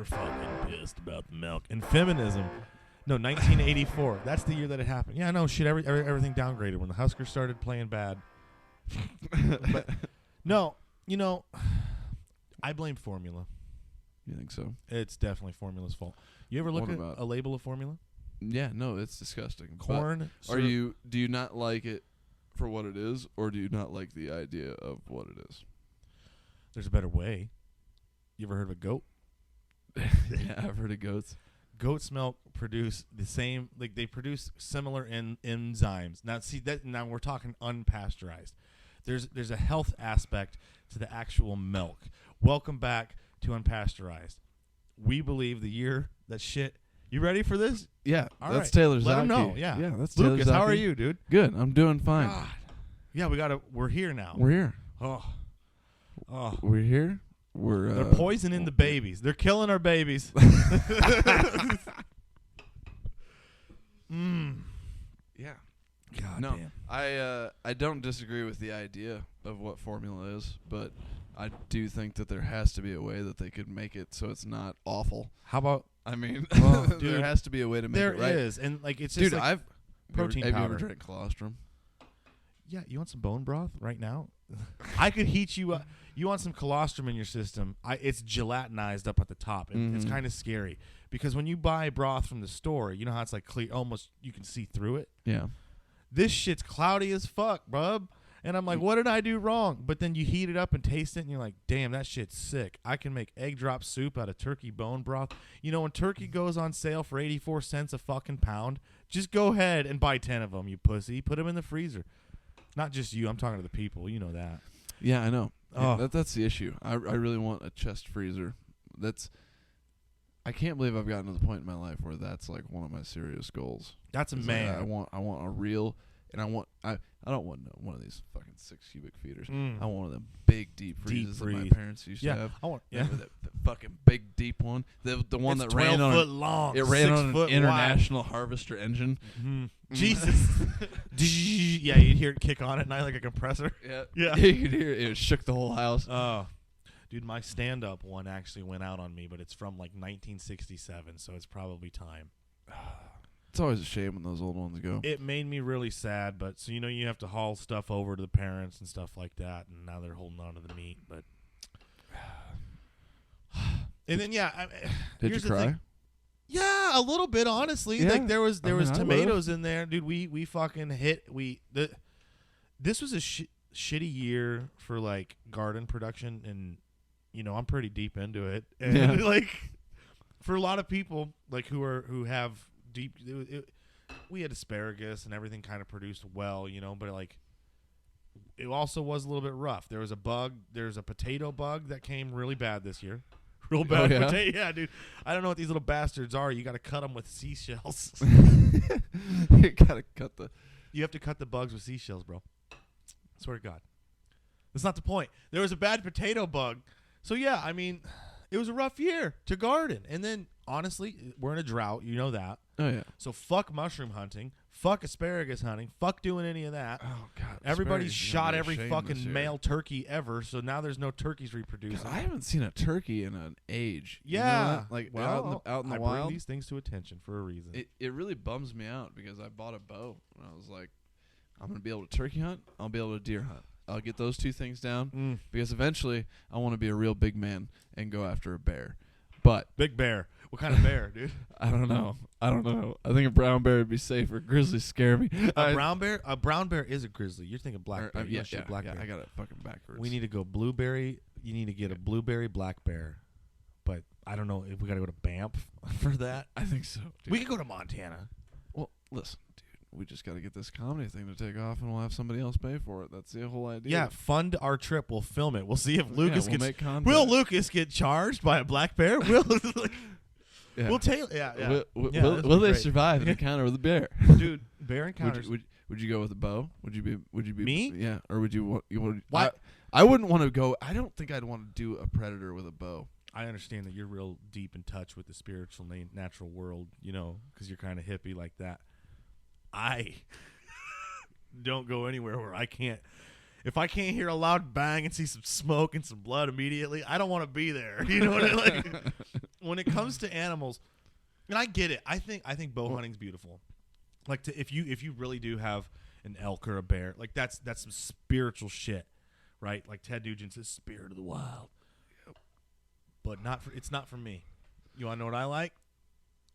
We're fucking pissed about the milk. And feminism. No, 1984. That's the year that it happened. Yeah, I know. Shit, everything downgraded when the Huskers started playing bad. But, no, I blame formula. You think so? It's definitely formula's fault. You ever look at a label of formula? Yeah, no, it's disgusting. Corn. Do you not like it for what it is, or do you not like the idea of what it is? There's a better way. You ever heard of a goat? Yeah, I've heard of goats. Goat's milk produce the same, like they produce similar enzymes. Now we're talking unpasteurized. There's a health aspect to the actual milk. Welcome back to unpasteurized. We believe the year that shit. You ready for this? Yeah, all that's right. Taylor Zaki. Let him know. Yeah, that's Lucas. Taylor How are Zaki. you, dude? Good. I'm doing fine. God. Yeah, we're here now. We're here. Oh, we're here. They're poisoning the babies. They're killing our babies. Yeah. God no, damn. I don't disagree with the idea of what formula is, but I do think that there has to be a way that they could make it so it's not awful. How about? I mean, dude, there has to be a way to make it right. There is, and like it's just dude. like protein have powder. you ever drank colostrum? Yeah, you want some bone broth right now? I could heat you up. You want some colostrum in your system? It's gelatinized up at the top, and it's kind of scary because when you buy broth from the store, you know how it's like clear, almost you can see through it. Yeah. This shit's cloudy as fuck, bub. And I'm like, what did I do wrong? But then you heat it up and taste it, and you're like, damn, that shit's sick. I can make egg drop soup out of turkey bone broth. You know, when turkey goes on sale for 84 cents a fucking pound, just go ahead and buy 10 of them, you pussy. Put them in the freezer. Not just you. I'm talking to the people. You know that. Yeah, I know. Oh. Yeah, that's the issue. I really want a chest freezer. I can't believe I've gotten to the point in my life where that's like one of my serious goals. That's a It's man. Like I want a real, and I don't want one of these fucking 6 cubic feeders. I want one of them big deep freezers that my parents used to have. I want the fucking big deep one. The one it's that ran 12 on foot long. It ran on an wide. International Harvester engine. Mm-hmm. Jesus. Yeah, you'd hear it kick on at night like a compressor. Yeah. You could hear it. It shook the whole house. Oh. Dude, my stand-up one actually went out on me, but it's from like 1967, so it's probably time. It's always a shame when those old ones go. It made me really sad, but so you have to haul stuff over to the parents and stuff like that, and now they're holding on to the meat. But and then did you cry? Thing. Yeah, a little bit, honestly. Yeah. Like there was I tomatoes in there, dude. We fucking hit. This was a shitty year for like garden production, and I'm pretty deep into it. And like for a lot of people, like who have deep, we had asparagus and everything kind of produced well, but like it also was a little bit rough. There's a potato bug that came really bad this year. Real bad potato. Yeah, dude. I don't know what these little bastards are. You got to cut them with seashells. You gotta cut You have to cut the bugs with seashells, bro. Swear to God. That's not the point. There was a bad potato bug. So yeah, I mean, it was a rough year to garden. And then honestly, we're in a drought. You know that. Oh yeah. So fuck mushroom hunting. Fuck asparagus hunting. Fuck doing any of that. Oh God. Everybody shot every fucking male turkey ever. So now there's no turkeys reproducing. God, I haven't seen a turkey in an age. Yeah. You know that? Like out in the wild. I bring these things to attention for a reason. It really bums me out because I bought a bow and I was like, I'm gonna be able to turkey hunt. I'll be able to deer hunt. I'll get those two things down because eventually I want to be a real big man and go after a bear. But big bear. What kind of bear, dude? I don't know. I think a brown bear would be safer. Grizzlies scare me. A brown bear? A brown bear is a grizzly. You're thinking black bear. Black bear. I got it fucking backwards. We need to go blueberry. You need to get a blueberry black bear. But I don't know if we got to go to Banff for that. I think so. Dude. We could go to Montana. Well, listen, dude. We just got to get this comedy thing to take off, and we'll have somebody else pay for it. That's the whole idea. Yeah, fund our trip. We'll film it. We'll see if Lucas we'll gets. Will Lucas get charged by a black bear? Will we'll tail. Yeah. Will they survive an encounter with a bear? Dude, bear encounters. Would you go with a bow? Would you be me? Yeah, or would you want? What? I wouldn't want to go. I don't think I'd want to do a predator with a bow. I understand that you're real deep in touch with the spiritual, natural world, because you're kind of hippie like that. I don't go anywhere where I can't. If I can't hear a loud bang and see some smoke and some blood immediately, I don't want to be there. You know what I mean? Like, when it comes to animals, and I get it. I think bow hunting's beautiful. Like if you really do have an elk or a bear, like that's some spiritual shit, right? Like Ted Nugent says, "Spirit of the wild." But it's not for me. You want to know what I like?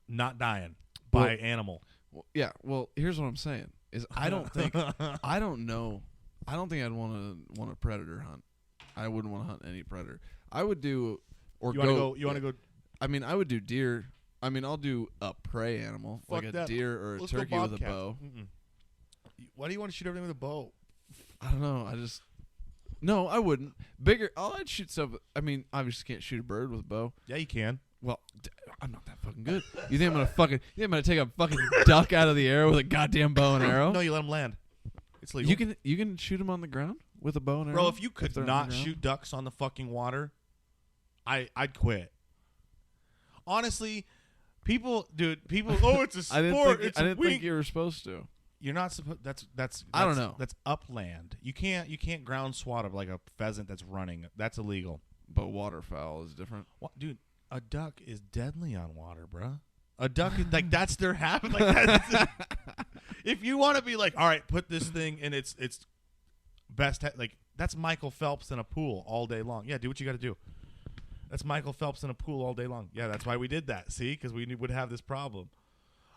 Not dying by animal. Well, yeah. Well, here's what I'm saying: is I don't think I don't know. I don't think I'd want a predator hunt. I wouldn't want to hunt any predator. I would do or you go. You want to go? I mean, I would do deer. I mean, I'll do a prey animal like a deer or a turkey with a bow. Why do you want to shoot everything with a bow? I don't know. No, I wouldn't. Bigger. I'd shoot stuff. I mean, obviously can't shoot a bird with a bow. Yeah, you can. Well, I'm not that fucking good. You think I'm gonna take a fucking duck out of the air with a goddamn bow and arrow? No, you let them land. It's legal. You can shoot them on the ground with a bow and arrow. Bro, if you could not shoot ducks on the fucking water, I'd quit. Honestly, people. Oh, it's a sport. I didn't think you were supposed to. You're not supposed. That's. I don't know. That's upland. You can't ground swat like a pheasant that's running. That's illegal. But waterfowl is different. What, dude? A duck is deadly on water, bro. A duck is like that's their habit. Like that's if you want to be like, all right, put this thing in its best. Like that's Michael Phelps in a pool all day long. Yeah, do what you got to do. That's Michael Phelps in a pool all day long. Yeah, that's why we did that. See, because we would have this problem.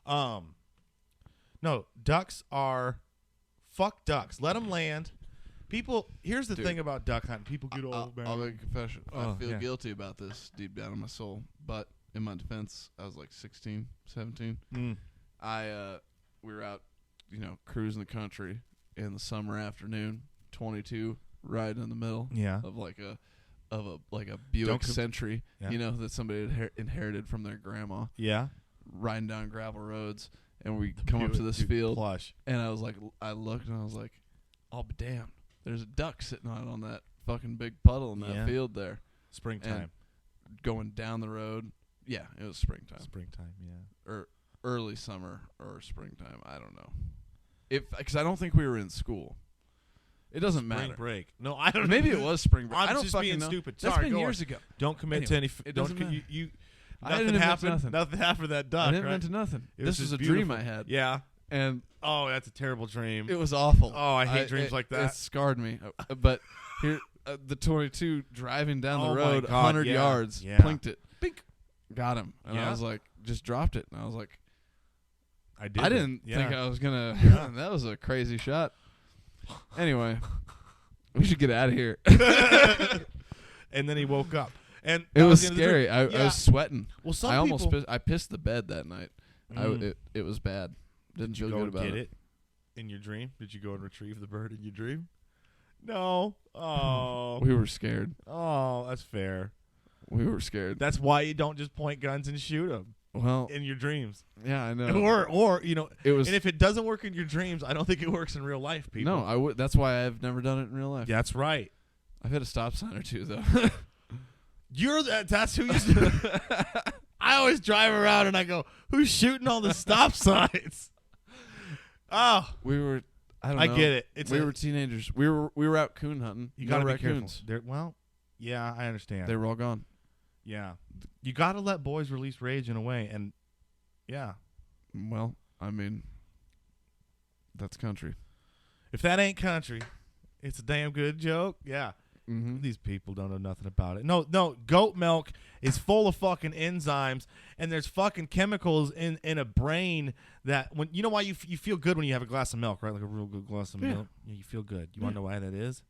No, ducks are fuck ducks. Let them land. People, here's the thing about duck hunting. People get all I'll make a confession. I feel yeah. guilty about this deep down in my soul. But in my defense, I was like 16, 17. We were out, cruising the country in the summer afternoon, 22, riding in the middle of like a Buick Century, that somebody had inherited from their grandma. Yeah. Riding down gravel roads, and we come up to this field, plush. And I was like, I looked and I was like, I'll be damned. There's a duck sitting on that fucking big puddle in that field there. Springtime. And going down the road. Yeah, it was springtime. Springtime, yeah. Or early summer or springtime. I don't know. Because I don't think we were in school. It doesn't matter. Spring break. No, I don't know. Maybe it was spring break. I'm I don't just fucking being know. stupid. That's Sorry, been years ago. Don't commit to any. It doesn't matter. Nothing happened. Nothing happened to that duck. I didn't admit to nothing. This was a dream I had. Yeah. And that's a terrible dream. It was awful. Oh, I hate dreams like that. It scarred me. But here, the 22 driving down the road, 100 yards, plinked it. Bink. Got him. And I was like, just dropped it. And I was like, I didn't think I was going to. That was a crazy shot. Anyway, we should get out of here. And then he woke up. And it was scary. I was sweating. Well, I pissed the bed that night. It was bad. Didn't feel good about it. Did you go get it in your dream? Did you go and retrieve the bird in your dream? No. Oh. We were scared. Oh, that's fair. We were scared. That's why you don't just point guns and shoot them. Well, in your dreams. Yeah, I know. Or it was. And if it doesn't work in your dreams, I don't think it works in real life, people. No, I would. That's why I've never done it in real life. Yeah, that's right. I've hit a stop sign or two though. That's who you. I always drive around and I go, "Who's shooting all the stop signs?" Oh, we were. I get it. We were teenagers. We were out coon hunting. You gotta be careful. Well, yeah, I understand. They were all gone. Yeah, you gotta let boys release rage in a way, and yeah. Well, I mean, that's country. If that ain't country, it's a damn good joke. Yeah. Mm-hmm. These people don't know nothing about it. No, goat milk is full of fucking enzymes, and there's fucking chemicals in a brain that when you know why you feel good when you have a glass of milk, right? Like a real good glass of milk. Yeah, you feel good. You want to know why that is?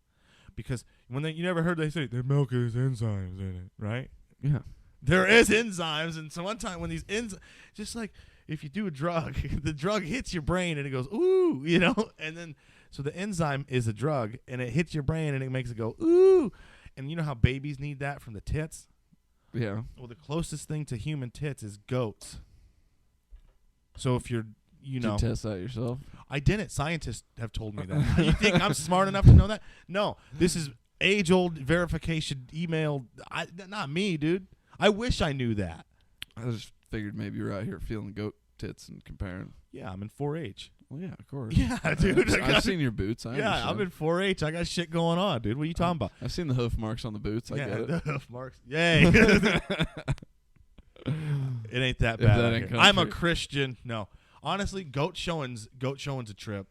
Because you never heard they say their milk has enzymes in it, right? Yeah. There is enzymes, and so one time when these enzymes, just like if you do a drug, the drug hits your brain and it goes ooh, and then. So the enzyme is a drug, and it hits your brain, and it makes it go, ooh. And you know how babies need that from the tits? Yeah. Well, the closest thing to human tits is goats. So if you're, Did you test that yourself? I didn't. Scientists have told me that. You think I'm smart enough to know that? No. This is age-old verification email. Not me, dude. I wish I knew that. I just figured maybe you're out here feeling goat tits and comparing. Yeah, I'm in 4-H. Well, yeah, of course. Yeah, dude. I've seen your boots. Yeah, I'm in 4-H. I got shit going on, dude. What are you talking about? I've seen the hoof marks on the boots. I get it. The hoof marks. Yay. It ain't that If bad. that out ain't here. I'm a country. Christian. No, honestly, goat showing's a trip.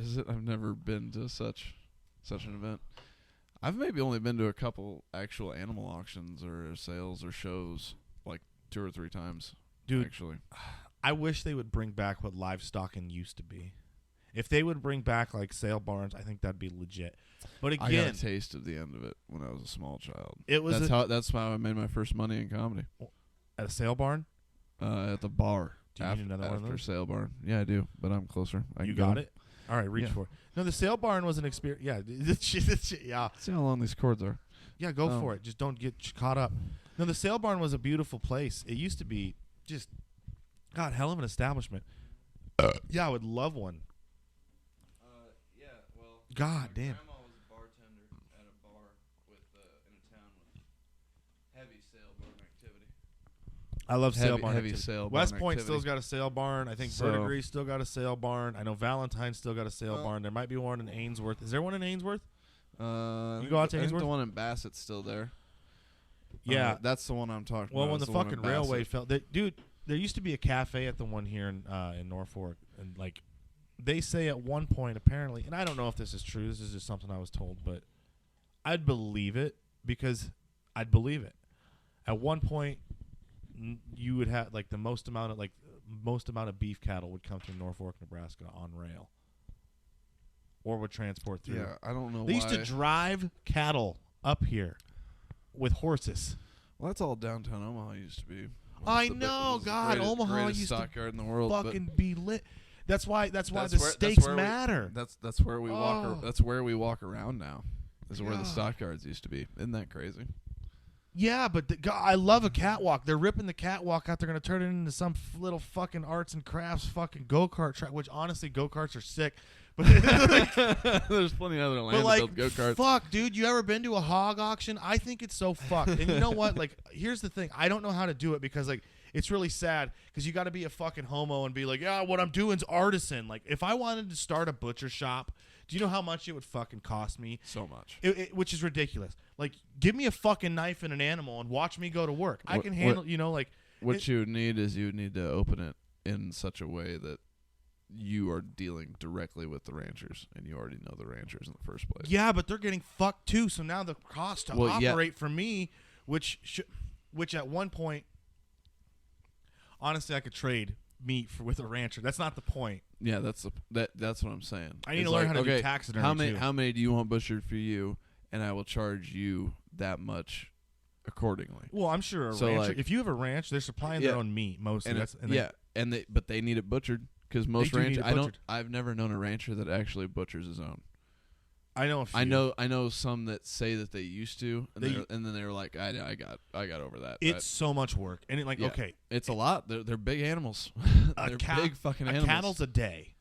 Is it? I've never been to such an event. I've maybe only been to a couple actual animal auctions or sales or shows, like 2 or 3 times. Dude, actually, I wish they would bring back what livestocking used to be. If they would bring back like sale barns, I think that'd be legit. But I again, got a taste of the end of it when I was a small child. it was That's how I made my first money in comedy. at a sale barn. At the bar. Do you need another one of After those? sale barn. Yeah, I do, but I'm closer. You got it. All right, reach Yeah. for it. No, the sale barn was an experience. Yeah, yeah, See how long these cords are. yeah. Go for it. Just don't get caught up. No, the sale barn was a beautiful place. It used to be just, God, hell of an establishment. Yeah, I would love one. Yeah, well. God damn. Grandma was a bartender at a bar in a town with heavy sale barn activity. I love sale Heavy- barn. heavy activity. sale West barn Point activity. still's got a sale barn. I think So- Verdigris still got a sale barn. I know Valentine's still got a sale Well- barn. There might be one in Ainsworth. Is there one in Ainsworth? You go out to I think Ainsworth? the one in Bassett's still there. Yeah. That's the one I'm talking Well, about. when is the one in fucking railway Bassett. fell, dude, there used to be a cafe at the one here in Norfolk, and like they say at one point apparently, and I don't know if this is true. This is just something I was told, but I'd believe it because I'd believe it. At one point, you would have like the most amount of beef cattle would come through Norfolk, Nebraska on rail, or would transport through. Yeah, I don't know They why. used to drive cattle up here with horses. Well, that's all downtown Omaha used to be. I It was know, the God, greatest- Omaha greatest used to stockyard in the world. but Fucking be lit. That's why that's the where- stakes where we- matter. That's where we walk. Oh. That's where we walk around now. Is where the God. stockyards used to be. Isn't that crazy? Yeah, but I love a catwalk. They're ripping the catwalk out. They're gonna turn it into some little fucking arts and crafts fucking go-kart track. Which honestly, go-karts are sick. But There's plenty of other land But like, to build go-karts. fuck, dude, you ever been to a hog auction? I think it's so fucked. And you know what? Like, here's the thing. I don't know how to do it because, like, it's really sad because you got to be a fucking homo and be like, yeah, what I'm doing's artisan. Like, if I wanted to start a butcher shop, do you know how much it would fucking cost me? So much. Which is ridiculous. Like, give me a fucking knife and an animal and watch me go to work. I can handle, like. What you would need is you would need to open it in such a way that you are dealing directly with the ranchers, and you already know the ranchers in the first place. Yeah, but they're getting fucked too. So now the cost to operate for me, which at one point, honestly, I could trade meat with a rancher. That's not the point. Yeah, that's what I'm saying. I need It's to learn like, how to do okay, taxidermy too. How many do you want butchered for you, and I will charge you that much accordingly. Well, I'm sure a So, rancher. like- If you have a ranch, they're supplying Yeah. their own meat mostly. And That's, but they need it butchered because most do need ranchers. it butchered. I've never known a rancher that actually butchers his own. I know. A few. I know some that say that they used to, and, then they're like, I got over that. It's so much work, and Yeah. okay, It's a lot. They're big animals. They're big fucking a animals. cattle's a day.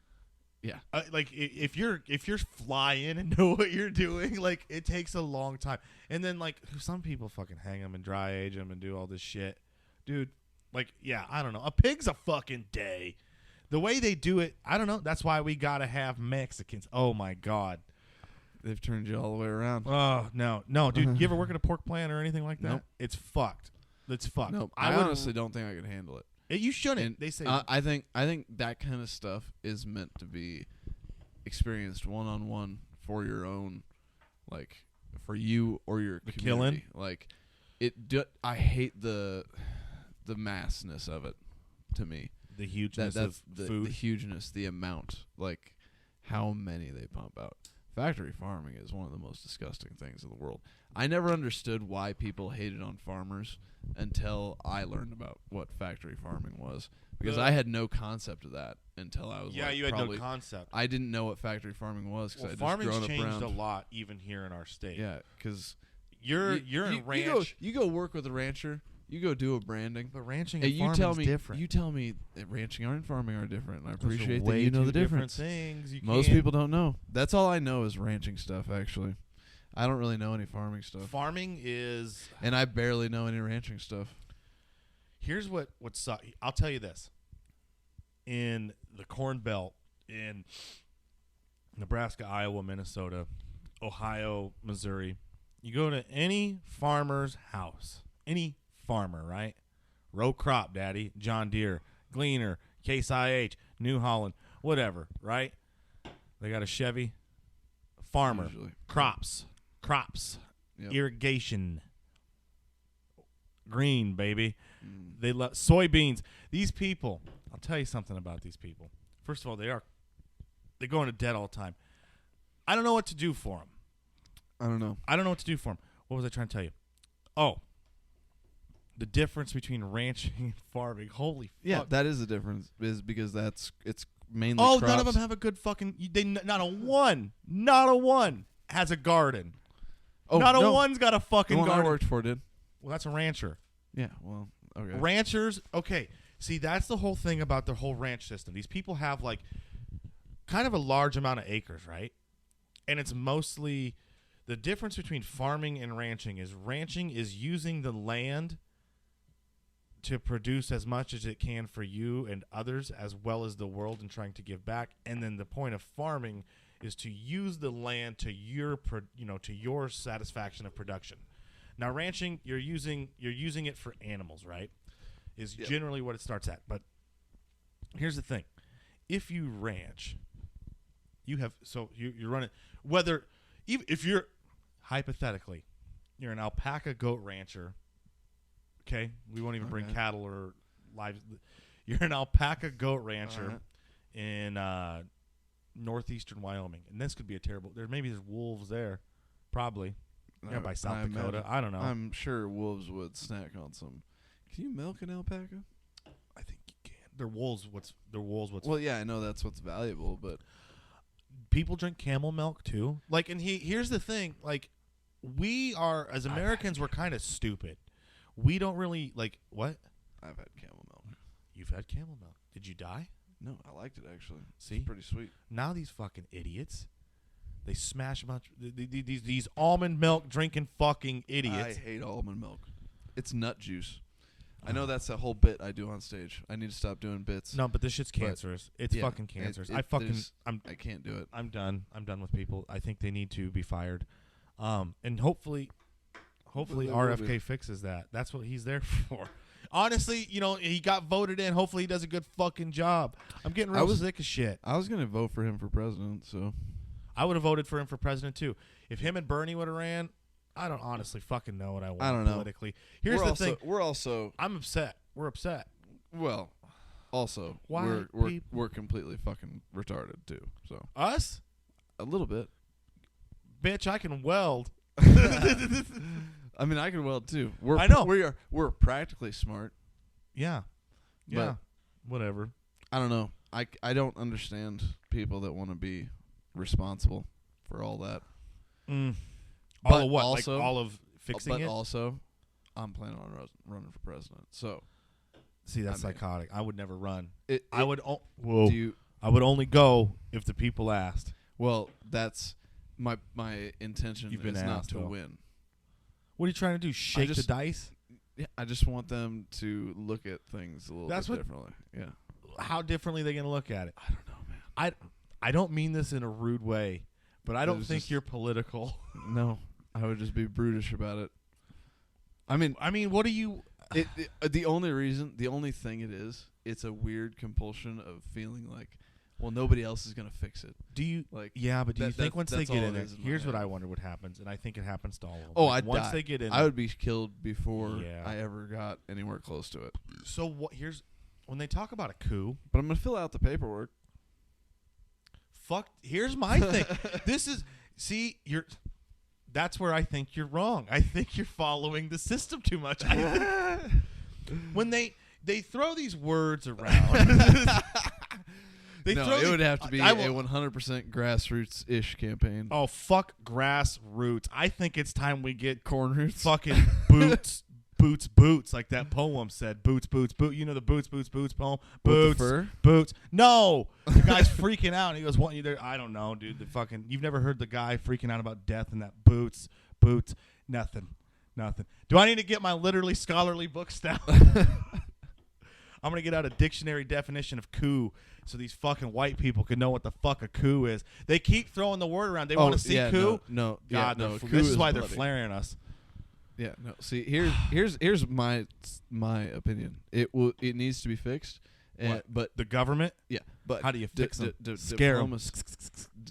Yeah. Like if you're flying and know what you're doing, like it takes a long time. And then like some people fucking hang them and dry age them and do all this shit, dude. Like yeah, I don't know. A pig's a fucking day. The way they do it, I don't know. That's why we gotta have Mexicans. Oh my god. They've turned you all the way around. Oh no, dude. You ever work at a pork plant or anything like that? Nope. It's fucked. It's fucked. No, I I would- honestly don't think I could handle it. You shouldn't. And, They say I think that kind of stuff is meant to be experienced one-on-one for your own, like for you or your The community. Like I hate the massness of it. To me, the hugeness that's of the food. hugeness, the amount, like how many they pump out. Factory farming is one of the most disgusting things in the world. I never understood why people hated on farmers until I learned about what factory farming was, because I had no concept of that until I was Yeah, like, you had probably, no concept. I didn't know what factory farming was because Well, I just farming's grown up changed around. a lot, even here in our state. Yeah, because you're in ranch. You go work with a rancher. You go do a branding. But ranching And and you farming's tell me, different. you tell me that ranching and farming are different. And I Those are appreciate that way you know two the difference. different things. You Most can't- people don't know. That's all I know is ranching stuff. Actually, I don't really know any farming stuff, Farming is. and I barely know any ranching stuff. Here's what sucks. I'll tell you this. In the Corn Belt, in Nebraska, Iowa, Minnesota, Ohio, Missouri, you go to any farmer's house, any farmer, right? Row crop, daddy. John Deere, Gleaner, Case IH, New Holland, whatever, right? They got a Chevy. Farmer, Usually. crops, Yep. irrigation, green, baby. They love soybeans. These people, I'll tell you something about these people. First of all, they go into debt all the time. I don't know what to do for them. I don't know. What was I trying to tell you? Oh, the difference between ranching and farming. Holy Yeah, fuck. that is the difference. Is because it's mainly. Oh, crops. none of them have a good fucking. Not a one has a garden. Oh, not a no. one's got a The fucking one garden. I worked for did. Well, that's a rancher. Yeah. Well. Okay. Ranchers, okay. See, that's the whole thing about the whole ranch system. These people have like kind of a large amount of acres, right? And it's mostly the difference between farming and ranching is using the land to produce as much as it can for you and others as well as the world and trying to give back. And then the point of farming is to use the land to your satisfaction of production. Now ranching, you're using it for animals, right? Is generally what it starts at. But here's the thing. If you ranch, you're running if you're hypothetically, you're an alpaca goat rancher, okay? We won't even bring cattle or live. You're an alpaca goat rancher in northeastern Wyoming. And this could be a terrible. There's wolves there, probably. Yeah, by South Dakota. I don't know. I'm sure wolves would snack on some. Can you milk an alpaca? I think you can. They're wolves. Well, yeah, I know that's what's valuable, but people drink camel milk too. Like, and here's the thing. Like, we are as Americans, we're kind of stupid. We don't really like what. I've had camel milk. You've had camel milk. Did you die? No, I liked it actually. See, it's pretty sweet. Now these fucking idiots. They smash a bunch. These almond milk drinking fucking idiots. I hate almond milk. It's nut juice. I know that's a whole bit I do on stage. I need to stop doing bits. No, but this shit's cancerous. It's fucking cancerous. I can't do it. I'm done. I'm done with people. I think they need to be fired. And hopefully RFK fixes that. That's what he's there for. Honestly, he got voted in. Hopefully he does a good fucking job. I'm getting real sick of shit. I was going to vote for him for president, so. I would have voted for him for president too. If him and Bernie would have ran, I don't honestly fucking know what I want I don't know. politically. Here's the thing. We're also. I'm upset. We're upset. Well, also, Why we're completely fucking retarded too. So us? A little bit. Bitch, I can weld. I mean, I can weld too. I know. We're practically smart. Yeah. Yeah. Whatever. I don't know. I don't understand people that want to be responsible for all that. All of what? Also, like all of fixing it? But also, I'm planning on running for president. So, see, that's psychotic. I would never run. I would only go if the people asked. Well, that's my intention. You've been is asked, not to though. win. What are you trying to do? Shake the dice? Yeah, I just want them to look at things a little bit differently. Yeah. How differently are they going to look at it? I don't know, man. I don't mean this in a rude way, but I don't think you're political. No, I would just be brutish about it. I mean, what do you? The only thing it is, it's a weird compulsion of feeling like, well, nobody else is gonna fix it. Do you? Like, yeah, but do you think once they get in it? Here's what head. I wonder what happens, and I think it happens to all of them. Oh, like, once they get in, I would be killed before Yeah. I ever got anywhere close to it. So what? Here's when they talk about a coup. But I'm gonna fill out the paperwork. Here's my thing. That's where I think you're wrong. I think you're following the system too much. When they throw these words around. It would have to be a 100% grassroots-ish campaign. Oh, fuck grassroots. I think it's time we get corn roots. Fucking boots, like that poem said. Boots. You know the boots poem? Boots. With the fur? Boots. No. The guy's freaking out. And he goes, I don't know, dude. You've never heard the guy freaking out about death and that boots. Nothing. Do I need to get my literally scholarly books down? I'm going to get out a dictionary definition of coup so these fucking white people can know what the fuck a coup is. They keep throwing the word around. They want to see coup. No. God, no. this is why they're bloody. flaring us. Yeah, no. See, here's my opinion. It needs to be fixed. But the government? Yeah, but how do you fix them? Scare them.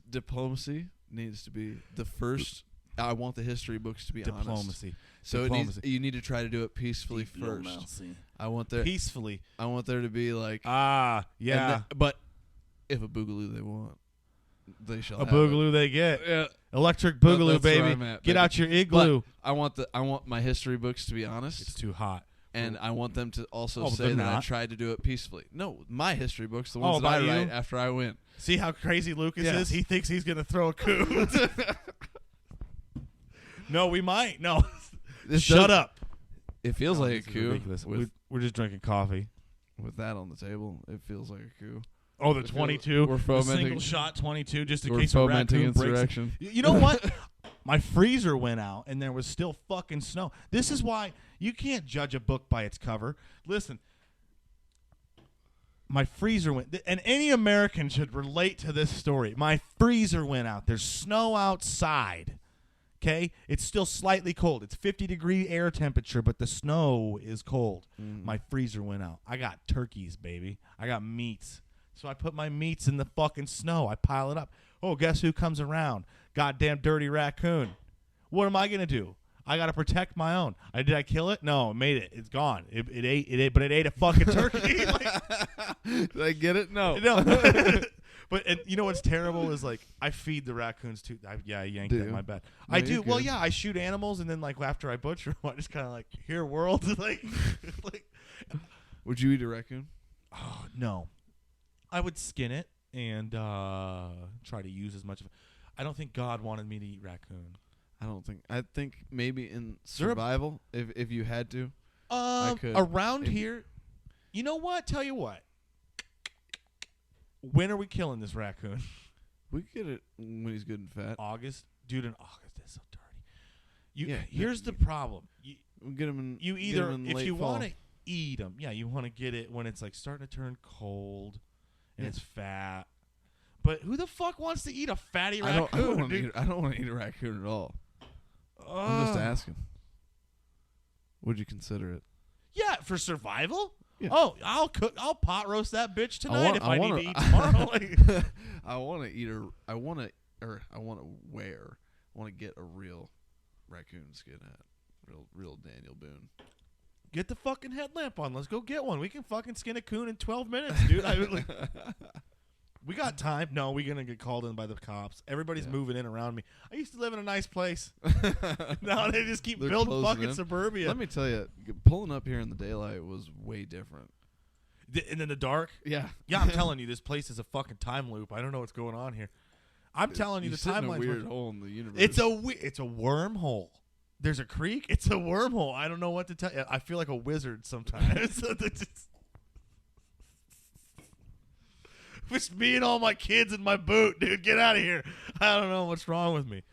Diplomacy needs to be the first. I want the history books to be honest. So you need to try to do it peacefully first. I want there peacefully. I want there to be like yeah. But if a boogaloo they want, they shall have boogaloo it. they get. Yeah. Electric boogaloo, That's baby. where I'm at, Get baby. out your igloo. But I want my history books to be honest. It's too hot. And I want them to also say they're that I not. tried to do it peacefully. No, my history books, the ones that about I you? write after I win. See how crazy Lucas Yes. is? He thinks he's going to throw a coup. No, we might. No. Shut up. It feels like a this is coup. ridiculous. We're just drinking coffee. With that on the table, it feels like a coup. Oh, the 22. We're the fomenting. single shot 22 just in We're case a fomenting raccoon breaks. insurrection. You know what? My freezer went out and there was still fucking snow. This is why you can't judge a book by its cover. Listen, my freezer went, and any American should relate to this story. My freezer went out. There's snow outside. Okay? It's still slightly cold. It's 50-degree air temperature, but the snow is cold. My freezer went out. I got turkeys, baby. I got meats. So I put my meats in the fucking snow. I pile it up. Oh, guess who comes around? Goddamn dirty raccoon. What am I going to do? I got to protect my own. Did I kill it? No, it made it. It's gone. It ate, but it ate a fucking turkey. Did I get it? No. But and you know what's terrible is like I feed the raccoons too. I yanked that. My bad. No, I do. you're Well, good. yeah, I shoot animals and then like after I butcher them, I just kind of like here world like. Would you eat a raccoon? Oh no, I would skin it and try to use as much of it. I don't think God wanted me to eat raccoon. I think maybe in survival, if you had to. I could. Around here, you know what? Tell you what. When are we killing this raccoon? We could get it when he's good and fat. August, dude. In August, that's so dirty. Here's the problem. We'll get him in. You get either, him in if late you fall. want to eat them, you want to get it when it's like starting to turn cold and it's fat. But who the fuck wants to eat a fatty raccoon? I don't want to eat a raccoon at all. I'm just asking. Would you consider it? Yeah, for survival. Yeah. Oh, I'll cook. I'll pot roast that bitch tonight if I need to eat tomorrow. I want to eat I want to get a real raccoon skin hat. Real Daniel Boone. Get the fucking headlamp on. Let's go get one. We can fucking skin a coon in 12 minutes, dude. We got time. No, we're going to get called in by the cops. Everybody's moving in around me. I used to live in a nice place. Now they just keep building fucking suburbia. Let me tell you, pulling up here in the daylight was way different. And in the dark? Yeah. Yeah, I'm telling you, this place is a fucking time loop. I don't know what's going on here. I'm telling you, the timeline's a weird hole in the universe. It's a wormhole. There's a creek. It's a wormhole. I don't know what to tell you. I feel like a wizard sometimes. It's me and all my kids in my boot, dude. Get out of here. I don't know what's wrong with me.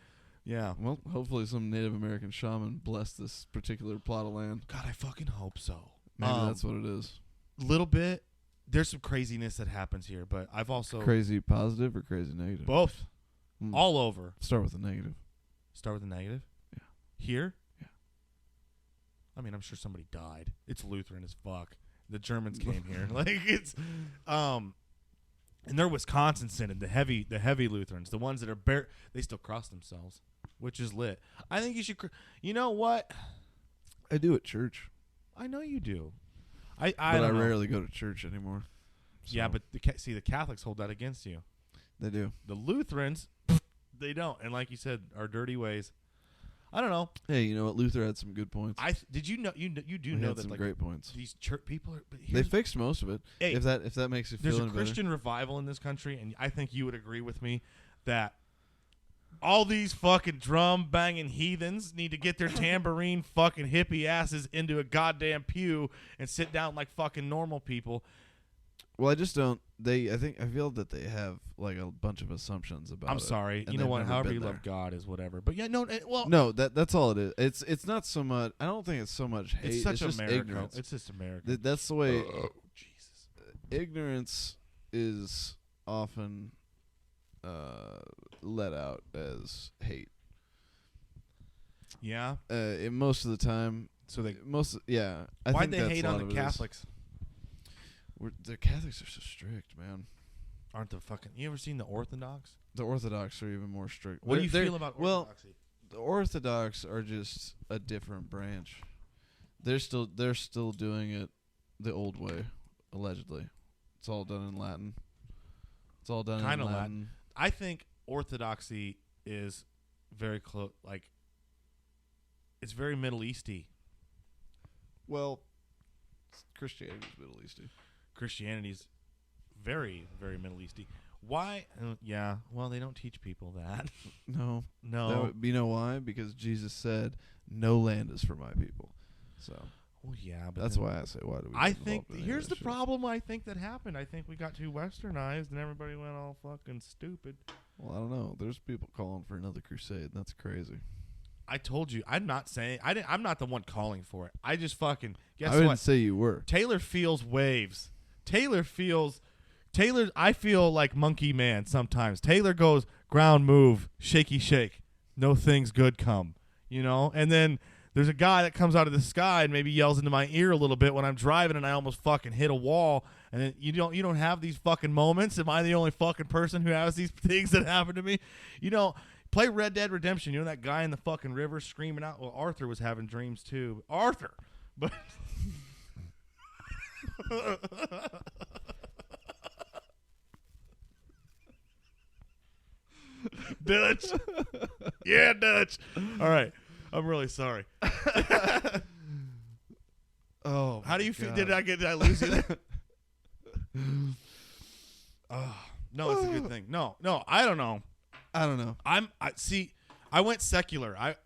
Yeah. Well, hopefully some Native American shaman blessed this particular plot of land. God, I fucking hope so. Maybe that's what it is. Little bit. There's some craziness that happens here, but I've also... Crazy positive or crazy negative? Both. All over. Start with the negative. Start with the negative? Yeah. Here? Yeah. I mean, I'm sure somebody died. It's Lutheran as fuck. The Germans came here. Like, it's... And they're Wisconsin Synod, the heavy Lutherans, the ones that are they still cross themselves, which is lit. I think you should. You know what? I do at church. I know you do. But I rarely go to church anymore. So. Yeah, but the Catholics hold that against you. They do. The Lutherans, they don't. And like you said, our dirty ways. I don't know. Hey, you know what? Luther had some good points. Did you know? You do he know had that some like great points. These church people are. They fixed most of it. Hey, if that makes you feel there's any a Christian revival in this country, and I think you would agree with me that all these fucking drum banging heathens need to get their tambourine fucking hippie asses into a goddamn pew and sit down like fucking normal people. Well, I just don't. I feel that they have like a bunch of assumptions about. I'm sorry. You know what? However you love God is whatever. But yeah, no. That's all it is. It's not so much. I don't think it's so much hate. It's such just America. ignorance. It's just America. That's the way. Jesus. Ignorance is often let out as hate. Yeah. Most of the time. So they I why'd think they that's hate a lot on of the it is. Catholics? The Catholics are so strict, man. Aren't the fucking? You ever seen the Orthodox? The Orthodox are even more strict. What do you feel about Orthodoxy? The Orthodox are just a different branch. They're still doing it the old way, allegedly. It's all done in Latin. It's all done Kinda in Latin. I think Orthodoxy is very close. Like, it's very Middle Easty. Well, Christianity is Middle Eastern. Christianity's very, very Middle Easty. Why? Yeah. Well, they don't teach people that. No. No. You know why? Because Jesus said, "No land is for my people." So. Well, yeah, but that's why I say, why do we? I get think involved in any here's of the that shit? problem. I think that happened. I think we got too westernized, and everybody went all fucking stupid. Well, I don't know. There's people calling for another crusade. That's crazy. I told you. I'm not saying. I'm not the one calling for it. I just fucking guess I didn't what? say you were. Taylor feels waves. Taylor. I feel like Monkey Man sometimes. Taylor goes ground move, shaky shake, no things good come. And then there's a guy that comes out of the sky and maybe yells into my ear a little bit when I'm driving and I almost fucking hit a wall. And then you don't have these fucking moments. Am I the only fucking person who has these things that happen to me? Play Red Dead Redemption. You know that guy in the fucking river screaming out? Well, Arthur was having dreams too. Arthur. But Dutch. Yeah, Dutch. All right. I'm really sorry. Oh, how do you feel? Did I lose you there? No, it's a good thing. No, I don't know. I don't know. I went secular. I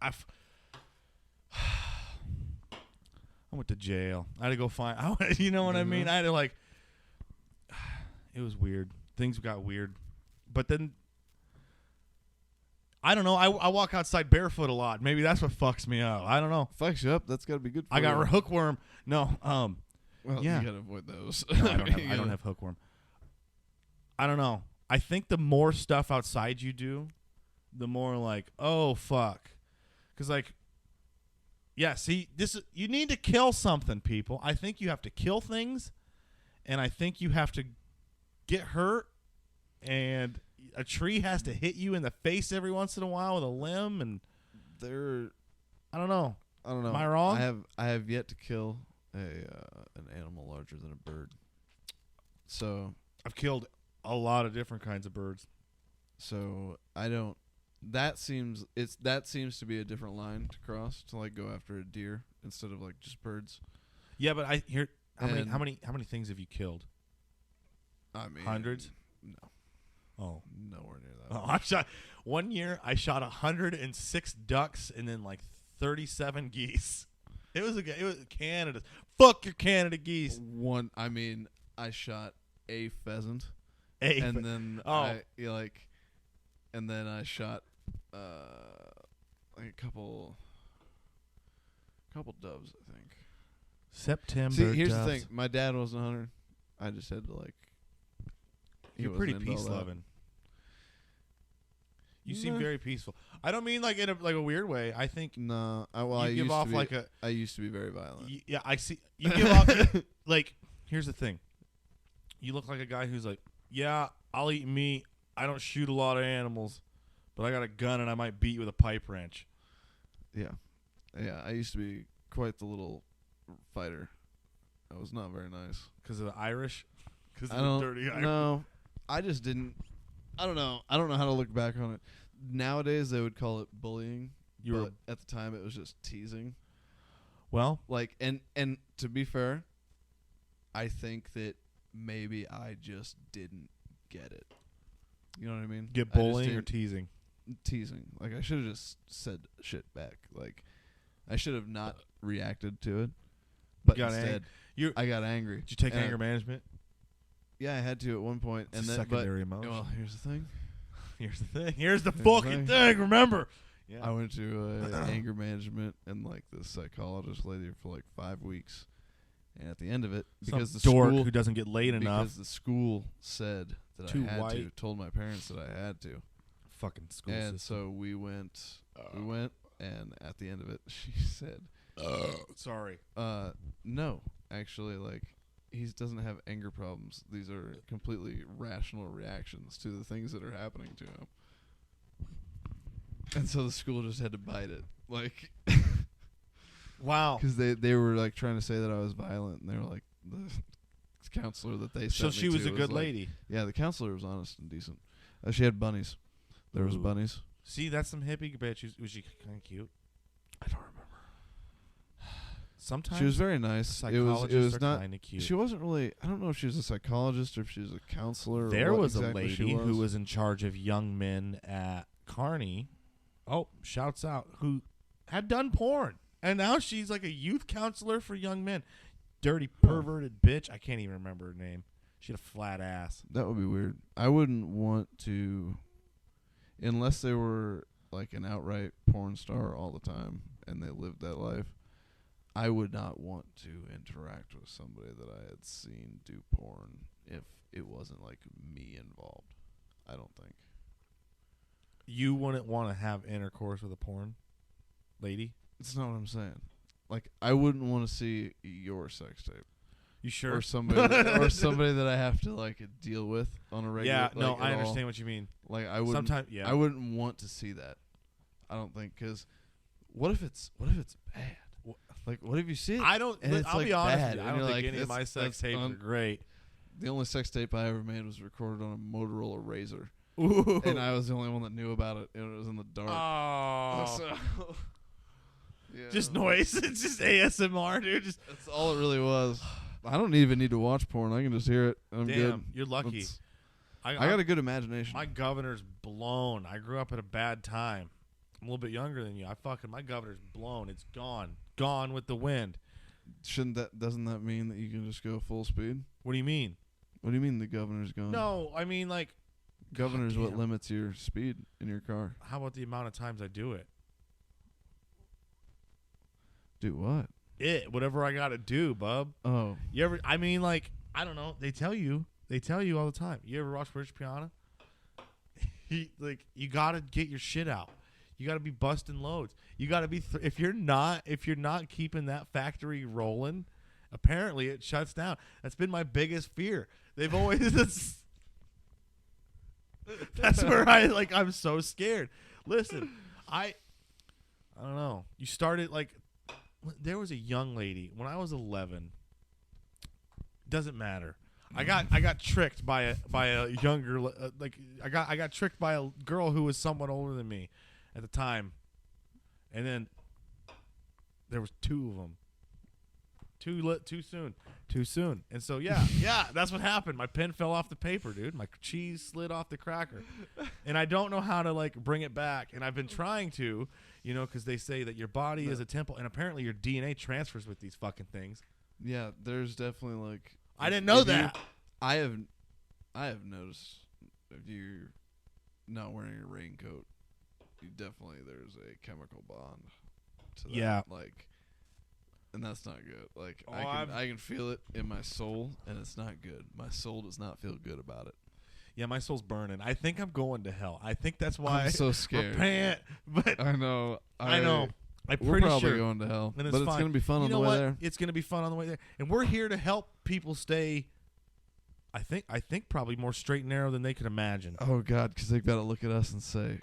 went to jail. I had to go find. You know what I mean? I had to it was weird. Things got weird, but then I don't know. I walk outside barefoot a lot. Maybe that's what fucks me up. I don't know. Fucks you up. That's got to be good for I you. got hookworm. No. Well, yeah. you got to avoid those. No, I don't have hookworm. I don't know. I think the more stuff outside you do, the more oh, fuck. Because, you need to kill something, people. I think you have to kill things, and I think you have to get hurt, and a tree has to hit you in the face every once in a while with a limb, and I don't know. Am I wrong? I have yet to kill an animal larger than a bird. So I've killed a lot of different kinds of birds. So I don't. That seems to be a different line to cross, to go after a deer instead of just birds. Yeah, but how many things have you killed? I mean, hundreds? No. Oh, nowhere near that. I shot 1 year. I shot 106 ducks and then 37 geese. It was Canada. Fuck your Canada geese. I shot a pheasant, and then I shot a couple doves, I think. September. See, here's doves. the thing. My dad wasn't a hunter. I just had to You're pretty peace loving. You seem very peaceful. I don't mean in a weird way. I think no. I give off I used to be very violent. Yeah, I see. You give off here's the thing. You look like a guy who's yeah, I'll eat meat. I don't shoot a lot of animals, but I got a gun and I might beat you with a pipe wrench. Yeah. I used to be quite the little fighter. I was not very nice because of the Irish. Because of the dirty Irish. No, I just didn't. I don't know. I don't know how to look back on it. Nowadays, they would call it bullying. But at the time, it was just teasing. Well, and to be fair, I think that maybe I just didn't get it. You know what I mean? Get bullying or teasing? Teasing. I should have just said shit back. I should have not reacted to it. But instead, I got angry. Did you take anger management? Yeah, I had to at one point. It's secondary emotion. Well, here's the thing. Here's the fucking thing. Remember. Yeah. I went to anger management and the psychologist lady for 5 weeks. And at the end of it, because the dork school who doesn't get laid enough, because the school said that I had to, told my parents that I had to. Fucking school and system. so we went And at the end of it, she said, Sorry. no, actually, like, he doesn't have anger problems. These are completely rational reactions to the things that are happening to him. And so the school just had to bite it. Like, wow. because they were, like, trying to say that I was violent, and they were like, the counselor that they So sent me she was to a good like, lady. Yeah, the counselor was honest and decent. She had bunnies. There was Ooh. bunnies. See, that's some hippie bitch. Was she kind of cute? I don't remember. Sometimes She was very nice. psychologists It was are not. kind of cute. She wasn't really. I don't know if she was a psychologist or if she was a counselor. There or what was exactly a lady she who was in charge of young men at Kearney. Oh, shouts out, who had done porn. And now she's like a youth counselor for young men. Dirty, perverted bitch. I can't even remember her name. She had a flat ass. That would be weird. I wouldn't want to, unless they were like an outright porn star all the time and they lived that life. I would not want to interact with somebody that I had seen do porn if it wasn't like me involved. I don't think. You wouldn't want to have intercourse with a porn lady? It's not what I'm saying. Like, I wouldn't want to see your sex tape. You sure? Or somebody that I have to like deal with on a regular. Yeah, no, like, I at understand all. what you mean. Like, I wouldn't. Sometimes, yeah. I wouldn't want to see that. I don't think, because what if it's bad? Like, what if you see it? I don't. and it's I'll like be honest bad, with you. I and don't you're think like, any of my that's sex tapes are great. The only sex tape I ever made was recorded on a Motorola Razor, Ooh. and I was the only one that knew about it, and it was in the dark. Oh. So, yeah. Just noise. It's just ASMR, dude. Just That's all it really was. I don't even need to watch porn. I can just hear it. I'm damn, good. you're lucky. I got a good imagination. My governor's blown. I grew up at a bad time. I'm a little bit younger than you. My governor's blown. It's gone with the wind. Doesn't that mean that you can just go full speed? What do you mean? What do you mean the governor's gone? No, I mean like Governor's what damn. limits your speed in your car. How about the amount of times I do it? Do what? Whatever I gotta do, bub. Oh. You ever? I mean, like, I don't know. They tell you all the time. You ever watch Rich Piana? You gotta get your shit out. You gotta be busting loads. You gotta be. If you're not keeping that factory rolling, apparently it shuts down. That's been my biggest fear. They've always. That's where I'm so scared. Listen, I don't know. You started like. There was a young lady when I was 11. Doesn't matter. I got tricked by a younger I got tricked by a girl who was somewhat older than me at the time, and then there was two of them. Too soon. And so yeah, that's what happened. My pen fell off the paper, dude. My cheese slid off the cracker, and I don't know how to like bring it back. And I've been trying to, because they say that your body is a temple, and apparently your DNA transfers with these fucking things. Yeah, there's definitely like. I didn't know that. I have noticed if you're not wearing a raincoat, there's a chemical bond to that. Yeah. Like. And that's not good. Like, Oh, I can feel it in my soul, and it's not good. My soul does not feel good about it. Yeah, my soul's burning. I think I'm going to hell. I think that's why I'm so scared. Repent, but I know. I know. I'm We're pretty probably sure. going to hell, And but it's fine. going to be fun on You know the way what? there. It's going to be fun on the way there, and we're here to help people stay. I think probably more straight and narrow than they could imagine. Oh God, because they've got to look at us and say,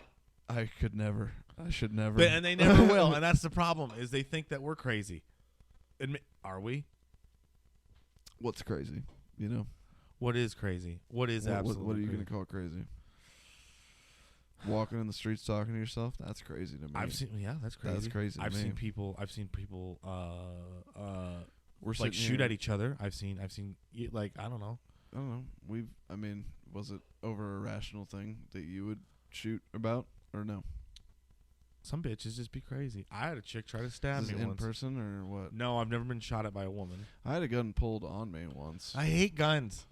"I could never. I should never." And they never will, and that's the problem. Is they think that we're crazy. Are we? What's crazy? What is crazy? What is absolutely? What are you crazy? going to call crazy? Walking in the streets talking to yourself? That's crazy to me. That's crazy. That's crazy. To I've me. seen people. We're like sitting shoot here- at each other. I've seen like I don't know. I don't know. Was it over a rational thing that you would shoot about or no? Some bitches just be crazy. I had a chick try to stab Is me it in once. person or what? No, I've never been shot at by a woman. I had a gun pulled on me once. I hate guns.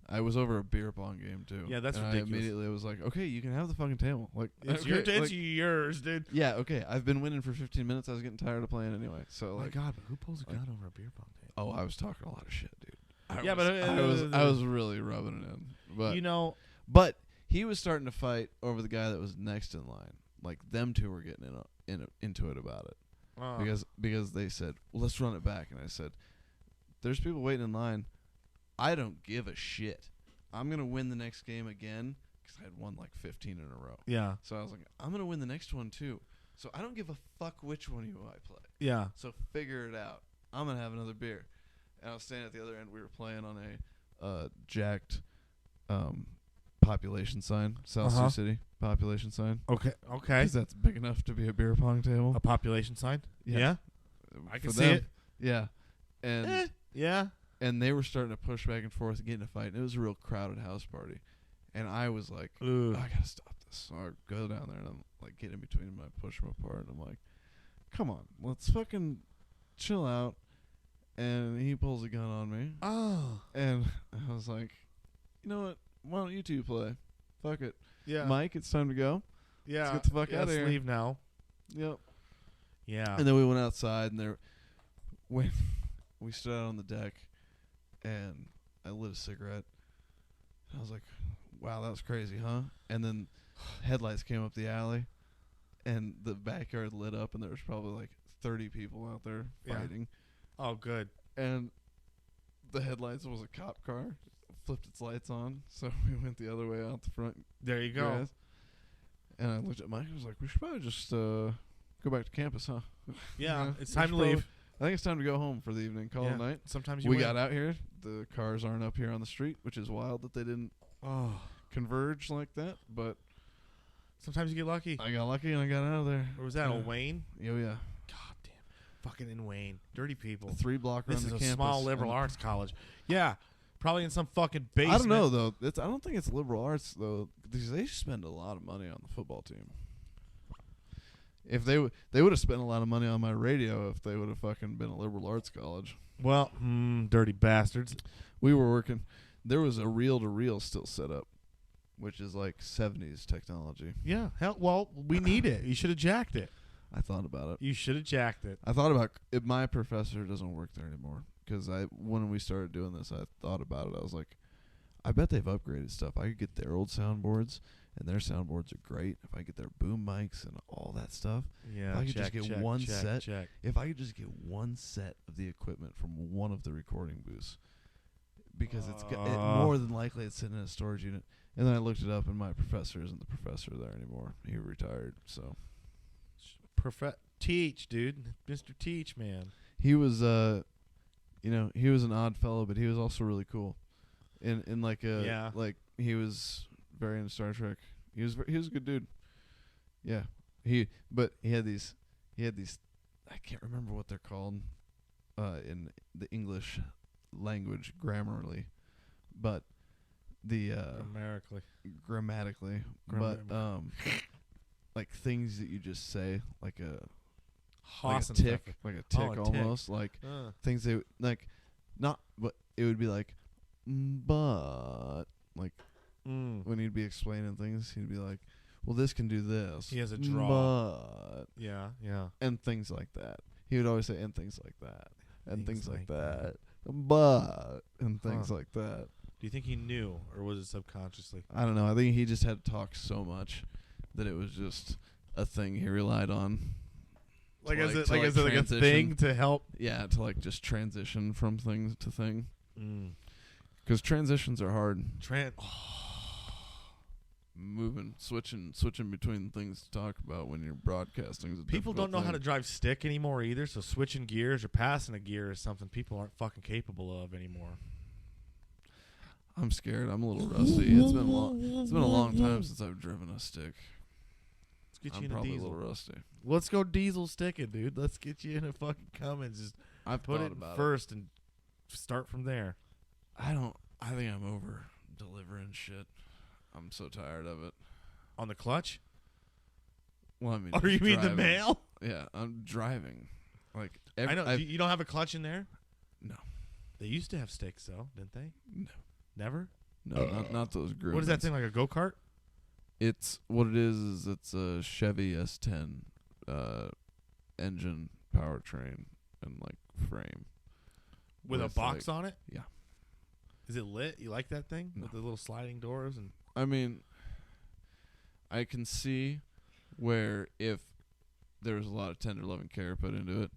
I was over a beer pong game too. Yeah, that's and ridiculous. I immediately was like, okay, you can have the fucking table. Like, It's okay, yours, dude. yeah, okay. I've been winning for 15 minutes. I was getting tired of playing anyway. So Oh my like, God, but who pulls a gun over a beer pong table? oh, I was talking a lot of shit, dude. I I was really rubbing it in. But but he was starting to fight over the guy that was next in line. Like them two were getting into it about it. Oh. Because they said, well, let's run it back. And I said, there's people waiting in line. I don't give a shit. I'm going to win the next game again because I had won like 15 in a row. Yeah. So I was like, I'm going to win the next one too. So I don't give a fuck which one of you I play. Yeah. So figure it out. I'm going to have another beer. And I was standing at the other end. We were playing on a jacked population sign, South Sioux City population sign. Okay. 'Cause that's big enough to be a beer pong table. A population sign? Yeah. I can For see them, it. Yeah. And Yeah. and they were starting to push back and forth and get in a fight. And it was a real crowded house party. And I was like, Ooh. I gotta stop this. So I go down there and I'm like, get in between them. I push them apart. And I'm like, come on, let's fucking chill out. And he pulls a gun on me. Oh. And I was like, you know what? Why don't you two play? Fuck it. Yeah. Mike, it's time to go. Yeah. Let's get the fuck out of here. Let's leave now. Yep. Yeah. And then we went outside, and when we stood out on the deck, and I lit a cigarette. And I was like, wow, that was crazy, huh? And then headlights came up the alley, and the backyard lit up, and there was probably like 30 people out there fighting. Oh, good. And the headlights was a cop car. Flipped its lights on, so we went the other way out the front. There you go. Grass. And I looked at Mike and was like, we should probably just go back to campus, huh? Yeah, it's we time should to probably- leave. I think it's time to go home for the evening. Call it a night. Sometimes you We win. got out here. The cars aren't up here on the street, which is wild that they didn't converge like that. But Sometimes you get lucky. I got lucky and I got out of there. Or was that Yeah. old Wayne? Oh, yeah. God damn. Fucking in Wayne. Dirty people. 3 block around This is the a campus. small liberal and arts college. Yeah. Probably in some fucking basement. I don't know, though. I don't think it's liberal arts, though, because they spend a lot of money on the football team. If they would have spent a lot of money on my radio if they would have fucking been a liberal arts college. Well, dirty bastards. We were working. There was a reel-to-reel still set up, which is like 70s technology. Yeah. Hell, well, we need it. You should have jacked it. I thought about it. You should have jacked it. I thought about it. My professor doesn't work there anymore because when we started doing this, I thought about it. I was like, I bet they've upgraded stuff. I could get their old soundboards, and their soundboards are great. If I get their boom mics and all that stuff, Yeah. if I could just get one set, Check. if I could just get one set of the equipment from one of the recording booths, because it's more than likely it's sitting in a storage unit. And then I looked it up, and my professor isn't the professor there anymore. He retired, so. Teach, dude. Mr. Teach, man. He was, he was an odd fellow, but he was also really cool. In like a like he was very into Star Trek. He was a good dude. Yeah. He had these I can't remember what they're called in the English language grammarly, but the grammatically, but like things that you just say like a tick, almost like things they like not, but it would be like but like when he'd be explaining things, he'd be like, well, this can do this. He has a draw. But Yeah. and things like that. He would always say and things like that. And things like that. But and things like that. Do you think he knew, or was it subconsciously? I don't know. I think he just had to talk so much that it was just a thing he relied on. Like as a thing to help? Yeah, to like just transition from thing to thing. Because transitions are hard. Switching between things to talk about when you're broadcasting is a People don't know thing. how to drive stick anymore either, so switching gears or passing a gear is something people aren't fucking capable of anymore. I'm scared. I'm a little rusty. It's been a long time since I've driven a stick. Let's get I'm you in a probably diesel. a little rusty. Let's go diesel sticking, dude. Let's get you in a fucking Cummins. Just put it first and start from there. I think I'm over delivering shit. I'm so tired of it. On the clutch? Well, I mean, or you mean the mail? Yeah, I'm driving. Like I know. You don't have a clutch in there? No. They used to have sticks, though, didn't they? No. Never? No, not those grooves. What is that thing, like a go-kart? It's what it is it's a Chevy S10 engine, powertrain, and like frame. With a box on it? Yeah. Is it lit? You like that thing? No. With the little sliding doors? And I mean, I can see where if there was a lot of tender love and care put into it,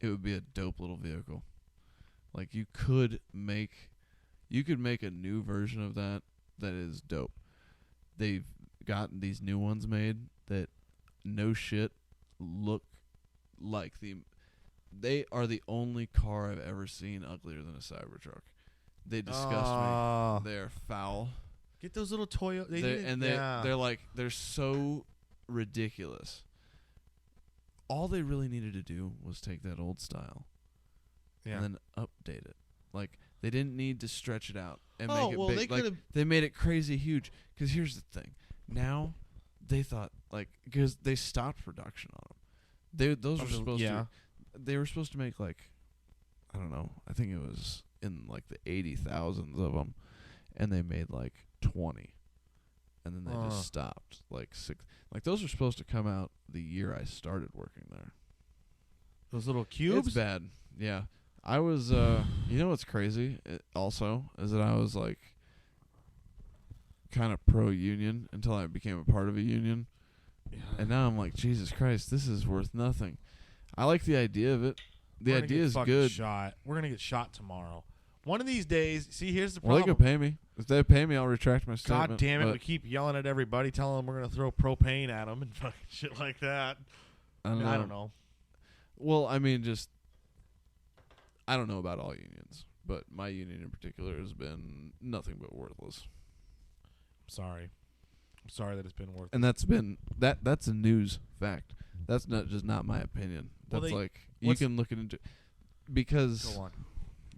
it would be a dope little vehicle. Like you could make a new version of that is dope. They've gotten these new ones made that no shit look like they are the only car I've ever seen uglier than a Cybertruck. They disgust me. They're foul. Get those little Toyota. They're so ridiculous. All they really needed to do was take that old style and then update it. Like, they didn't need to stretch it out and make it big. Like, they made it crazy huge. Because here's the thing. Now, they thought, like, because they stopped production on them. Those were supposed to... They were supposed to make, like, I don't know. I think it was in, like, the 80,000s of them. And they made, like, 20. And then they just stopped. Like, 6... Like, those were supposed to come out the year I started working there. Those little cubes? It's bad. Yeah. I was, you know what's crazy also is that I was, like, kind of pro-union until I became a part of a union. Yeah. And now I'm like, Jesus Christ, this is worth nothing. I like the idea of it. The idea is good. We're going to get shot tomorrow. One of these days, see, here's the problem. Well, they could pay me. If they pay me, I'll retract my statement. God damn it, we keep yelling at everybody, telling them we're going to throw propane at them and fucking shit like that. I don't know. Well, I mean, just... I don't know about all unions, but my union in particular has been nothing but worthless. I'm sorry that it's been worthless. And that's a news fact. That's not my opinion. That's you can look into because go on.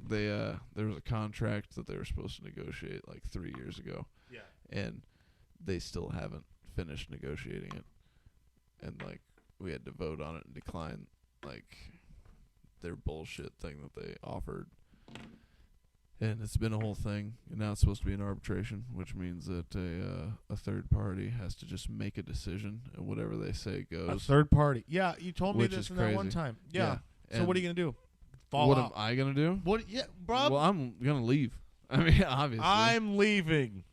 There was a contract that they were supposed to negotiate like 3 years ago. Yeah. And they still haven't finished negotiating it. And like we had to vote on it and decline like their bullshit thing that they offered. And it's been a whole thing. And now it's supposed to be an arbitration, which means that a third party has to just make a decision, and whatever they say goes. A third party. Yeah, you told me this in that one time. Yeah. So what are you going to do? What am I going to do? What? Yeah, bro. Well, I'm going to leave. I mean, obviously. I'm leaving.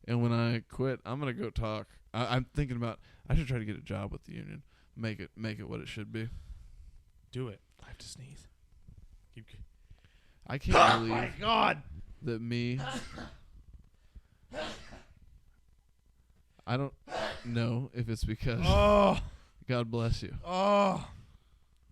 And when I quit, I'm going to go talk. I'm thinking about, I should try to get a job with the union. Make it what it should be. Do it. I have to sneeze. I can't believe my God. That me. I don't know if it's because. Oh. God bless you. Oh.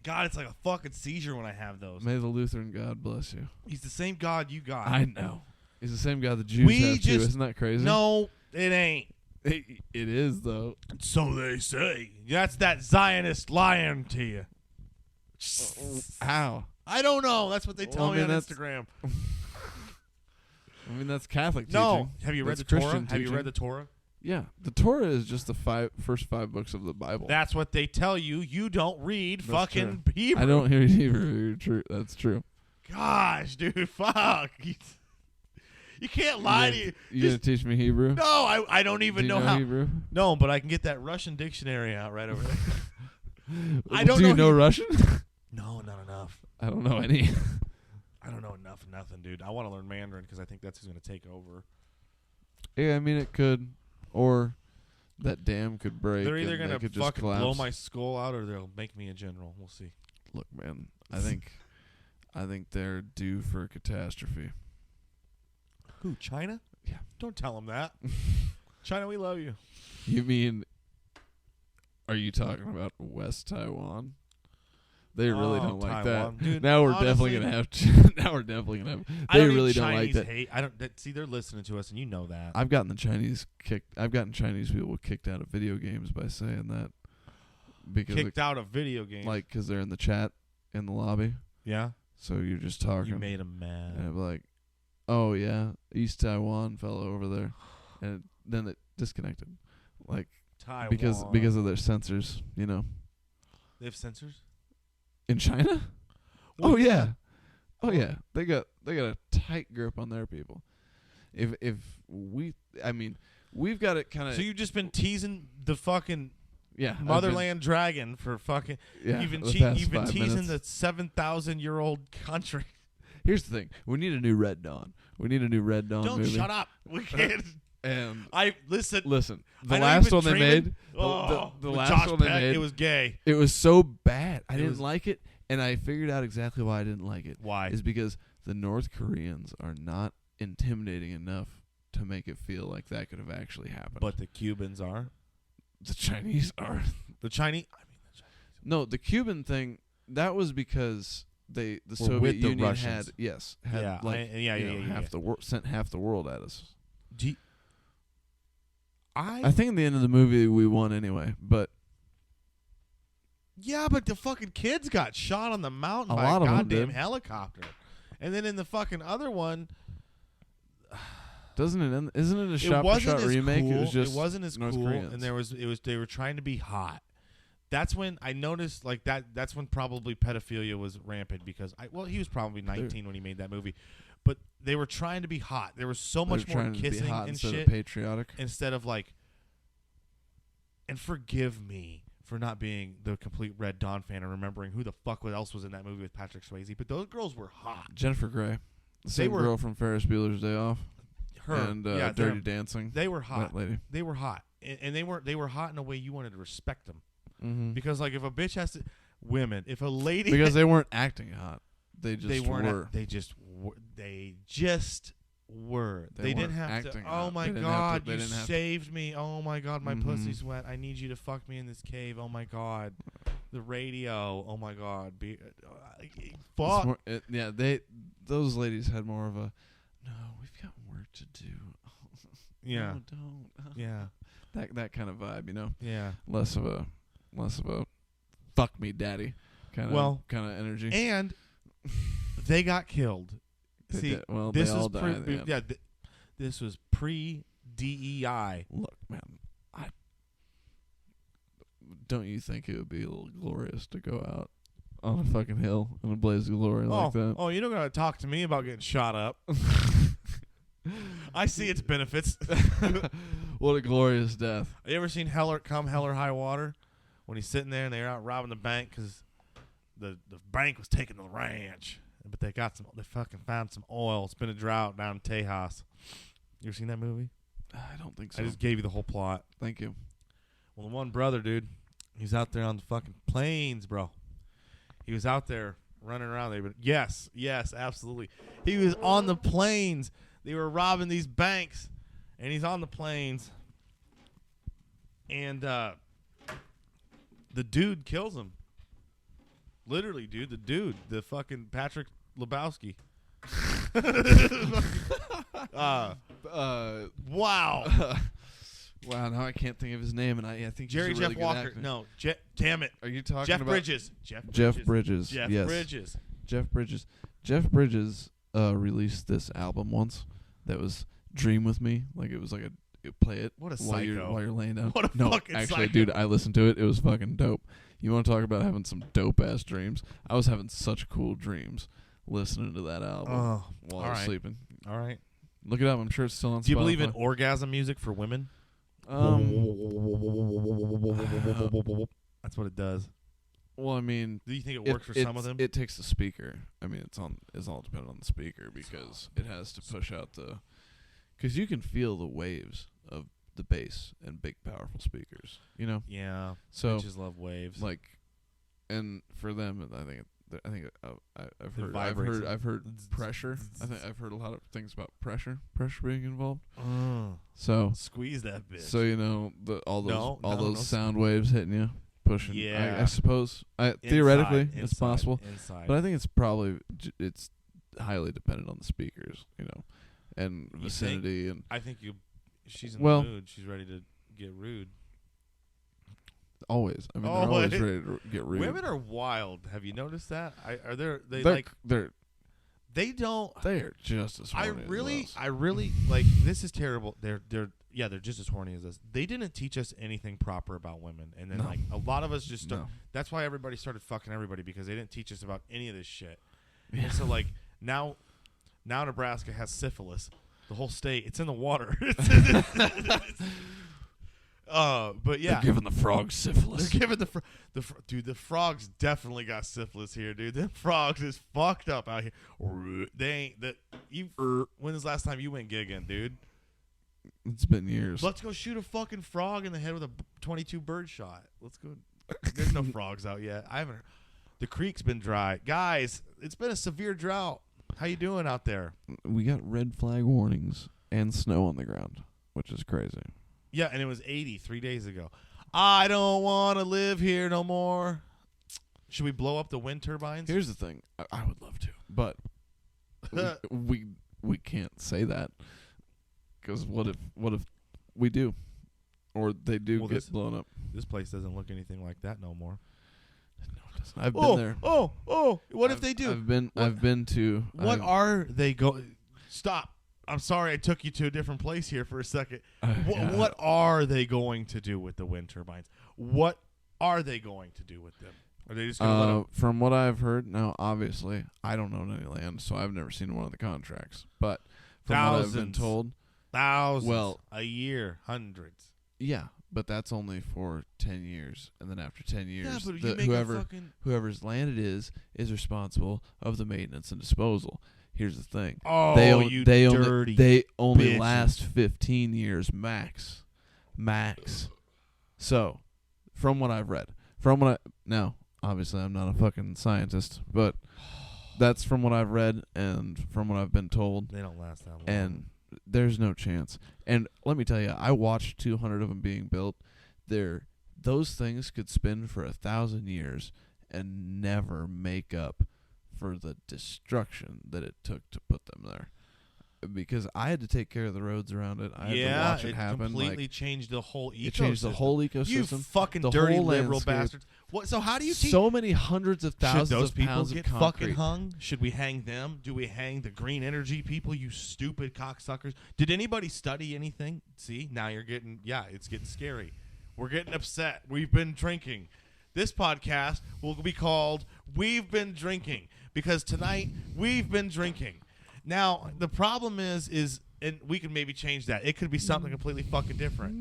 God, it's like a fucking seizure when I have those. May the Lutheran God bless you. He's the same God you got. I know. He's the same God the Jews have too. Isn't that crazy? No, it ain't. It is, though. So they say. That's that Zionist lying to you. How? I don't know. That's what they tell me on Instagram. I mean, that's Catholic teaching. No. Have you read the Christian Torah? teaching. Have you read the Torah? Yeah. The Torah is just the first 5 books of the Bible. That's what they tell you. You don't read that's fucking true. Hebrew. I don't hear Hebrew. True. That's true. Gosh, dude. Fuck. You can't lie to you. You going to teach me Hebrew? No, I don't even know how. Hebrew? No, but I can get that Russian dictionary out right over there. Do you know Russian? No, not enough. I don't know any. I don't know enough of nothing, dude. I want to learn Mandarin because I think that's who's going to take over. Yeah, I mean, it could. Or that dam could break. They're either going to fucking collapse. blow my skull out or they'll make me a general. We'll see. Look, man, I think they're due for a catastrophe. Who, China? Yeah. Don't tell them that. China, we love you. You mean, are you talking about West Taiwan? They really don't like Taiwan. that. Dude, now we're definitely gonna have. Now we're definitely gonna have. They really don't like that. Hate. See, they're listening to us, and you know that. I've gotten Chinese people kicked out of video games by saying that. Because kicked out of video games, like because they're in the chat in the lobby. Yeah. So you're just talking. You made them mad. And I'm like, oh yeah, East Taiwan fella over there, and then it disconnected, like Taiwan because of their sensors, you know. They have sensors. In China? Well, oh yeah. Oh yeah. They got a tight grip on their people. We've got it kind of. So you've just been teasing the fucking motherland dragon for fucking. Yeah. You've been teasing the 7,000-year-old country. Here's the thing: we need a new Red Dawn. We need a new Red Dawn. Don't movie. shut up. We can't. And I listen. The I know last you've one been they dreaming. made, the With last Josh one they Peck, made, it was gay. it was so bad. I It didn't was- like it, and I figured out exactly why I didn't like it. Why? Is because the North Koreans are not intimidating enough to make it feel like that could have actually happened. But the Cubans are. The Chinese are. The Chinese. No, the Cuban thing, that was because the We're Soviet with the Union Russians. had Yeah, like yeah, half the sent half the world at us. I think in the end of the movie we won anyway, but yeah, but the fucking kids got shot on the mountain A by lot a of 'em goddamn did. helicopter, and then in the fucking other one, doesn't it end, isn't it a it shot for wasn't shot as remake? cool. It was just wasn't as North cool, Koreans. and they were trying to be hot. That's when I noticed like that's when probably pedophilia was rampant because he was probably 19 when he made that movie, but they were trying to be hot. There was so much more trying to be kissing hot and instead shit of patriotic. instead of like. And forgive me for not being the complete Red Dawn fan and remembering who the fuck else was in that movie with Patrick Swayze, but those girls were hot. Jennifer Grey, the same were- girl from Ferris Bueller's Day Off, Her and yeah, Dirty Dancing. they were hot. That lady. They were hot, and they were hot in a way you wanted to respect them. Mm-hmm. Because like if a bitch has to, if a lady Because they weren't acting hot, they just they weren't were. they just were They didn't weren't have to. acting Oh hot. my They didn't have god, to- they you didn't have to- saved me. Oh my god, my Mhm. pussy's wet. I need you to fuck me in this cave. Oh my god, the radio. Oh my god, It's fuck. more- those ladies had more of a no. We've got work to do. Yeah, No, don't. yeah, That kind of vibe, you know. yeah. Less of a fuck me, daddy kind of energy. And they got killed. They See, did- well, this they all is died in the end. yeah. This was pre DEI. Look, man, don't you think it would be a little glorious to go out on a fucking hill in a blaze of glory like that? Oh, you don't gotta talk to me about getting shot up. I see its benefits. What a glorious death! You ever seen Hell or High Water? When he's sitting there and they're out robbing the bank because the bank was taken to the ranch, but they fucking found some oil. It's been a drought down in Tejas. You ever seen that movie? I don't think so. I just gave you the whole plot. Thank you. Well, the one brother, dude, he's out there on the fucking plains, bro. He was out there running around there. But yes, absolutely. He was on the plains. They were robbing these banks, and he's on the plains. And the dude kills him. Literally, dude. The fucking Patrick Lebowski. Wow. Wow, now I can't think of his name, and I think Jerry he's a really Jeff good Walker. actor. No, damn it. Are you talking Jeff about Bridges. Jeff Bridges? Jeff Yes. Bridges. Jeff Bridges. Jeff Bridges released this album once that was "Dream with Me." Like it was like play it What a while you're psycho. laying down. What a no, fucking actually, psycho. dude, I listened to it. It was fucking dope. You want to talk about having some dope ass dreams? I was having such cool dreams listening to that album Oh, while I was sleeping. all right. Look it up. I'm sure it's still on. Do you believe in Spotify. orgasm music for women? That's what it does. Well, I mean, Do you think it works for some of them? It takes the speaker. I mean, it's all dependent on the speaker because it has to push out because you can feel the waves of the bass and big powerful speakers. You know. Yeah. So Bitches love waves. like, and for them, I've heard vibrates I've heard pressure. I think I've heard a lot of things about pressure being involved. So Squeeze that bitch. so you know all those no sound waves hitting you, pushing. Yeah. I suppose theoretically it's Inside, possible, Inside. but I think it's probably it's highly dependent on the speakers, you know, and You vicinity and I think she's in Well- the mood. She's ready to get rude. always. I mean, they're always Always. ready to get rude. Women are wild. Have you noticed that? They they're, like they're they don't. they're just as I horny as really us. like. This is terrible. They're just as horny as us. They didn't teach us anything proper about women, and then No. like a lot of us just. No. That's why everybody started fucking everybody because they didn't teach us about any of this shit. Yeah. And so like now Nebraska has syphilis. The whole state. It's in the water. But yeah. They're giving the frogs syphilis. They're giving dude. The frogs definitely got syphilis here, dude. The frogs is fucked up out here. They ain't that. When was the last time you went gigging, dude? It's been years. Let's go shoot a fucking frog in the head with a 22 bird shot. Let's go. There's no frogs out yet. I haven't. The creek's been dry, guys. It's been a severe drought. How you doing out there? We got red flag warnings and snow on the ground, which is crazy. Yeah, and it was 80 3 days ago. I don't want to live here no more. Should we blow up the wind turbines? Here's the thing. I would love to, but we can't say that because what if we do, or they do get blown up? This place doesn't look anything like that no more. No, it doesn't. I've been there. What if they do? I've been to. What are they going? Stop. I'm sorry I took you to a different place here for a second. What are they going to do with the wind turbines? What are they going to do with them? Are they just going to let them? From what I've heard, now obviously I don't own any land, so I've never seen one of the contracts. But from what I've been told, thousands a year, hundreds. Yeah, but that's only for 10 years, and then after 10 years, but you make whoever's land it is responsible of the maintenance and disposal. Here's the thing: Oh, they dirty only bitches. last 15 years max. So, from what I've read, now obviously I'm not a fucking scientist, but that's from what I've read and from what I've been told. They don't last that long. And there's no chance. And let me tell you, I watched 200 of them being built. Those things could spin for 1,000 years and never make up for the destruction that it took to put them there. Because I had to take care of the roads around it. I had to watch it happen. Completely changed the whole ecosystem. It changed the whole ecosystem. You fucking the dirty whole liberal landscape. bastards. What? So how do you teach? So many hundreds of thousands Should those of people pounds get of concrete. fucking hung? Should we hang them? Do we hang the green energy people? You stupid cocksuckers. Did anybody study anything? See, now you're getting. Yeah, it's getting scary. We're getting upset. We've been drinking. This podcast will be called "We've Been Drinking" because tonight we've been drinking. Now the problem is, and we can maybe change that. It could be something completely fucking different.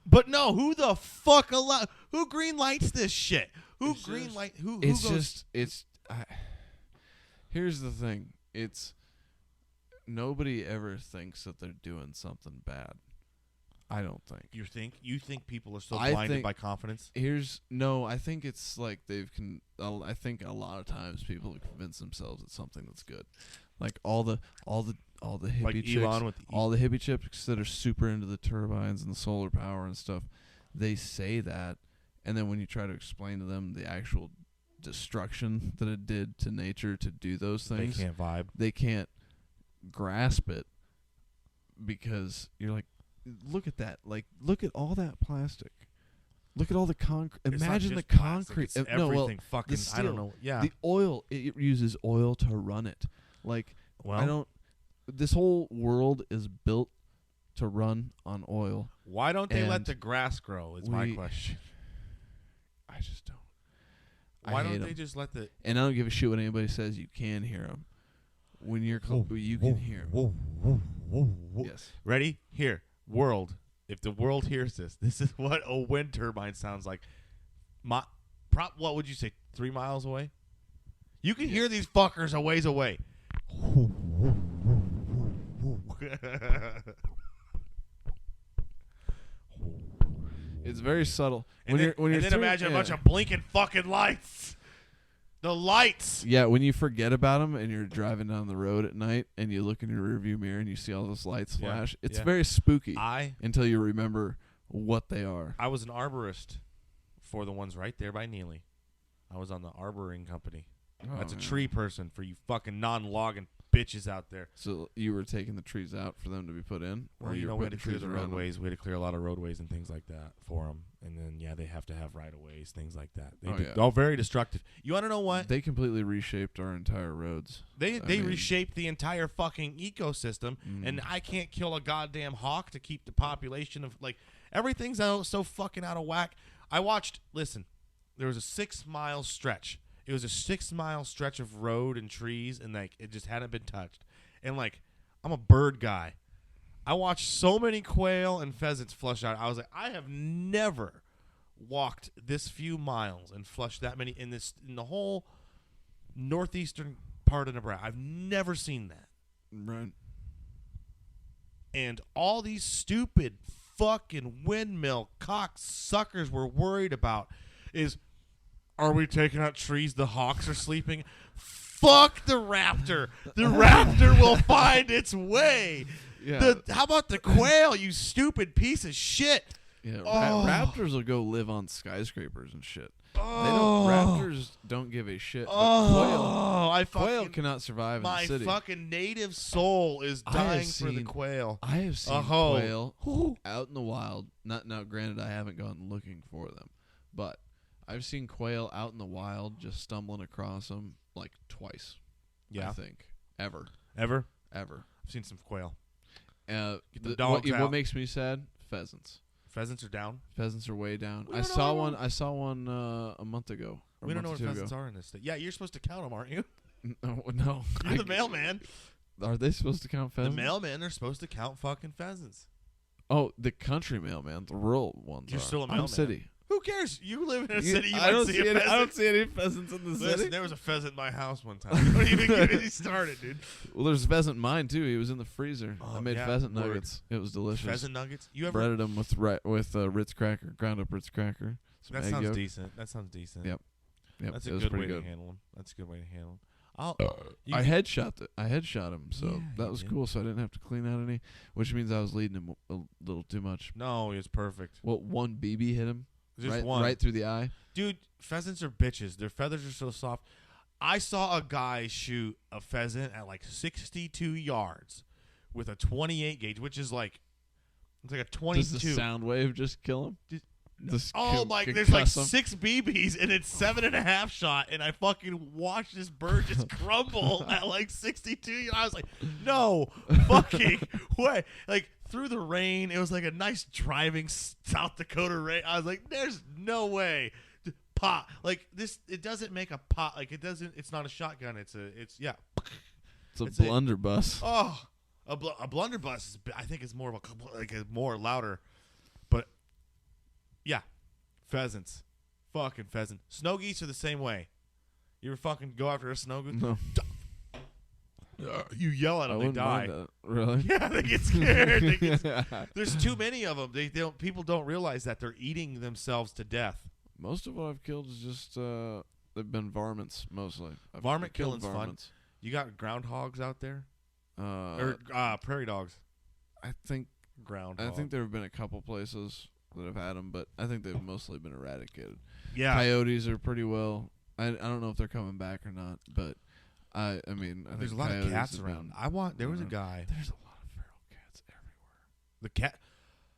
But no, who the fuck who green lights this shit? Who green light? Who It's goes? just it's. Here's the thing. It's nobody ever thinks that they're doing something bad. I don't think. You think people are so blinded by confidence? I think it's like I think a lot of times people convince themselves it's something that's good. Like all the hippie Like chicks, Elon with all the hippie chicks that are super into the turbines and the solar power and stuff, they say that, and then when you try to explain to them the actual destruction that it did to nature to do those things, They can't vibe. They can't grasp it because you're like, look at that! Like, look at all that plastic. Look at all the concrete. Imagine the concrete. It's everything fucking. the steel, I don't know. Yeah. The oil. It uses oil to run it. Like, this whole world is built to run on oil. Why don't they let the grass grow? Is my question. I just don't. Why don't they just let the? And I don't give a shit what anybody says. You can hear them. When you're close, you can hear them. Yes. Ready? Here, world. If the world hears this is what a wind turbine sounds like. What would you say? 3 miles away? You can hear these fuckers a ways away. It's very subtle. And then imagine a bunch of blinking fucking lights. The lights. Yeah, when you forget about them and you're driving down the road at night and you look in your rearview mirror and you see all those lights flash, it's very spooky until you remember what they are. I was an arborist for the ones right there by Neely. I was on the arboring company. That's a tree person for you fucking non-logging bitches out there. So you were taking the trees out for them to be put in? Well, we had to clear the roadways. We had to clear a lot of roadways and things like that for them. And then, they have to have right-of-ways, things like that. All very destructive. You want to know what? They completely reshaped our entire roads. They reshaped the entire fucking ecosystem, and I can't kill a goddamn hawk to keep the population of, like, everything's so fucking out of whack. Listen, there was a 6-mile stretch. It was a 6-mile stretch of road and trees, and like it just hadn't been touched. And like, I'm a bird guy. I watched so many quail and pheasants flush out. I was like, I have never walked this few miles and flushed that many in the whole northeastern part of Nebraska. I've never seen that. Right. And all these stupid fucking windmill cocksuckers were worried about is, are we taking out trees? The hawks are sleeping. Fuck the raptor. The raptor will find its way. Yeah. How about the quail, you stupid piece of shit? Yeah, raptors will go live on skyscrapers and shit. Raptors don't give a shit. But quail cannot survive in the city. My fucking native soul is dying for the quail. I have seen quail out in the wild. Now, granted, I haven't gone looking for them, but I've seen quail out in the wild just stumbling across them like twice. Yeah, I think ever. I've seen some quail. What makes me sad? Pheasants. Pheasants are down. Pheasants are way down. I saw one a month ago. We don't know what pheasants are in this state. Yeah, you're supposed to count them, aren't you? No. You're the mailman. Are they supposed to count pheasants? The mailmen are supposed to count fucking pheasants. Oh, the country mailman, the rural ones. You're still a mailman. I'm city. Who cares? You live in a city. I don't see any pheasants in the city. There was a pheasant in my house one time. Don't even get me started, dude. Well, there's a pheasant in mine too. He was in the freezer. I made pheasant nuggets. It was delicious. Pheasant nuggets? You ever breaded them with Ritz cracker, ground up Ritz cracker. That sounds decent. Yep. That's a good way to handle them. That's a good way to handle them. I headshot him, so that was cool. So I didn't have to clean out any, which means I was leading him a little too much. No, he was perfect. Well, one BB hit him. Just one. Right through the eye. Dude, pheasants are bitches. Their feathers are so soft. I saw a guy shoot a pheasant at like 62 yards with a 28 gauge, which is like, it's like a 22. Does the sound wave just kill him? There's like 6 BBs and it's 7.5 shot, and I fucking watched this bird just crumble at like 62. I was like, no fucking way. Like, through the rain, it was like a nice driving South Dakota rain. I was like, there's no way. Pop. Like, this, it doesn't make a pop. Like, it's not a shotgun. It's a blunderbuss. A blunderbuss is, I think, is more of a more louder. But yeah, pheasants, fucking pheasant. Snow geese are the same way. You ever fucking go after a snow goose? No. You yell at them, they die. Really? Yeah, they get scared. There's too many of them. People don't realize that they're eating themselves to death. Most of what I've killed is just they've been varmints mostly. Varmint killing's fun. You got groundhogs out there, or prairie dogs. I think groundhog. I think there have been a couple places that have had them, but I think they've mostly been eradicated. Yeah, coyotes are pretty well. I don't know if they're coming back or not, but I mean, I there's think a lot of cats around. There was a guy. There's a lot of feral cats everywhere. The cat.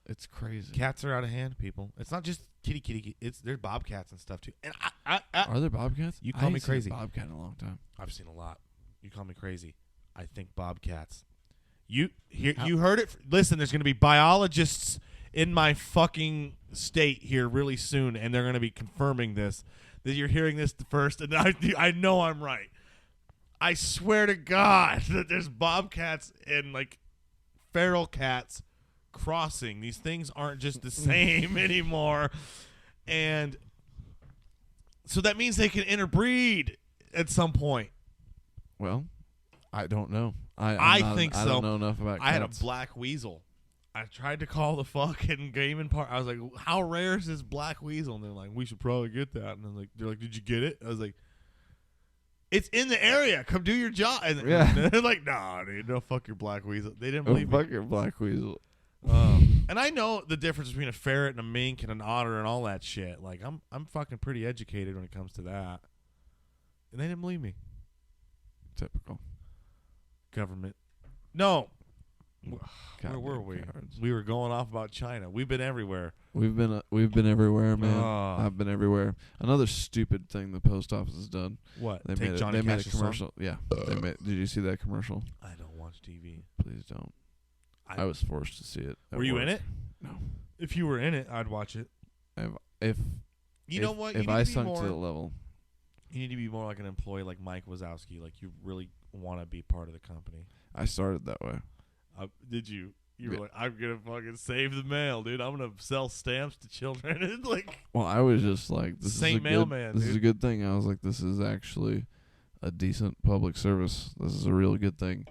It's crazy. Cats are out of hand, people. It's not just kitty. There's bobcats and stuff too. And are there bobcats? You call me crazy. I haven't seen a bobcat in a long time. I've seen a lot. You call me crazy. I think bobcats. You heard it. Listen, there's going to be biologists in my fucking state here really soon, and they're going to be confirming this. That you're hearing this first, and I know I'm right. I swear to God that there's bobcats and like feral cats crossing. These things aren't just the same anymore, and so that means they can interbreed at some point. Well, I don't know. I think so. I don't know enough about cats. I had a black weasel. I tried to call the fucking game and park. I was like, how rare is this black weasel? And they're like, we should probably get that. And they're like, did you get it? I was like, it's in the area. Come do your job. And they're like, nah, dude, no, fuck your black weasel. They didn't believe me. Fuck your black weasel. And I know the difference between a ferret and a mink and an otter and all that shit. Like, I'm fucking pretty educated when it comes to that. And they didn't believe me. Typical. Government. No. God, where were we? We were going off about China. We've been everywhere. We've been everywhere, man. I've been everywhere. Another stupid thing the post office has done. What? They made a commercial. Yeah. Did you see that commercial? I don't watch TV. Please don't. I was forced to see it. Were you in it? No. If you were in it, I'd watch it. If I sunk to the level, you need to be more like an employee, like Mike Wazowski. Like, you really want to be part of the company. I started that way. Did you? You were like, I'm gonna fucking save the mail, dude. I'm gonna sell stamps to children. Like, well, I was just like, this Saint Mailman. This is a good thing. I was like, this is actually a decent public service. This is a real good thing.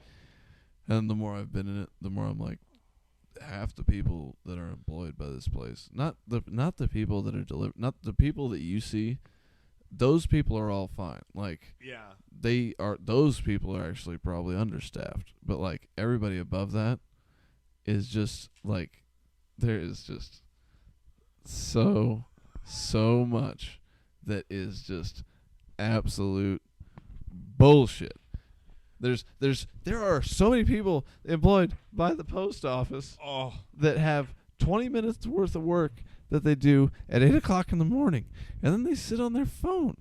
And the more I've been in it, the more I'm like, half the people that are employed by this place, not the people that are not the people that you see, those people are all fine. Like, Yeah. those people are actually probably understaffed. But like everybody above that is just like, there is just so much that is just absolute bullshit. There are so many people employed by the post office that have 20 minutes worth of work that they do at 8 o'clock in the morning, and then they sit on their phone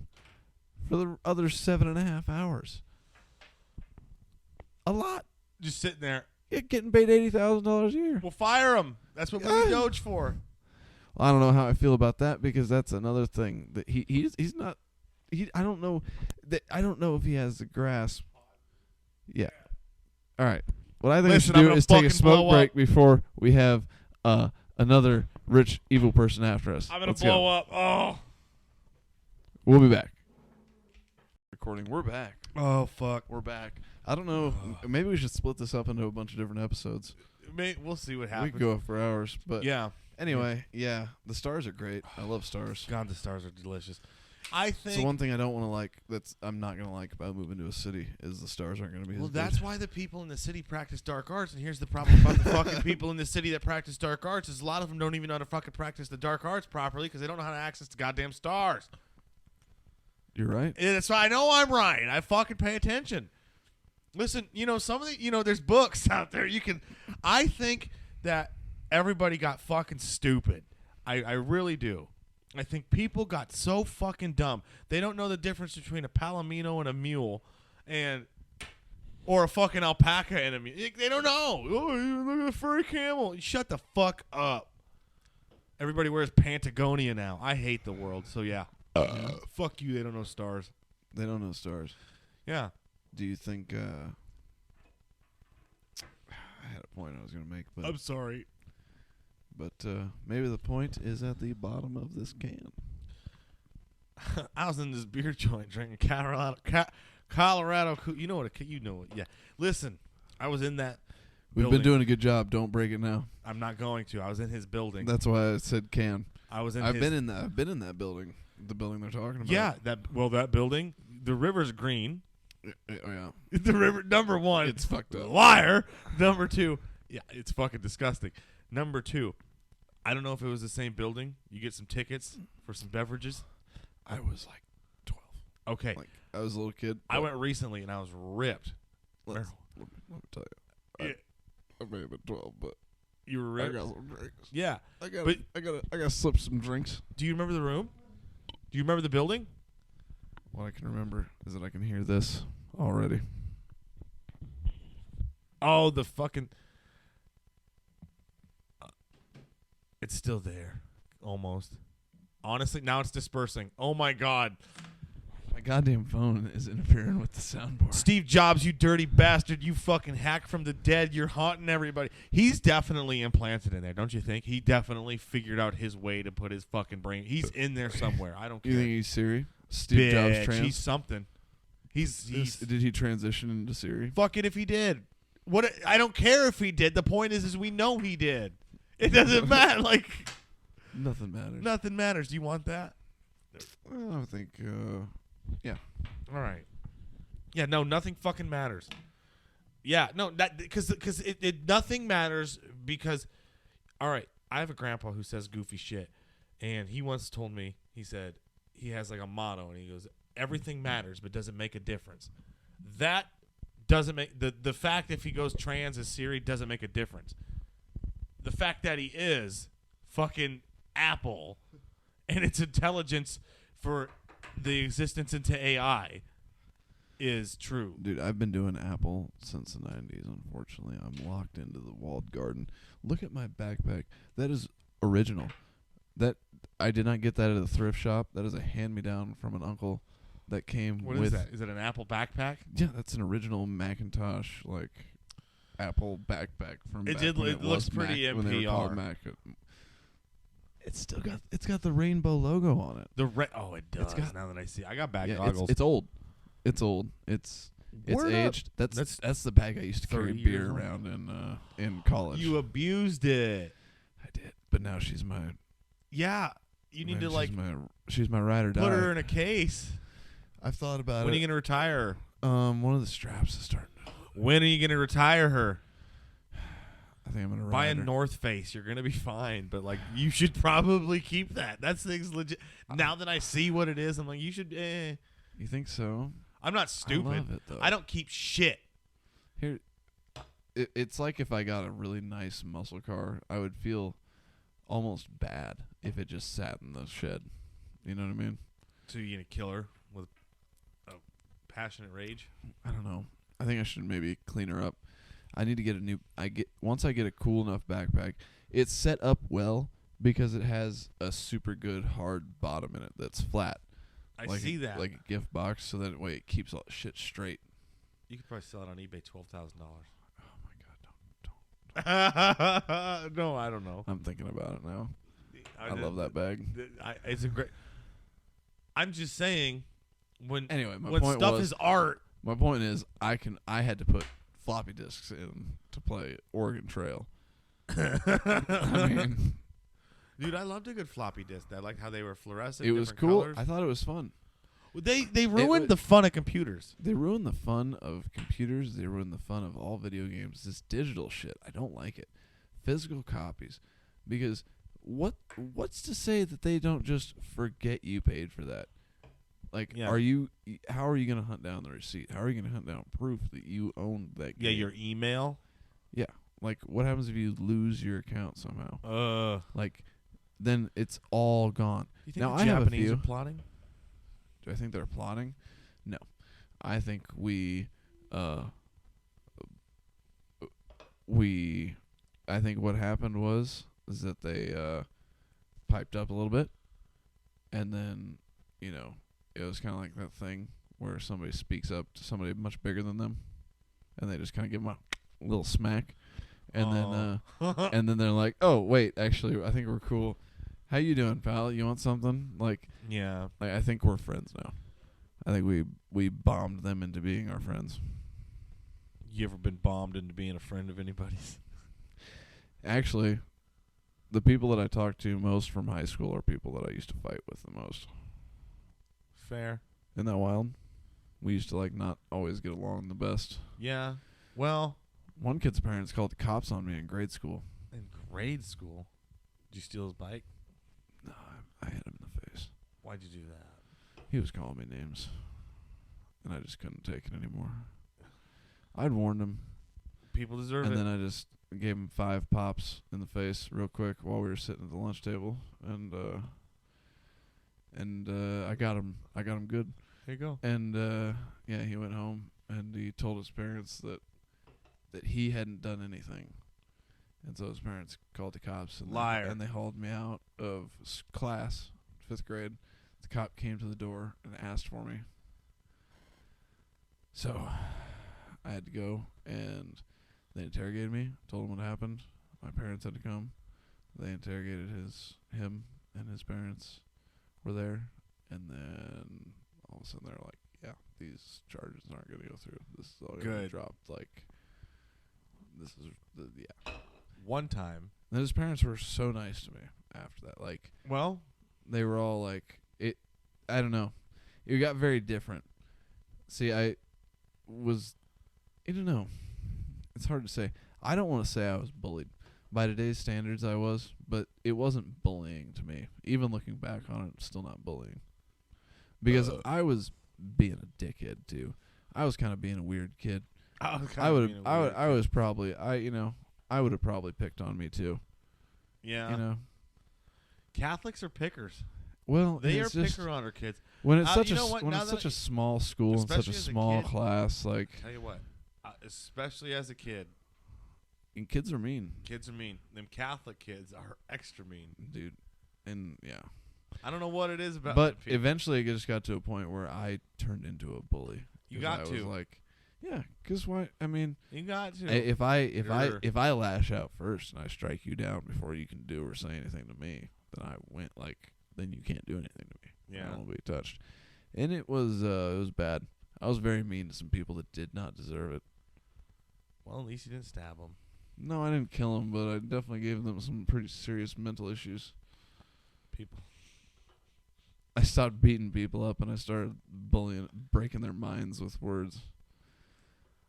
for the other 7.5 hours. A lot. Just sitting there. You're getting paid $80,000 a year. We'll fire him. That's what we need Doge for. Well, I don't know how I feel about that, because that's another thing that he's not. I don't know if he has the grasp. Yeah. All right. What I think we should do is take a smoke break before we have another rich evil person after us. I'm gonna blow up. Oh. We'll be back. Recording. We're back. Oh fuck. We're back. I don't know. Maybe we should split this up into a bunch of different episodes. We'll see what happens. We could go for hours, but yeah. Anyway, yeah, the stars are great. I love stars. God, the stars are delicious. I think. So one thing I don't want to like, I'm not gonna like about moving to a city, is the stars aren't gonna be. Well, as that's good. why the people in the city practice dark arts. And here's the problem about the fucking people in the city that practice dark arts is a lot of them don't even know how to fucking practice the dark arts properly because they don't know how to access the goddamn stars. You're right. And that's why I know I'm right. I fucking pay attention. Listen, some of the, there's books out there. I think that everybody got fucking stupid. I really do. I think people got so fucking dumb. They don't know the difference between a palomino and a mule, or a fucking alpaca and a mule. They don't know. Oh, look at the furry camel. Shut the fuck up. Everybody wears Patagonia now. I hate the world. So yeah. Fuck you. They don't know stars. They don't know stars. Yeah. Do you think? I had a point I was gonna make, but I'm sorry. But maybe the point is at the bottom of this can. I was in this beer joint drinking Colorado. You know what? Yeah. Listen, I was in that. We've been doing a good job. Don't break it now. I'm not going to. I was in his building. That's why I said can. I've been in that building. The building they're talking about. Yeah. That building. The river's green. Yeah. The river. Number one. It's fucked up. Liar. Number two. Yeah. It's fucking disgusting. Number two. I don't know if it was the same building. You get some tickets for some beverages. I was like 12. Okay. Like, I was a little kid. I went recently and I was ripped. Let me tell you. I may have been 12, but you were ripped. I got some drinks. Yeah. I got to slip some drinks. Do you remember the room? Do you remember the building? What I can remember is that I can hear this already. Oh, the fucking... It's still there. Almost. Honestly, now it's dispersing. Oh, my God. My goddamn phone is interfering with the soundboard. Steve Jobs, you dirty bastard. You fucking hack from the dead. You're haunting everybody. He's definitely implanted in there, don't you think? He definitely figured out his way to put his fucking brain. He's in there somewhere. I don't care. You think he's Siri? Steve Jobs trans? He's something. He's Did he transition into Siri? Fuck it if he did. What? I don't care if he did. The point is we know he did. It doesn't matter. Like nothing matters. Nothing matters. Do you want that? Well, I think, yeah. All right. Yeah. No. Nothing fucking matters. Yeah. No. That because it nothing matters because. All right. I have a grandpa who says goofy shit, and he once told me. He said he has like a motto, and he goes, "Everything matters, but doesn't make a difference." That doesn't make the fact if he goes trans as Siri doesn't make a difference. The fact that he is fucking Apple and its intelligence for the existence into AI is true. Dude, I've been doing Apple since the 90s, unfortunately. I'm locked into the walled garden. Look at my backpack. That is original. That I did not get that at a thrift shop. That is a hand-me-down from an uncle that came with... What is that? Is it an Apple backpack? Yeah, that's an original Macintosh, like... Apple backpack from it back did. when It looks pretty Mac, when they were called NPR. Mac. It's got the rainbow logo on it. Oh, it does. Now that I see, I got back Yeah, goggles. it's old. It's old. It's It's Word up. aged. That's the bag I used to carry 30 beer years old. around in college. You abused it. I did, but now she's my. Yeah, you need to like she's my ride or die. put her in a case. I've thought about When it. are you gonna retire her? One of the straps is starting. When are you gonna retire her? I think I'm gonna Buy a ride her. North Face. You're gonna be fine. But like, you should probably keep that. That's thing's legit. Now that I see what it is, I'm like, you should. You think so? I'm not stupid. I love it though. I don't keep shit. Here, it's like if I got a really nice muscle car, I would feel almost bad if it just sat in the shed. You know what I mean? So you're gonna kill her with a passionate rage? I don't know. I think I should maybe clean her up. I need to get a new. Once I get a cool enough backpack, it's set up well because it has a super good hard bottom in it that's flat. I see that. Like a gift box, so that way it keeps all shit straight. You could probably sell it on eBay, $12,000. Oh my god, don't. No, I don't know. I'm thinking about it now. I love that bag. It's a great. I'm just saying, when Anyway, my when point stuff was, is art. My point is, I had to put floppy disks in to play Oregon Trail. I mean, Dude, I loved a good floppy disk. I liked how they were fluorescent. it was different cool. colors. I thought it was fun. They ruined the fun of computers. They ruined the fun of computers. They ruined the fun of all video games. This digital shit, I don't like it. Physical copies, because what's to say that they don't just forget you paid for that? Like, Yeah. How are you gonna hunt down the receipt? How are you gonna hunt down proof that you owned that game? Yeah, your email. Yeah. Like, what happens if you lose your account somehow? Like, then it's all gone. You think Now, the I have a Japanese few. are plotting? Do I think they're plotting? No. I think I think what happened is that they piped up a little bit, and then, it was kind of like that thing where somebody speaks up to somebody much bigger than them, and they just kind of give them a little smack, and then they're like, "Oh, wait, actually, I think we're cool. How you doing, pal? You want something?" Like, Yeah. I think we're friends now. I think we bombed them into being our friends. You ever been bombed into being a friend of anybody's? Actually, the people that I talk to most from high school are people that I used to fight with the most. Fair. Isn't that wild? We used to not always get along the best. Yeah. Well, One kid's parents called the cops on me in grade school. in grade school, did you steal his bike? No, I hit him in the face. Why'd you do that? He was calling me names, and I just couldn't take it anymore. I'd warned him, People deserve and it. then I just gave him 5 pops in the face real quick while we were sitting at the lunch table, and I got him good. There you go. And yeah, he went home and he told his parents that he hadn't done anything, and so his parents called the cops. And Liar. And they hauled me out of class, 5th grade. The cop came to the door and asked for me. So I had to go, and they interrogated me. Told them what happened. My parents had to come. They interrogated him, and his parents were there. And then all of a sudden they're like, "Yeah, these charges aren't going to go through. This is all going to be Good. dropped." This is yeah. One time. And his parents were so nice to me after that. Well, They were all like, I don't know. It got very different. See, I don't know. It's hard to say. I don't want to say I was bullied. By today's standards, I was, but it wasn't bullying to me. Even looking back on it, it's still not bullying. Because I was being a dickhead too. I was kind of being a weird kid. I would have probably picked on me too. Yeah. Catholics are pickers. Well, They are it's just, picker on our kids. when it's You know what? when Now it's that such a small school and such especially a as a small kid- class, Tell you what, especially as a kid, and kids are mean, kids are mean. Them Catholic kids are extra mean. dude. And yeah. I don't know what it is about. But them people. eventually it just got to a point where I turned into a bully. You 'Cause got I to. was like, yeah, because why? I mean, You got to. if Sure. I lash out first and I strike you down before you can do or say anything to me, then I went then you can't do anything to me. Yeah. I won't be touched. And it was bad. I was very mean to some people that did not deserve it. Well, at least you didn't stab them. No, I didn't kill them, but I definitely gave them some pretty serious mental issues. People. I stopped beating people up and I started breaking their minds with words.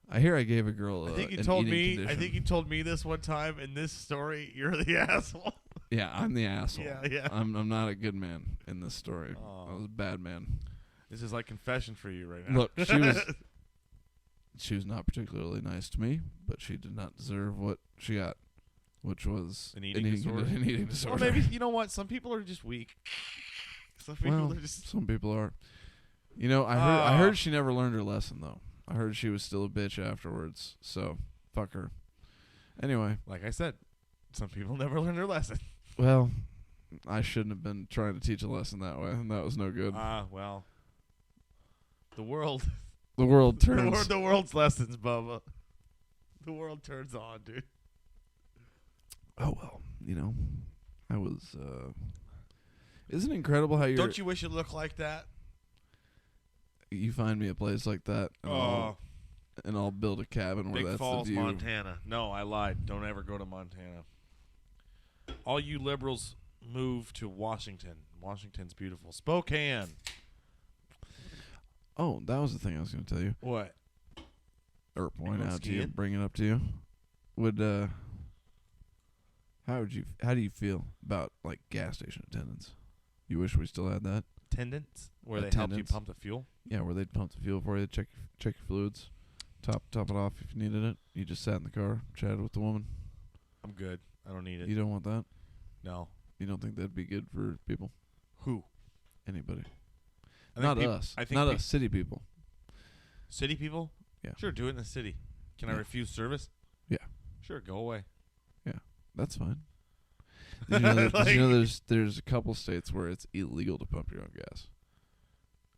I hear I gave a girl I think you an told eating me. condition. I think you told me this one time in this story. You're the asshole. Yeah, I'm the asshole. Yeah. I'm not a good man in this story. Oh. I was a bad man. This is like confession for you right now. Look, she was not particularly nice to me, but she did not deserve what she got, which was An eating disorder. An eating Well, disorder. maybe you know what? Some people are just weak. Some people are just. Some people are. You know, I heard she never learned her lesson though. I heard she was still a bitch afterwards. So fuck her. Anyway, Like I said, some people never learn their lesson. well, I shouldn't have been trying to teach a lesson that way, and that was no good. Well. The world. The world turns. The world's lessons, Bubba. The world turns on, dude. Oh well, you know, I was. Isn't it incredible how Don't you wish it looked like that? you find me a place like that, and I'll build a cabin where Big that's Falls, the view. Montana. No, I lied. Don't ever go to Montana. All you liberals move to Washington. Washington's beautiful. Spokane. Oh, that was the thing I was going to tell you, What? or point Go out to you, skiing? bring it up to you. How do you feel about like gas station attendants? You wish we still had that? Attendants? Where they helped you Attendants. pump the fuel? Yeah, where they'd pump the fuel for you, check your fluids, top it off if you needed it. You just sat in the car, chatted with the woman. I'm good. I don't need it. You don't want that? No. You don't think that'd be good for people? Who? Anybody? I think Not peop- us. I think Not peop- us. City people. City people? Yeah. Sure, do it in the city. Can I Yeah. refuse service? Yeah. Sure, go away. That's fine. Did you know, did you know there's a couple states where it's illegal to pump your own gas?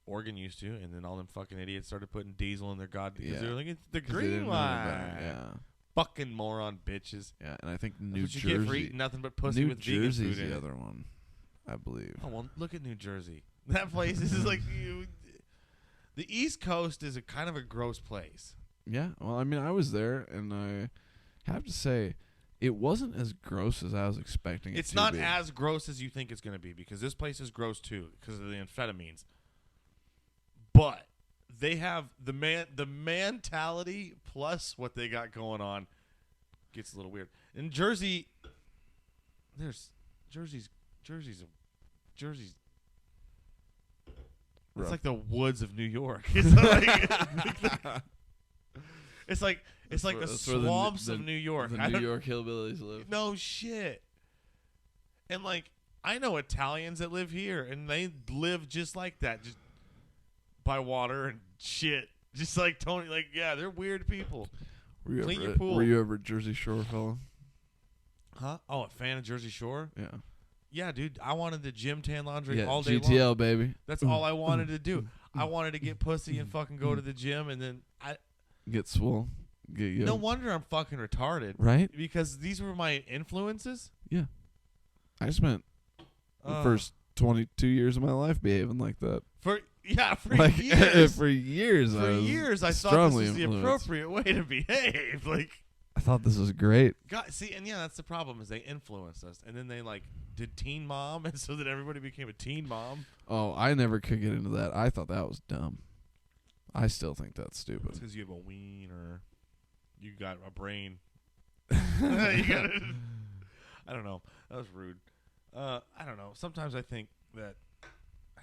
Oregon used to, and then all them fucking idiots started putting diesel in their because Yeah. they're like, it's the 'Cause they green didn't know line. better. Yeah. Fucking moron bitches. Yeah, and I think That's New what you get for Jersey. eating nothing but pussy New with Jersey's vegan food in the it. other one, I believe. Oh, well, look at New Jersey. That place is like the East Coast is a kind of a gross place. Yeah, well, I mean, I was there, and I have to say, it wasn't as gross as I was expecting it It's to not be. as gross as you think it's going to be because this place is gross too because of the amphetamines. But they have the mentality plus what they got going on gets a little weird. In Jersey, Jersey's Rough. It's like the woods of New York. It's like it's like the That's where the swamps of New York. The I New don't- York hillbillies live. No shit. And like I know Italians that live here, and they live just like that, just by water and shit. Just like Tony, like yeah, they're weird people. Clean your pool. Were you ever a Jersey Shore fella? Huh? Oh, a fan of Jersey Shore? Yeah. Yeah, dude. I wanted the gym tan laundry Yeah, all day GTL, long. baby. That's all I wanted to do. I wanted to get pussy and fucking go to the gym, and then Get swole. Get you. no wonder I'm fucking retarded. Right? Because these were my influences. Yeah. I spent the first 22 years of my life behaving like that. For Like, years. for years, For years, I thought this strongly was the influenced. appropriate way to behave. Like, I thought this was great. God, see, and yeah, that's the problem is they influenced us, and then they like did Teen Mom, and so that everybody became a Teen Mom. Oh, I never could get into that. I thought that was dumb. I still think that's stupid. It's because you have a wiener, you got a brain. You got I don't know. That was rude. I don't know. Sometimes I think that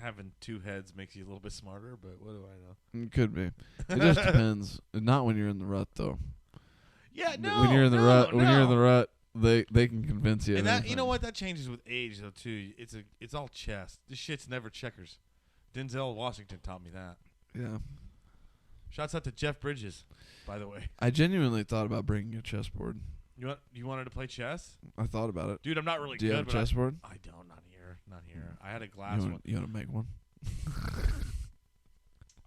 having two heads makes you a little bit smarter, but what do I know? It could be. It just depends. Not when you're in the rut, though. Yeah, no. When you're in the rut, no. they can convince you. And of that, anything. you know what? That changes with age, though, too. It's all chess. This shit's never checkers. Denzel Washington taught me that. Yeah. Shouts out to Jeff Bridges, by the way. I genuinely thought about bringing a chessboard. You wanted to play chess? I thought about it. Dude, I'm not really Do you good. have a but chessboard? I don't. Not here. Not here. I had a glass one. You want to make one?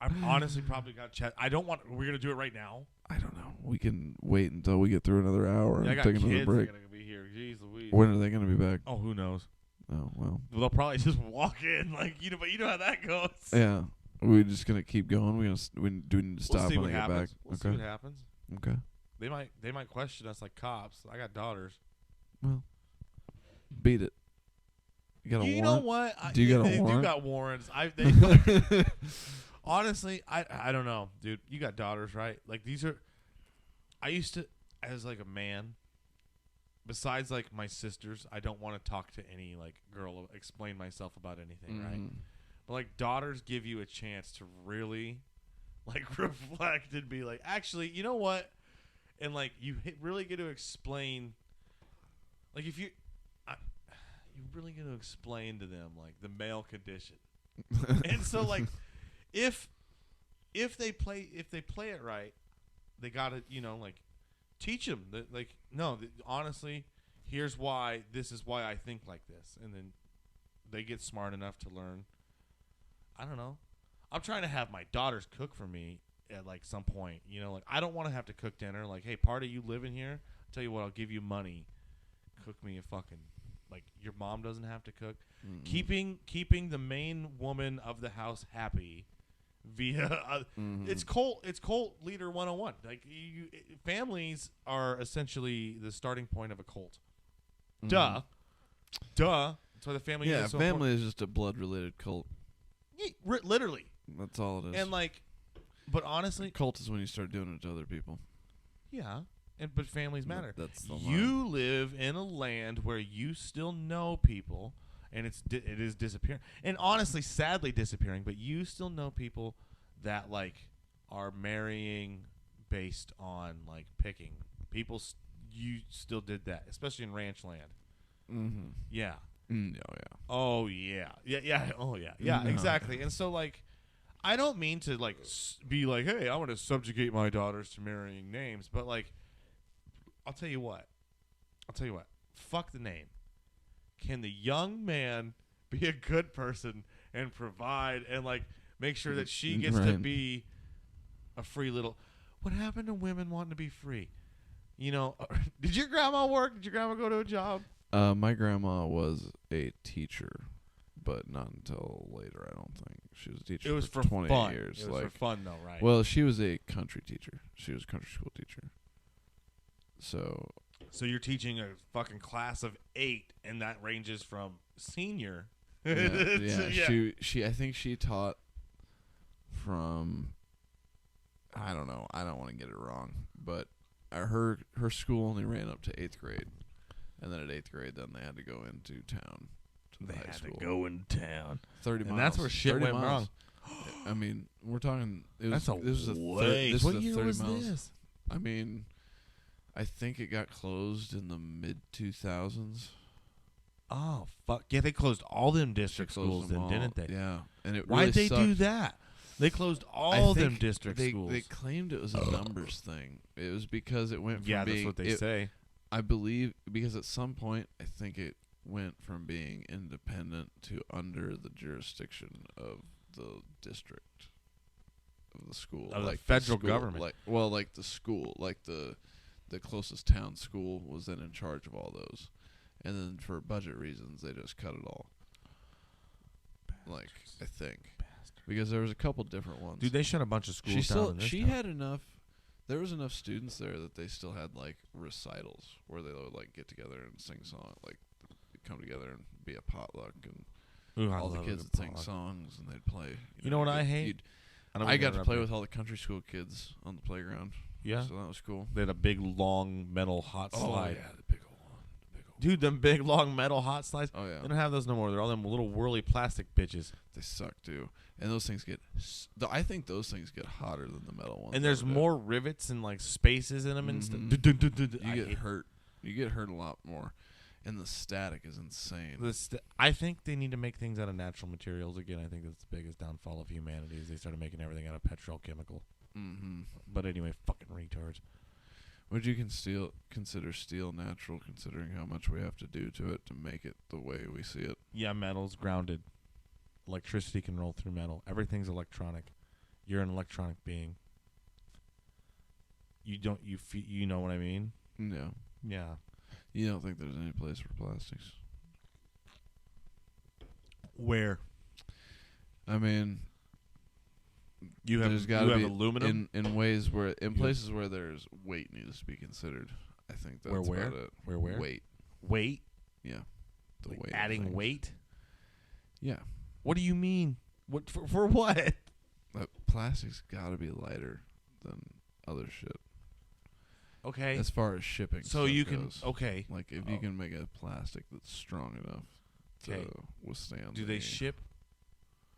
I've honestly probably got chess. I don't want. We're gonna do it right now. I don't know. We can wait until we get through another hour Yeah, I and got take kids another that are break. gonna be here. Jeez Louise. When are they going to be back? Oh, who knows? Oh, well. They'll probably just walk in, like but you know how that goes. Yeah. Are we just gonna keep going? We do need to stop we'll see when what I get back. happens. We'll see what happens. Okay. They might question us like cops. I got daughters. Well, beat it. You got a warrant? You know what? Do you got a they warrant? do got warrants. Honestly, I don't know, dude. You got daughters, right? Like these are. I used to, as like a man. Besides like my sisters, I don't want to talk to any like girl, explain myself about anything, right? But like daughters give you a chance to really, like reflect and be like, actually, you know what? And like you really get to explain. Like if you really get to explain to them like the male condition, and so like if they play it right, they gotta like teach them that like no, honestly, here's why. This is why I think like this, and then they get smart enough to learn. I don't know. I'm trying to have my daughters cook for me at like some point. Like I don't want to have to cook dinner. Like, hey, party, you live in here? I'll tell you what, I'll give you money. Cook me a fucking like your mom doesn't have to cook. Keeping the main woman of the house happy via it's cult leader 101. Like families are essentially the starting point of a cult. Duh. That's why the family is so family important. is just a blood related cult. Literally. That's all it is. And like, but honestly, cult is when you start doing it to other people. Yeah. But families matter. That's the you line. live in a land where you still know people, and it is disappearing. And honestly, sadly disappearing, but you still know people that like are marrying based on like picking. You still did that, especially in ranch land. Mm-hmm. Yeah. Oh, yeah. Oh, yeah. Yeah. Oh, yeah. Yeah, exactly. And so like I don't mean to like be like, hey, I want to subjugate my daughters to marrying names, but like I'll tell you what. Fuck the name. Can the young man be a good person and provide and like make sure that she gets to be a free little? What happened to women wanting to be free? Did your grandma work? Did your grandma go to a job? My grandma was a teacher, but not until later. I don't think she was a teacher. It was for 20 fun. years. It was for fun, though, right? Well, she was a country teacher. She was a country school teacher. So you're teaching a fucking class of 8, and that ranges from senior. Yeah. She I think she taught from. I don't know. I don't want to get it wrong, but her school only ran up to 8th grade, and then at 8th grade, then they had to go into town. They had to go in town. 30 miles. And that's where shit went wrong. I mean, we're talking. That's a this was ways. What year 30 was miles. this? I mean, I think it got closed in the mid 2000s. Oh fuck! Yeah, they closed all them district They closed schools, them then, all. didn't they? Yeah, and it Why'd really they do sucked. that? They closed I all them think district schools. They claimed it was a numbers thing. It was because it went from yeah, being. that's what they say. I believe because at some point I think it went from being independent to under the jurisdiction of the district of the school, Of like the federal school, government. like the school, like the closest town school was then in charge of all those, and then for budget reasons they just cut it all. Like I think because there was a couple different ones. Dude, they shut a bunch of schools down. In this She town. had enough. There was enough students there that they still had like recitals where they would like get together and sing songs, like come together and be a potluck, and Ooh, all the love a kids good would sing potluck. songs and they'd play. You know what I hate? I got to play with all the country school kids on the playground. Yeah, so that was cool. they had a big long metal hot slide. Yeah, the big old one. Dude, them big long metal hot slides. Oh yeah, They don't have those no more. They're all them little whirly plastic bitches. they suck too. And those things get. I think those things get hotter than the metal ones. And there's ever did. more rivets and like spaces in them and stuff. You get hurt. You get hurt a lot more, and the static is insane. I think they need to make things out of natural materials again. I think that's the biggest downfall of humanity is they started making everything out of petrochemical. Mm-hmm. But anyway, fucking retards. Would you consider steel natural, considering how much we have to do to it to make it the way we see it? Yeah, metal's grounded. Electricity can roll through metal. Everything's electronic. You're an electronic being. You know what I mean? No. Yeah. You don't think there's any place for plastics? Where? I mean, There's got to be aluminum in ways where places where there's weight needs to be considered. I think that's where? about it. Where? Weight? Yeah. The Like weight. adding weight? Yeah. What do you mean? What for what? Plastic's got to be lighter than other shit. Okay. As far as shipping. So you can goes. okay. Like if you can make a plastic that's strong enough to withstand. Do they ship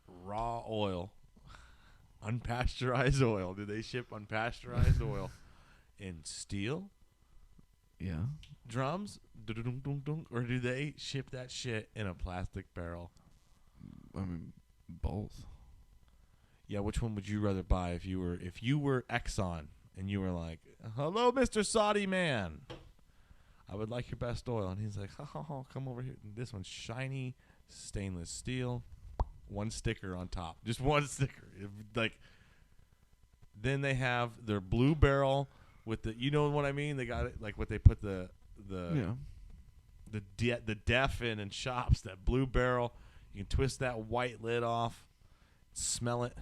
raw oil? Unpasteurized oil. Do they ship unpasteurized oil in steel? Yeah. Drums? Or do they ship that shit in a plastic barrel? I mean, both. Yeah, which one would you rather buy if you were Exxon and you were like, "Hello, Mr. Saudi man. I would like your best oil." And he's like, "Oh, come over here. This one's shiny stainless steel. One sticker on top. Just one sticker." Then they have their blue barrel with the, you know what I mean? They got it like what they put the deaf in shops, that blue barrel. You can twist that white lid off, smell it.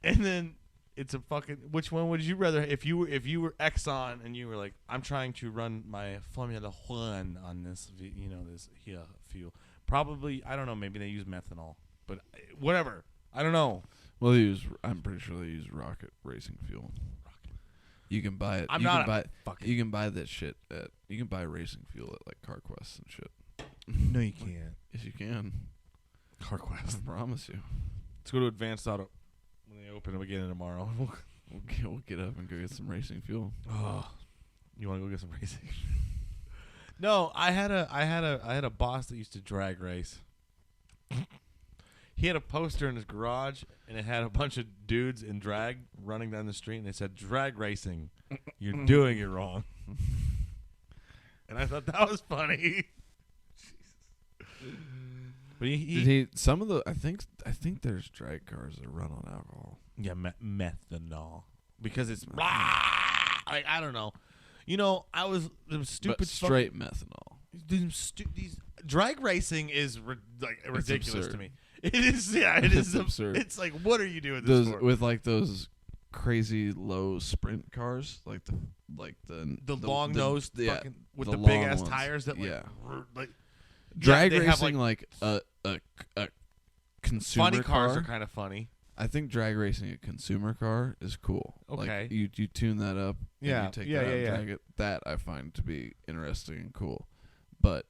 And then it's a fucking, which one would you rather, if you were Exxon and you were like, "I'm trying to run my Formula One on this this here fuel." Probably, I don't know, maybe they use methanol, but whatever. I don't know. Well, I'm pretty sure they use rocket racing fuel. You can buy it. You can buy that shit you can buy racing fuel at like CarQuest and shit. No, you can't. Yes, you can. CarQuest. I promise you. Let's go to Advanced Auto when they open them again tomorrow. We'll get up and go get some racing fuel. Oh, you want to go get some racing? No, I had a boss that used to drag race. He had a poster in his garage, and it had a bunch of dudes in drag running down the street, and it said, "Drag racing, you're doing it wrong." And I thought that was funny. But I think there's drag cars that run on alcohol. Yeah, methanol, because it's like, I don't know. You know, I was stupid. But straight methanol. These drag racing is ridiculous to me. It is. Yeah, it is absurd. It's like, what are you doing this for? With like those crazy low sprint cars, like the long nosed, fucking with the the big ass ones. tires that like drag they racing, have like a consumer funny cars car. are kind of funny. I think drag racing a consumer car is cool. Okay, like you tune that up. Yeah, and you take that out and drag it. That I find to be interesting and cool, but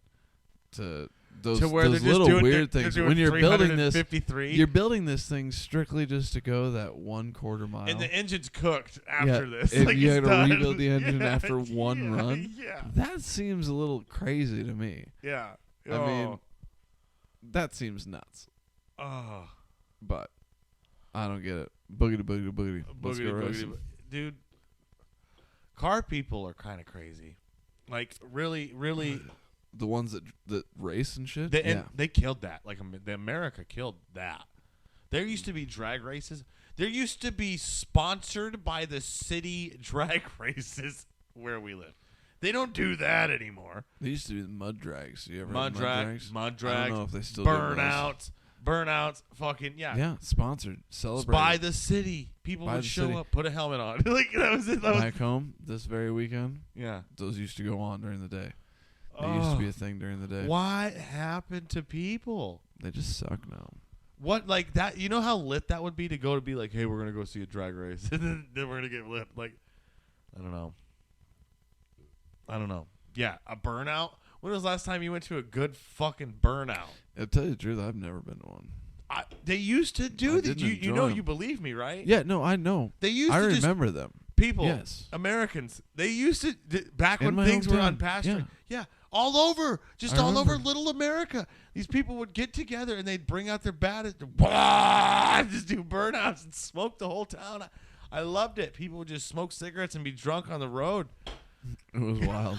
to those little weird things when you're building this, you're building this thing strictly just to go that 1/4 mile. And the engine's cooked after this. If like you had to done. rebuild the engine after one run. Yeah, that seems a little crazy to me. Yeah, I mean, that seems nuts. Oh, but I don't get it. Boogity boogity boogity. Let's go racing. Dude. Car people are kind of crazy. Like really, really. The ones that race and shit. They killed that. Like the America killed that. There used to be drag races. There used to be sponsored by the city drag races where we live. They don't do that anymore. They used to be the mud drags. You ever mud drags? Mud drags. I don't know if they still burnouts. Fucking yeah. Yeah, sponsored. Celebrate by the city. People would show up, put a helmet on. Like that was it. Back home this very weekend. Yeah, those used to go on during the day. It used to be a thing during the day. What happened to people? They just suck now. What, like that? You know how lit that would be to go to be like, "Hey, we're gonna go see a drag race," and then we're gonna get lit. Like, I don't know. Yeah, a burnout. When was the last time you went to a good fucking burnout? I'll tell you the truth, I've never been to one. They used to do that. You know, you believe me, right? Yeah, no, I know. They used. I to remember them. People, yes, Americans. They used to back when in things hometown. were unpasteurized. Yeah. All over, all over little America. These people would get together and they'd bring out their batters, just do burnouts and smoke the whole town. I loved it. People would just smoke cigarettes and be drunk on the road. It was wild.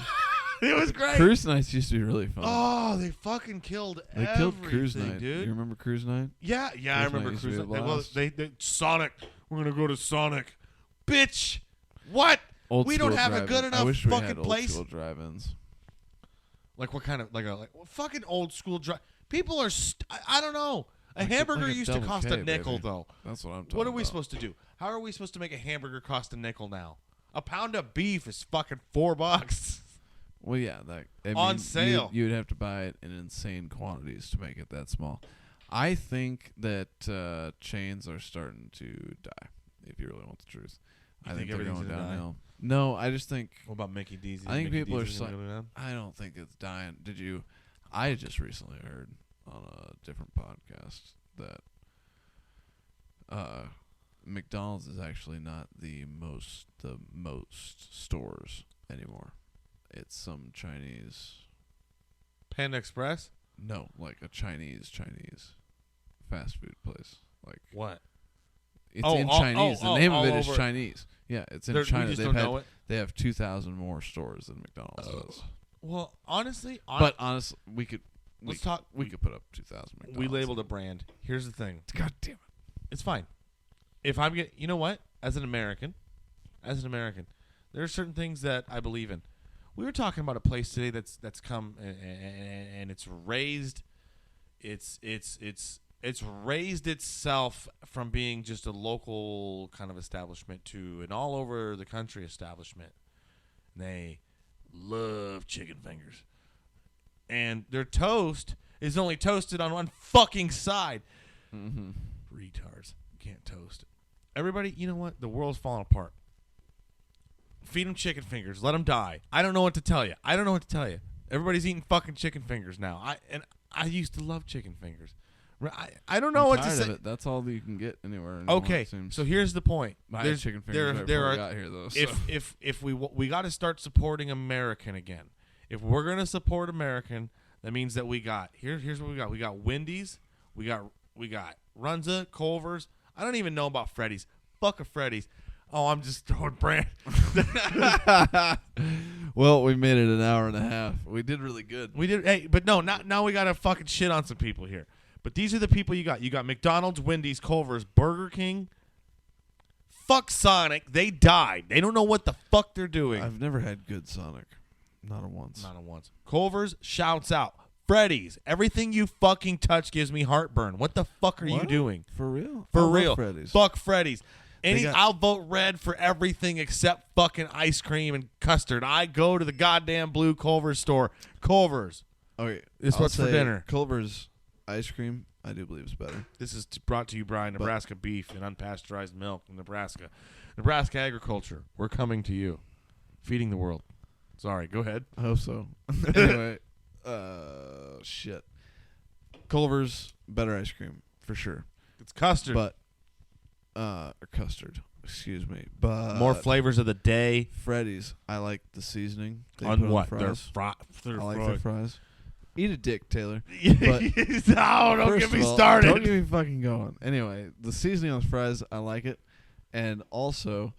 It was great. Cruise nights used to be really fun. Oh, they fucking killed everything. They killed Cruise Night, dude. You remember Cruise Night? Yeah, I remember Cruise Night. Well, they Sonic. We're gonna go to Sonic, bitch. What? We don't have a good enough fucking place. Old school drive-ins. Like what kind of like fucking old school drive? People are I don't know. A hamburger like a used to double cost K, a nickel, baby. though. That's what I'm talking about. What are we supposed to do? How are we supposed to make a hamburger cost a nickel now? A pound of beef is fucking $4. Well, yeah, On sale. You'd have to buy it in insane quantities to make it that small. I think that chains are starting to die. If you really want the truth, I think they're going downhill. No, I just think. What about Mickey D's? I think people are. I don't think it's dying. Did you? I just recently heard on a different podcast that McDonald's is actually not the most stores anymore. It's some Chinese. Panda Express? No, like a Chinese fast food place. Like what? It's in Chinese. The name of it is Chinese. Yeah, it's in China. They have 2,000 more stores than McDonald's does. Well, honestly, we could put up 2,000 McDonald's. We labeled a brand. Here's the thing. God damn it. It's fine. If I'm you know what? As an American, there are certain things that I believe in. We were talking about a place today that's come and it's raised it's raised itself from being just a local kind of establishment to an all over the country establishment. And they love chicken fingers. And their toast is only toasted on one fucking side. Mm-hmm. Retards. Can't toast. Everybody, you know what? The world's falling apart. Feed them chicken fingers. Let them die. I don't know what to tell you. Everybody's eating fucking chicken fingers now. I used to love chicken fingers. I don't know what to say. Of it. That's all that you can get anywhere anymore, okay, so here's the point. There's chicken fingers there got here though. So. If we got to start supporting American again. If we're gonna support American, that means that we got here's what we got. We got Wendy's. We got Runza, Culver's. I don't even know about Freddy's. Fuck a Freddy's. Oh, I'm just throwing brand. Well, we made it an hour and a half. We did really good. We did. Hey, but no, now we got to fucking shit on some people here. But these are the people you got. You got McDonald's, Wendy's, Culver's, Burger King. Fuck Sonic. They died. They don't know what the fuck they're doing. I've never had good Sonic. Not a once. Culver's shouts out. Freddy's. Everything you fucking touch gives me heartburn. What the fuck are you doing? For real? For real. Freddy's. Fuck Freddy's. I'll vote red for everything except fucking ice cream and custard. I go to the goddamn blue Culver's store. Culver's. Okay. This what's for dinner. Culver's ice cream, I do believe is better. This is brought to you by Nebraska beef and unpasteurized milk in Nebraska. Nebraska agriculture. We're coming to you. Feeding the world. Sorry, go ahead. I hope so. Anyway, shit. Culver's, better ice cream, for sure. It's custard. But, or custard, excuse me. But more flavors of the day. Freddy's, I like the seasoning. On what? Their fries. I like their fries. Eat a dick, Taylor. But no, don't get me started. Don't get me fucking going. Anyway, the seasoning on the fries, I like it. And also,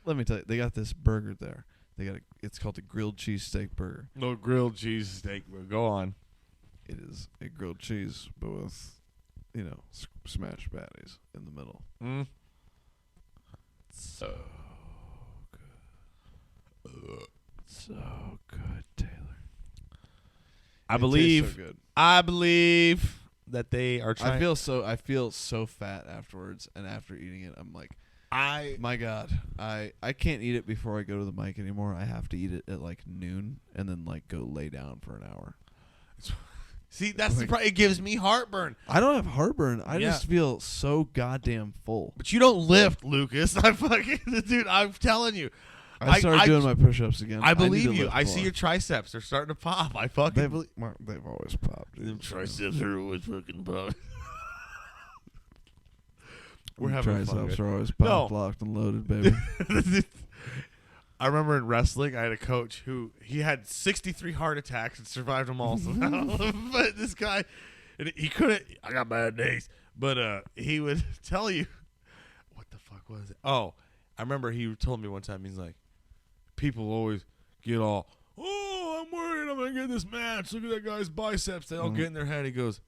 let me tell you, they got this burger there. It's called the grilled cheese steak burger. No grilled cheese steak. Go on. It is a grilled cheese, but with, smashed patties in the middle. Mm. So good. So good, Taylor. I believe. So good. I believe that they are trying. I feel so fat afterwards, and after eating it, I'm like, my God, I can't eat it before I go to the mic anymore. I have to eat it at like noon, and then like go lay down for an hour. See, that's the problem. It gives me heartburn. I don't have heartburn. I just feel so goddamn full. But you don't lift, Lucas. Dude, I'm telling you. I started doing my push-ups again. I believe you. I see your triceps. They're starting to pop. I fucking believe. They've always popped. Them triceps are always fucking popped. We're having fun. Triceps are always popped, locked, and loaded, baby. I remember in wrestling, I had a coach who he had 63 heart attacks and survived them all somehow. But this guy, he couldn't. I got bad days, but he would tell you, what the fuck was it? Oh, I remember he told me one time. He's like, people always get all, oh, I'm worried I'm gonna get this match. Look at that guy's biceps. They all get in their head. He goes,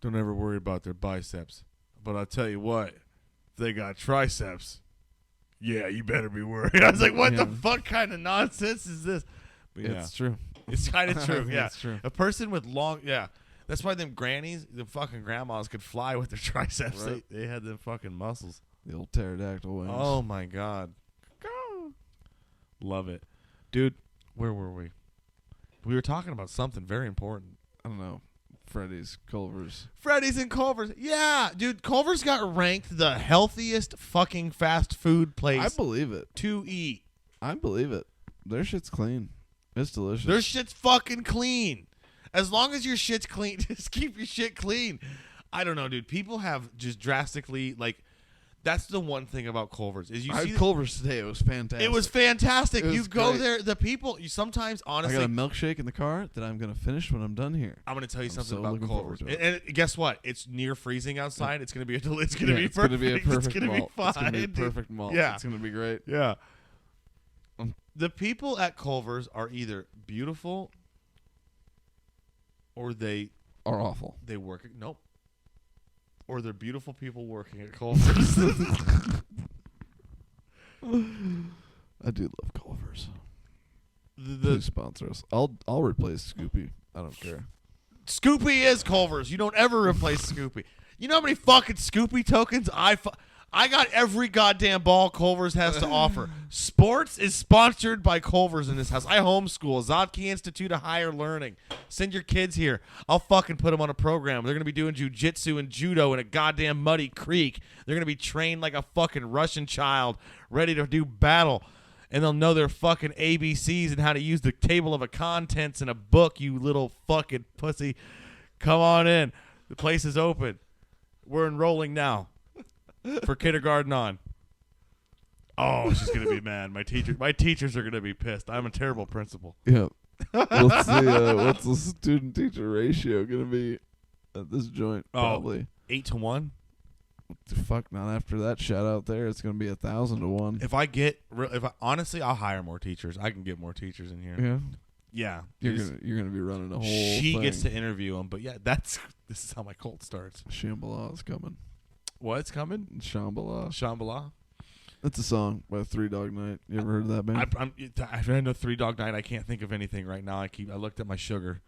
don't ever worry about their biceps. But I'll tell you what, if they got triceps, yeah, you better be worried. I was like, what the fuck kind of nonsense is this? But it's true. It's kind of true. Yeah, it's true. A person with long, That's why them grannies, the fucking grandmas could fly with their triceps. Right. They had them fucking muscles. The old pterodactyl wings. Oh my god. Love it. Dude, where were we? We were talking about something very important. I don't know. Freddy's, Culver's. Freddy's and Culver's. Yeah, dude, Culver's got ranked the healthiest fucking fast food place I believe it. to eat. I believe it. Their shit's clean. It's delicious. Their shit's fucking clean. As long as your shit's clean, just keep your shit clean. I don't know, dude. People have just drastically, like, that's the one thing about Culver's is you I see had Culver's today. It was fantastic. it was fantastic. It was you go great. there, the people. You sometimes I honestly. got a milkshake in the car that I'm gonna finish when I'm done here. I'm gonna tell you I'm something so about looking Culver's, forward to and guess what? It's near freezing outside. It's gonna be it's gonna It's be perfect. gonna be a perfect It's gonna malt. be fine. It's gonna be a dude. perfect malt. Yeah. It's gonna be great. Yeah. The people at Culver's are either beautiful or they Are awful. work at nope. Or they're beautiful people working at Culver's. I do love Culver's. the Please sponsor us. I'll replace Scoopy. I don't care. Scoopy is Culver's. You don't ever replace Scoopy. You know how many fucking Scoopy tokens I got every goddamn ball Culver's has to offer. Sports is sponsored by Culver's in this house. I homeschool. Zotke Institute of Higher Learning. Send your kids here. I'll fucking put them on a program. They're going to be doing jujitsu and judo in a goddamn muddy creek. They're going to be trained like a fucking Russian child, ready to do battle. And they'll know their fucking ABCs and how to use the table of contents in a book, you little fucking pussy. Come on in. The place is open. We're enrolling now. For kindergarten on. Oh, she's gonna be mad. My teachers are gonna be pissed. I'm a terrible principal. Yeah. What's the student teacher ratio gonna be at this joint? Probably 8 to 1. Fuck, not after that shout out there. It's gonna be 1,000 to 1. Honestly, I'll hire more teachers. I can get more teachers in here. Yeah. Yeah. You're gonna be running a whole. She thing. gets to interview them, but yeah, this is how my cult starts. Shambhala is coming. What's coming? Shambhala. Shambhala. That's a song by 3 Dog Night. You ever heard of that band? I know 3 Dog Night. I can't think of anything right now. I looked at my sugar.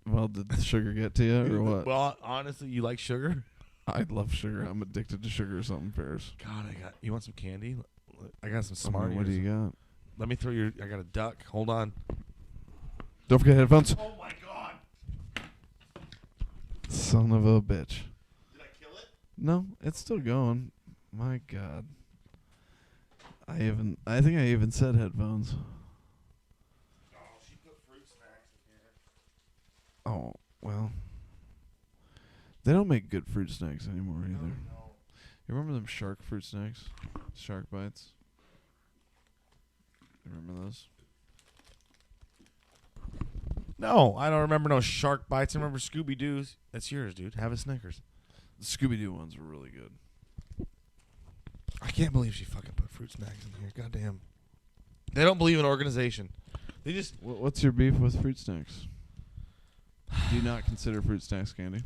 Well, did the sugar get to you or what? Well, honestly, you like sugar? I love sugar. I'm addicted to sugar or something, Ferris. God, you want some candy? I got some I mean, Smarties. what do you got? Let me throw I got a duck. Hold on. Don't forget headphones. Oh my God. Son of a bitch. Did I kill it? No, it's still going. My God. I think I even said headphones. Oh, she put fruit snacks in here. Oh, well. They don't make good fruit snacks anymore either. No. You remember them shark fruit snacks? Shark bites? You remember those? No, I don't remember no shark bites. I remember Scooby Doo's. That's yours, dude. Have a Snickers. The Scooby-Doo ones were really good. I can't believe she fucking put fruit snacks in here. Goddamn. They don't believe in organization. They just. What's your beef with fruit snacks? Do you not consider fruit snacks candy?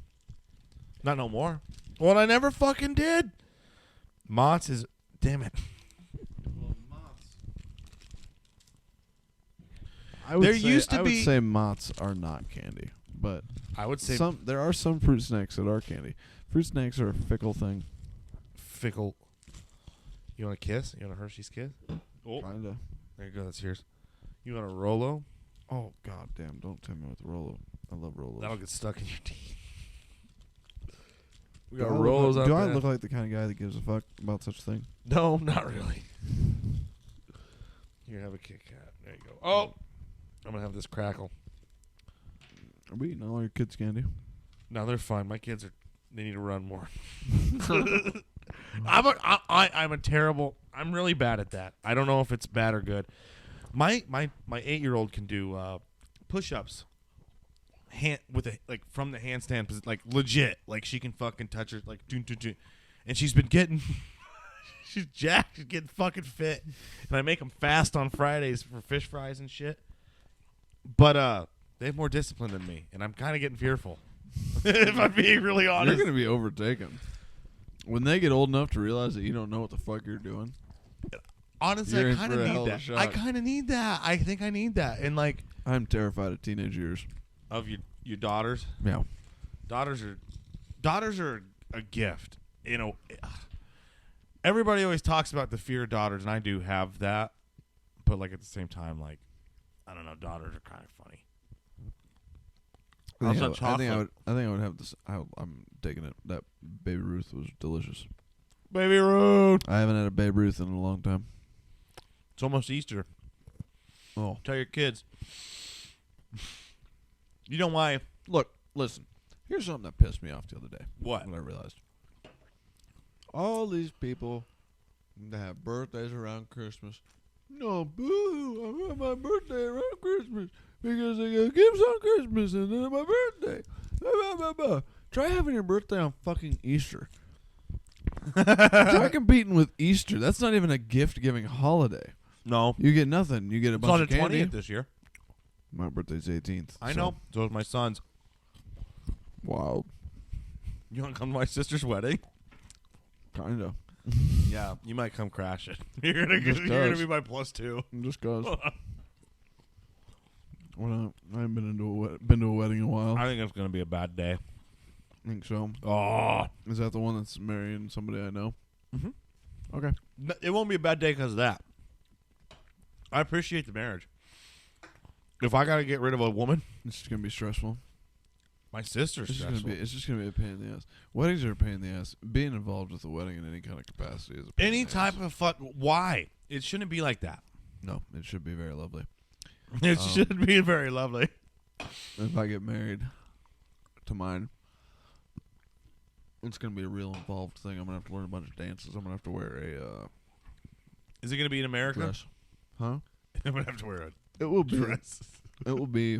Not no more. Well, I never fucking did. Mott's is. Damn it. I would be. say Mott's are not candy, but I would say there are some fruit snacks that are candy. Fruit snacks are a fickle thing. fickle. You want a kiss? You want a Hershey's kiss? Oh, Kinda. there you go. That's yours. You want a Rolo? Oh god damn! Don't tell me with Rolo. I love Rolos. That'll get stuck in your teeth. We Do got I look Rolos like- out Do there. I look like the kind of guy that gives a fuck about such a thing? No, not really. Here, have a Kit Kat. There you go. Oh, I'm gonna have this crackle. Are we eating all our kids' candy? No, they're fine. My kids they need to run more. I'm a terrible. I'm really bad at that. I don't know if it's bad or good. My 8-year-old can do push-ups, from the handstand, like legit. Like she can fucking touch her like, and she's been getting. She's jacked. She's getting fucking fit. And I make them fast on Fridays for fish fries and shit. But they have more discipline than me, and I'm kind of getting fearful. If I'm being really honest. You're gonna be overtaken when they get old enough to realize that you don't know what the fuck you're doing. Honestly, You're I in kind for of a need hell of a that. shock. I kind of need that. I think I need that. And like I'm terrified of teenage years. of your daughters. Yeah. Daughters are a gift. You know, everybody always talks about the fear of daughters, and I do have that. But like at the same time, like I don't know, daughters are kind of funny. I think I would have this. I'm taking it. That Baby Ruth was delicious. Baby Ruth. I haven't had a Babe Ruth in a long time. It's almost Easter. Oh, Tell your kids. You know why? look, listen. Here's something that pissed me off the other day. What? When I realized all these people that have birthdays around Christmas. No, boo! I have my birthday around Christmas because they got gifts on Christmas and then my birthday. Blah, blah, blah, blah. Try having your birthday on fucking Easter. Try competing with Easter. That's not even a gift-giving holiday. No. You get nothing. You get a It's bunch on of the candy. 20th this year. My birthday's 18th. I know. So is my son's. Wild. You want to come to my sister's wedding? Kinda. Yeah, you might come crash it. You're gonna be my +2. Just cause. Well, I haven't been to a wedding in a while. I think it's gonna be a bad day. I think so. Oh, Is that the one that's marrying somebody I know? Mm-hmm. Okay. It won't be a bad day because of that. I appreciate the marriage. If I gotta get rid of a woman, It's just gonna be stressful. my sister's stressful. It's just gonna be a pain in the ass. Weddings are a pain in the ass. Being involved with a wedding in any kind of capacity is a pain Any in the type ass. of fuck. Why? It shouldn't be like that. No, it should be very lovely. It should be very lovely. If I get married to mine, it's gonna be a real involved thing. I'm gonna have to learn a bunch of dances. I'm gonna have to wear a Is it gonna be in America? dress. Huh? I'm gonna have to wear It will a dress. It will be.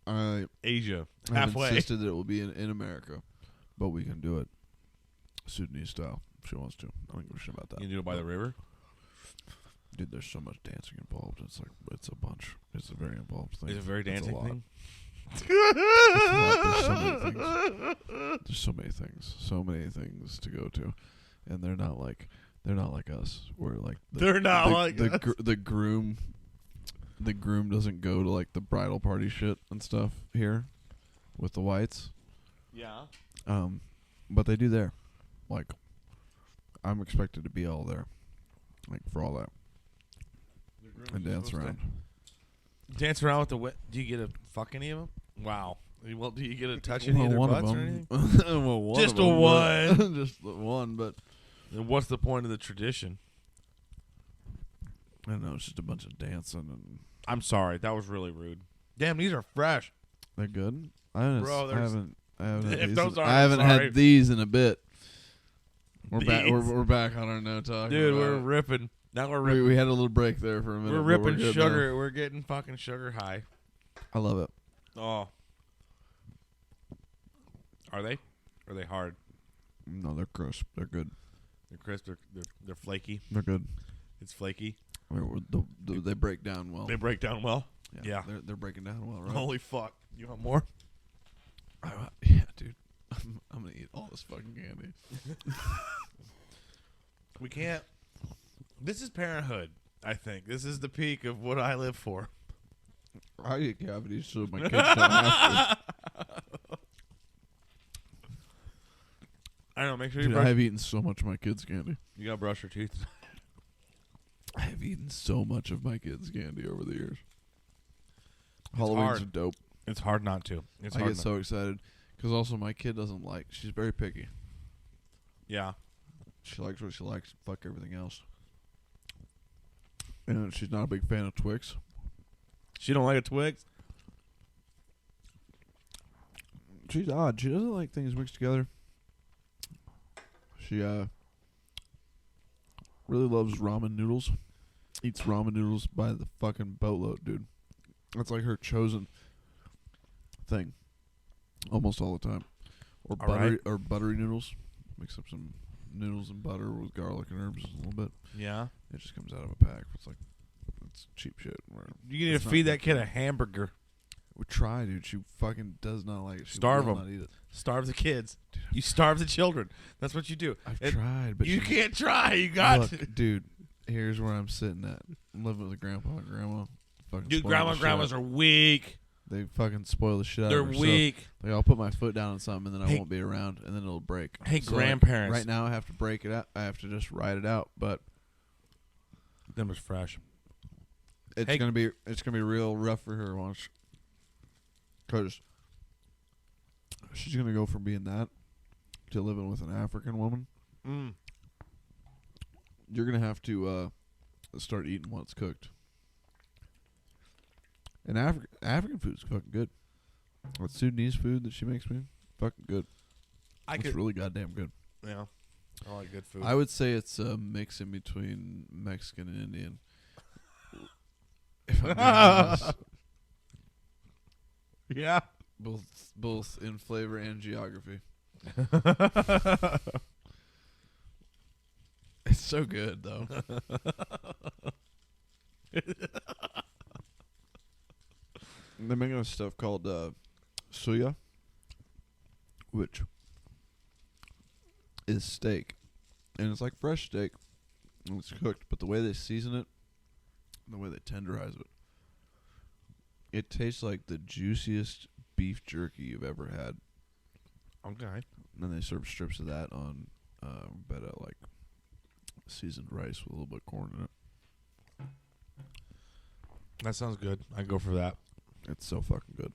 I Asia have halfway. insisted that it will be in America, but we can do it Sudanese style if she wants to. I don't give a shit about that. You can do it by the river. Dude, there's so much dancing involved. It's a bunch. It's a very involved thing. Is it a very It's dancing lot. thing? There's so many things. So many things to go to, and they're not like us. We're like They're not like us. The groom. The groom doesn't go to like the bridal party shit and stuff here, with the whites. Yeah. But they do there. Like, I'm expected to be all there, like for all that, and dance around. Dance around with the do you get to fuck any of them? Wow. Well, do you get to touch any of their one butts of or them. anything? Well, one Just of them, a one. Just the one, but And what's the point of the tradition? I don't know. It's just a bunch of dancing, and I'm sorry, that was really rude. Damn, these are fresh. they're good. I haven't. Bro, I haven't. Had if these those in- aren't, I haven't sorry. had these in a bit. We're back. These? We're back on our no talk. Dude, we're ripping. Now we're ripping. We had a little break there for a minute. We're but ripping good sugar. We're getting fucking sugar high. now. I love it. Oh. Are they? Are they hard? No, they're crisp. They're good. They're crisp. They're flaky. They're good. It's flaky. They break down well. They break down well. Yeah. They're breaking down well, right? Holy fuck! You want more? Yeah, dude. I'm gonna eat all this fucking candy. We can't. This is parenthood. I think this is the peak of what I live for. I eat cavities so my kids don't have to. I don't know. Make sure you Dude, brush. I have eaten so much of my kids' candy. You gotta brush your teeth. I have eaten so much of my kids' candy over the years. It's Halloween's hard. are dope. It's hard not to. It's I hard. get so excited because also my kid doesn't like. She's very picky. Yeah. She likes what she likes. Fuck everything else. And she's not a big fan of Twix. She don't like a Twix. She's odd. She doesn't like things mixed together. She really loves ramen noodles. Eats ramen noodles by the fucking boatload, dude. That's like her chosen thing. Almost all the time. Or All buttery right. or buttery noodles. Mix up some noodles and butter with garlic and herbs a little bit. Yeah. It just comes out of a pack. It's cheap shit. You need It's to not feed that good kid for a hamburger. We try, dude. She fucking does not like it. She Starve will 'em. not eat it. Starve the kids. You starve the children. That's what you do. I've And tried, but you she- can't try. You got to. Look, dude. Here's where I'm sitting at. I'm living with a grandpa and grandma. Fucking Dude, spoiled grandma the and shit grandmas out- are weak. They fucking spoil the shit out They're of her. weak. So, like, I'll put my foot down on something, and then I Hey. won't be around, and then it'll break. Hey, So, grandparents. right now, I have to break it out. I have to just ride it out, but Them was fresh. it's gonna be real rough for her once, because she's gonna go from being that to living with an African woman. Mm. You're gonna have to start eating what's cooked. And African food's fucking good. That Sudanese food that she makes me, fucking good. It's really goddamn good. Yeah, I like good food. I would say it's a mix in between Mexican and Indian. If I'm being honest. Yeah. Both in flavor and geography. It's so good though. They're making us stuff called suya, which is steak, and it's like fresh steak, and it's cooked. But the way they season it, the way they tenderize it, it tastes like the juiciest beef jerky you've ever had. Okay. And then they serve strips of that on like seasoned rice with a little bit of corn in it. That sounds good. I go for that. It's so fucking good.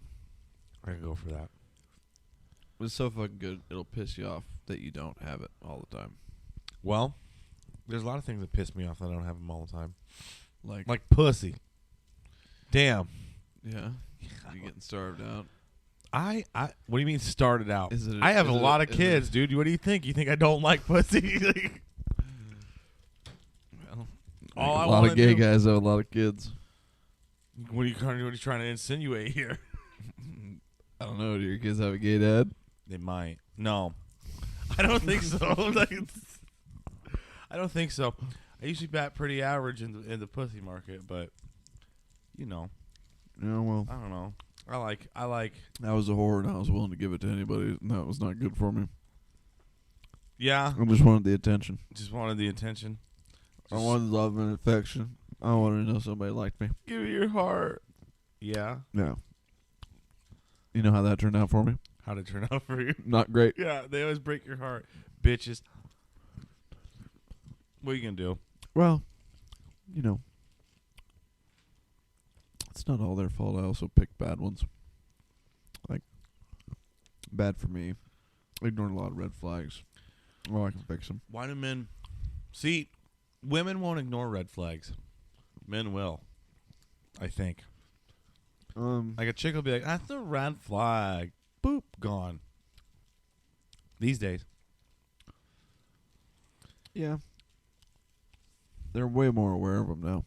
I can go for that. It's so fucking good, it'll piss you off that you don't have it all the time. Well, there's a lot of things that piss me off that I don't have them all the time. Like pussy. Damn. yeah, you getting starved out. What do you mean started out? I have a lot of kids, dude. What do you think? You think I don't like pussy? Well, All I a lot wanna of gay do- guys have a lot of kids. What are you trying to insinuate here? I don't know. Do your kids have a gay dad? They might. No. I don't think so. I don't think so. I usually bat pretty average in the pussy market, but you know. Yeah, well, I don't know. I like I was a whore and I was willing to give it to anybody, and that was not good for me. yeah. I just wanted the attention. Just wanted the attention. I wanted love and affection. I wanted to know somebody liked me. Give me your heart. Yeah. Yeah. You know how that turned out for me? How'd it turn out for you? Not great. Yeah, they always break your heart. Bitches. What are you going to do? Well, you know, it's not all their fault. I also picked bad ones. Like, bad for me. Ignored a lot of red flags. Well, I can fix them. Why do men... See, women won't ignore red flags. Men will. I think. Like a chick will be like, that's a red flag. Boop, gone. These days. Yeah. They're way more aware of them now.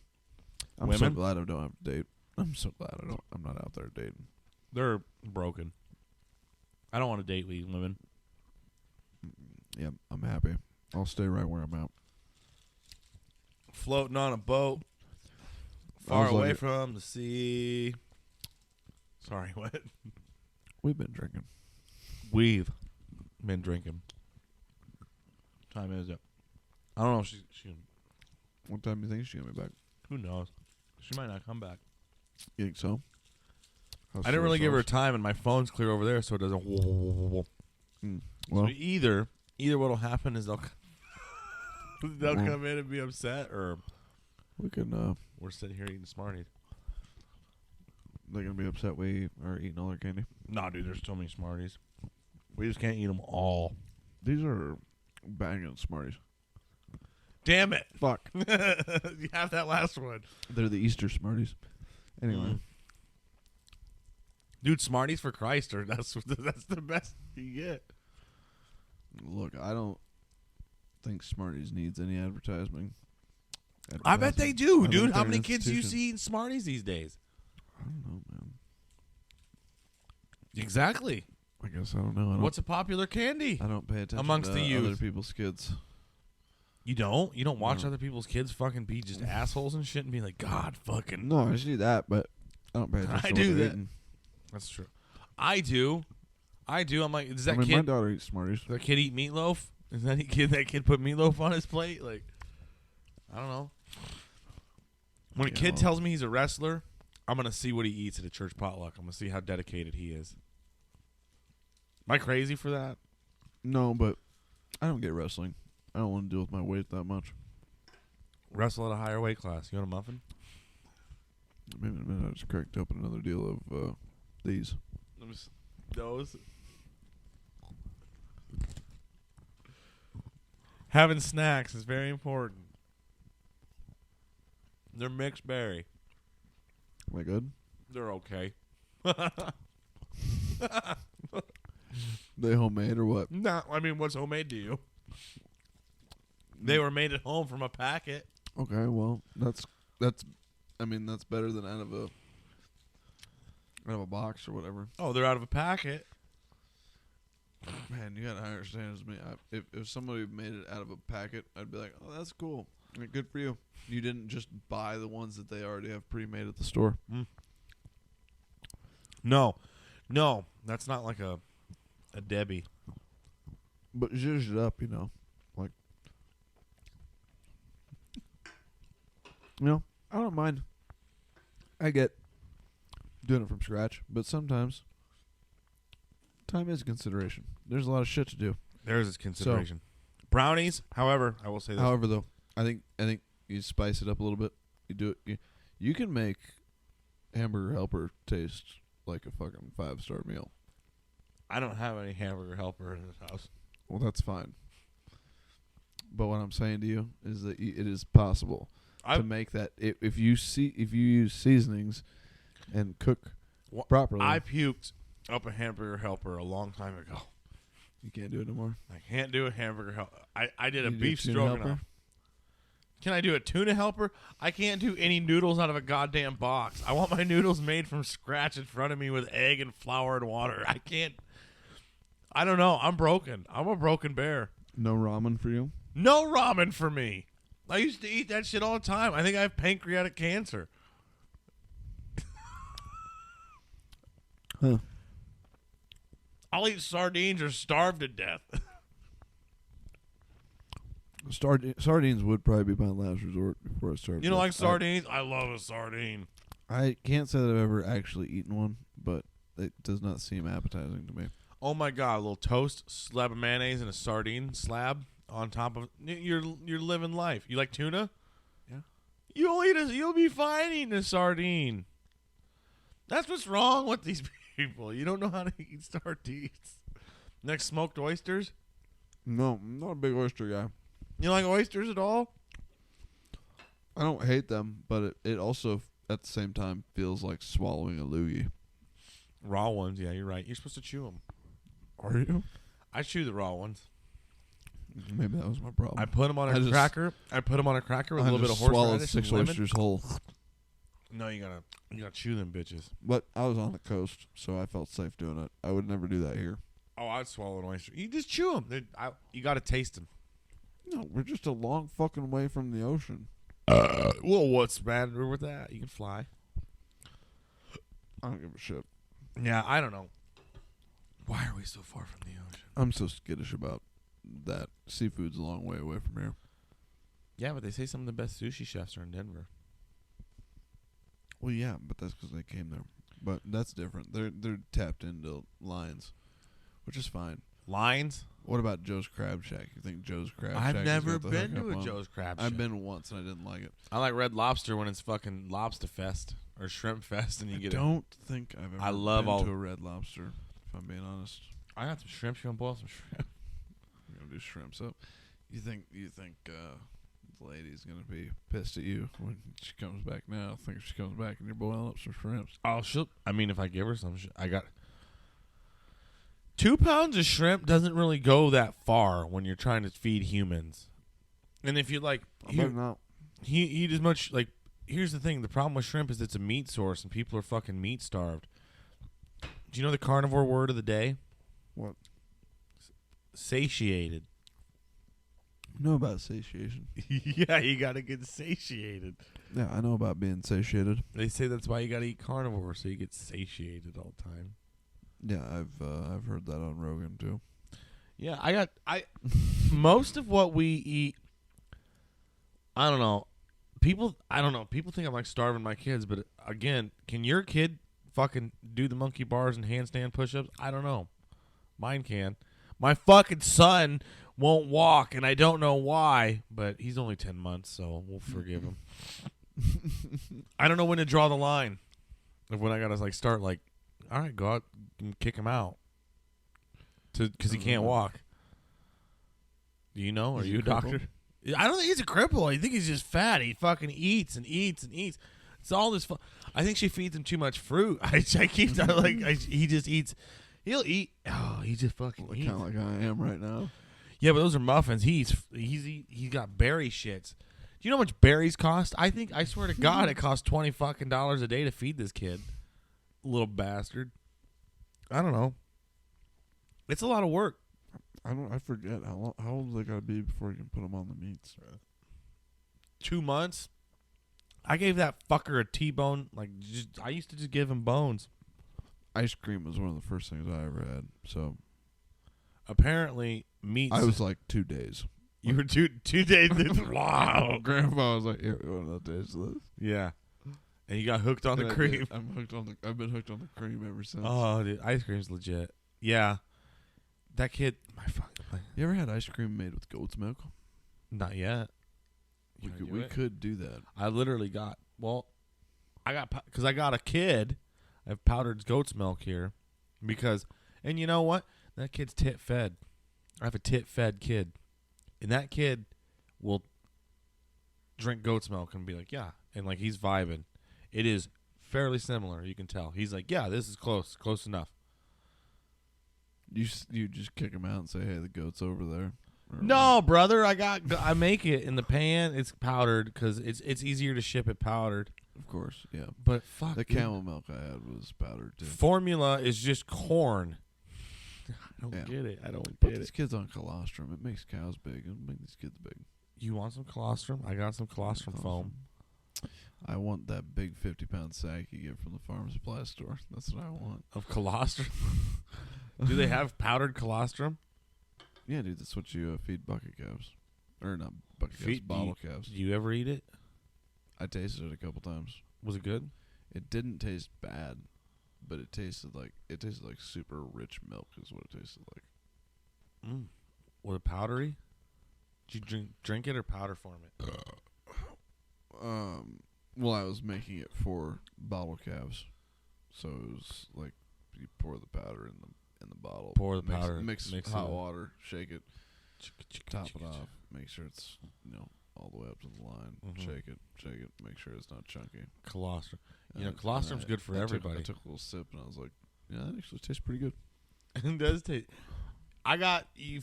I'm so Women? glad I don't have to date. I'm so glad I'm not out there dating. They're broken. I don't want to date women. Yeah, I'm happy. I'll stay right where I'm at. Floating on a boat. Far away from the sea. Sorry, what? We've been drinking. We've been drinking. What time is it? I don't know. She What time do you think she's going to be back? who knows? She might not come back. You think so? I didn't really give her time, and my phone's clear over there, so it doesn't. Well, So either what'll happen is they'll come in and be upset, or we can. we're sitting here eating Smarties. They're going to be upset we are eating all their candy. Nah, dude, there's so many Smarties. We just can't eat them all. These are banging Smarties. Damn it! Fuck. You have that last one. They're the Easter Smarties. Anyway. Dude, Smarties for Christ, or that's the best you get. Look, I don't think Smarties needs any advertising. I bet they do, I dude. think How they're many an kids do you institution. see eating Smarties these days? I don't know, man. Exactly. I guess I don't know. What's a popular candy? I don't pay attention amongst to the youth? other people's kids. You don't? You don't watch No. other people's kids fucking be just assholes and shit and be like, God fucking. No, I see that, but I don't pay attention I to do what they're that. eating. That's true. I do. I'm like, does that my kid daughter eats Smarties. that kid eat meatloaf? Is that kid put meatloaf on his plate? Like, I don't know. When a kid tells me he's a wrestler, I'm gonna see what he eats at a church potluck. I'm gonna see how dedicated he is. Am I crazy for that? No, but I don't get wrestling. I don't want to deal with my weight that much. Wrestle at a higher weight class. You want a muffin? Maybe in a minute. I just cracked open another deal of these. Those. Having snacks is very important. They're mixed berry. Am I good? They're okay. They homemade or what? No, I mean, what's homemade to you? They were made at home from a packet. Okay, well, that's I mean, that's better than out of a box or whatever. Oh, they're out of a packet. Man, you gotta understand as me. If somebody made it out of a packet, I'd be like, oh, that's cool. Like, good for you. You didn't just buy the ones that they already have pre-made at the store. Mm. No, that's not like a Debbie. But zhuzh it up, you know. Like, you know, I don't mind. I get doing it from scratch, but sometimes time is a consideration. There's a lot of shit to do. There's its consideration. Brownies, however, I will say this. However, though, I think you spice it up a little bit. You do it. You can make Hamburger Helper taste like a fucking 5-star meal. I don't have any Hamburger Helper in this house. Well, that's fine. But what I'm saying to you is that it is possible to make that if you use seasonings and cook properly. I puked up a Hamburger Helper a long time ago. You can't do it anymore. I can't do a Hamburger Helper. I did a You beef do a tuna stroganoff. helper? Can I do a tuna helper? I can't do any noodles out of a goddamn box. I want my noodles made from scratch in front of me with egg and flour and water. I can't. I don't know. I'm broken. I'm a broken bear. No ramen for you? No ramen for me. I used to eat that shit all the time. I think I have pancreatic cancer. Huh. I'll eat sardines or starve to death. Sardines would probably be my last resort before I start. You don't like sardines? I love a sardine. I can't say that I've ever actually eaten one, but it does not seem appetizing to me. Oh my god, a little toast, slab of mayonnaise, and a sardine slab on top of you're living life. You like tuna? Yeah. You'll be fine eating a sardine. That's what's wrong with these people. You don't know how to eat sardines. Next, smoked oysters. No, I'm not a big oyster guy. You like oysters at all? I don't hate them, but it also at the same time feels like swallowing a loogie. Raw ones, yeah, you're right. You're supposed to chew them. Are you? I chew the raw ones. Maybe that was my problem. I put them on a cracker. I put them on a cracker with a little bit of swallowed horseradish 6 and lemon. oysters whole. No, you gotta chew them bitches. But I was on the coast, so I felt safe doing it. I would never do that here. Oh, I'd swallow an oyster. You just chew them. You gotta taste them. No, we're just a long fucking way from the ocean. Well, what's the matter with that? You can fly. I don't give a shit. Yeah, I don't know. Why are we so far from the ocean? I'm so skittish about that. Seafood's a long way away from here. Yeah, but they say some of the best sushi chefs are in Denver. Well, yeah, but that's because they came there. But that's different. They're tapped into lines, which is fine. Lines? What about Joe's Crab Shack? You think Joe's Crab Shack? I've never has got the been hookup to a on? Joe's Crab Shack. I've been once and I didn't like it. I like Red Lobster when it's fucking Lobster Fest or Shrimp Fest, and you get. I don't think I've ever. I love been all to a Red Lobster. If I'm being honest, I got some shrimp. You want to boil some shrimp? I'm gonna do shrimps up. You think the lady's gonna be pissed at you when she comes back now? I think if she comes back and you're boiling up some shrimps. Oh, I mean, if I give her some, I got 2 pounds of shrimp doesn't really go that far when you're trying to feed humans. And if you like, eat as much. Like, here's the thing: the problem with shrimp is it's a meat source, and people are fucking meat starved. Do you know the carnivore word of the day? What? Satiated. I know about satiation. Yeah, you gotta get satiated. Yeah, I know about being satiated. They say that's why you gotta eat carnivore, so you get satiated all the time. Yeah, I've heard that on Rogan too. Yeah, I most of what we eat, I don't know. people, I don't know. People think I'm like starving my kids, but again, can your kid fucking do the monkey bars and handstand push-ups? I don't know. Mine can. My fucking son won't walk, and I don't know why, but he's only 10 months, so we'll forgive him. I don't know when to draw the line of when I gotta like start like, all right, go out and kick him out, because he can't walk. Do you know? Are you a doctor? I don't think he's a cripple. I think he's just fat. He fucking eats and eats and eats. It's all this. I think she feeds him too much fruit. I keep he just eats. He'll eat. Oh, he just fucking eats. Kind of like I am right now. Yeah, but those are muffins. He's got berry shits. Do you know how much berries cost? I swear to God, it costs $20 fucking a day to feed this kid. Little bastard. I don't know. It's a lot of work. I forget how old they gotta be before you can put them on the meats. 2 months. I gave that fucker a T-bone. I used to just give him bones. Ice cream was one of the first things I ever had. So apparently, meats. I was like 2 days. You were two days. Wow. Grandpa was like, "Yeah, you want to taste this?" Yeah. And you got hooked on the cream. I've been hooked on the cream ever since. Oh, dude, ice cream's legit. Yeah. That kid, my fucking. You ever had ice cream made with goat's milk? Not yet. We could do that. I literally got because I got a kid. I have powdered goat's milk here and you know what? That kid's tit fed. I have a tit fed kid, and that kid will drink goat's milk and be like, yeah, and like he's vibing. It is fairly similar. You can tell. He's like, yeah, this is close enough. You just kick him out and say, hey, the goat's over there. No, brother, I make it in the pan. It's powdered because it's easier to ship it powdered. Of course, yeah. But fuck, the camel milk I had was powdered too. Formula is just corn. I don't get it. Put these kids on colostrum. It makes cows big. It'll make these kids big. You want some colostrum? I got some colostrum foam. I want that big 50-pound sack you get from the farm supply store. That's what I want. Of colostrum? Do they have powdered colostrum? Yeah, dude, that's what you feed bucket calves. Or not bucket calves, bottle calves. Do you ever eat it? I tasted it a couple times. Was it good? It didn't taste bad, but it tasted like super rich milk is what it tasted like. Was it powdery? Did you drink it or powder form it? Well, I was making it for bottle calves, so it was like you pour the powder in the bottle. Pour the powder. Mix hot water. Shake it. Top it off. Make sure it's all the way up to the line. Mm-hmm. Shake it. Make sure it's not chunky. Colostrum. Colostrum's good for everybody. I took a little sip and I was like, yeah, that actually tastes pretty good. It does taste. I got you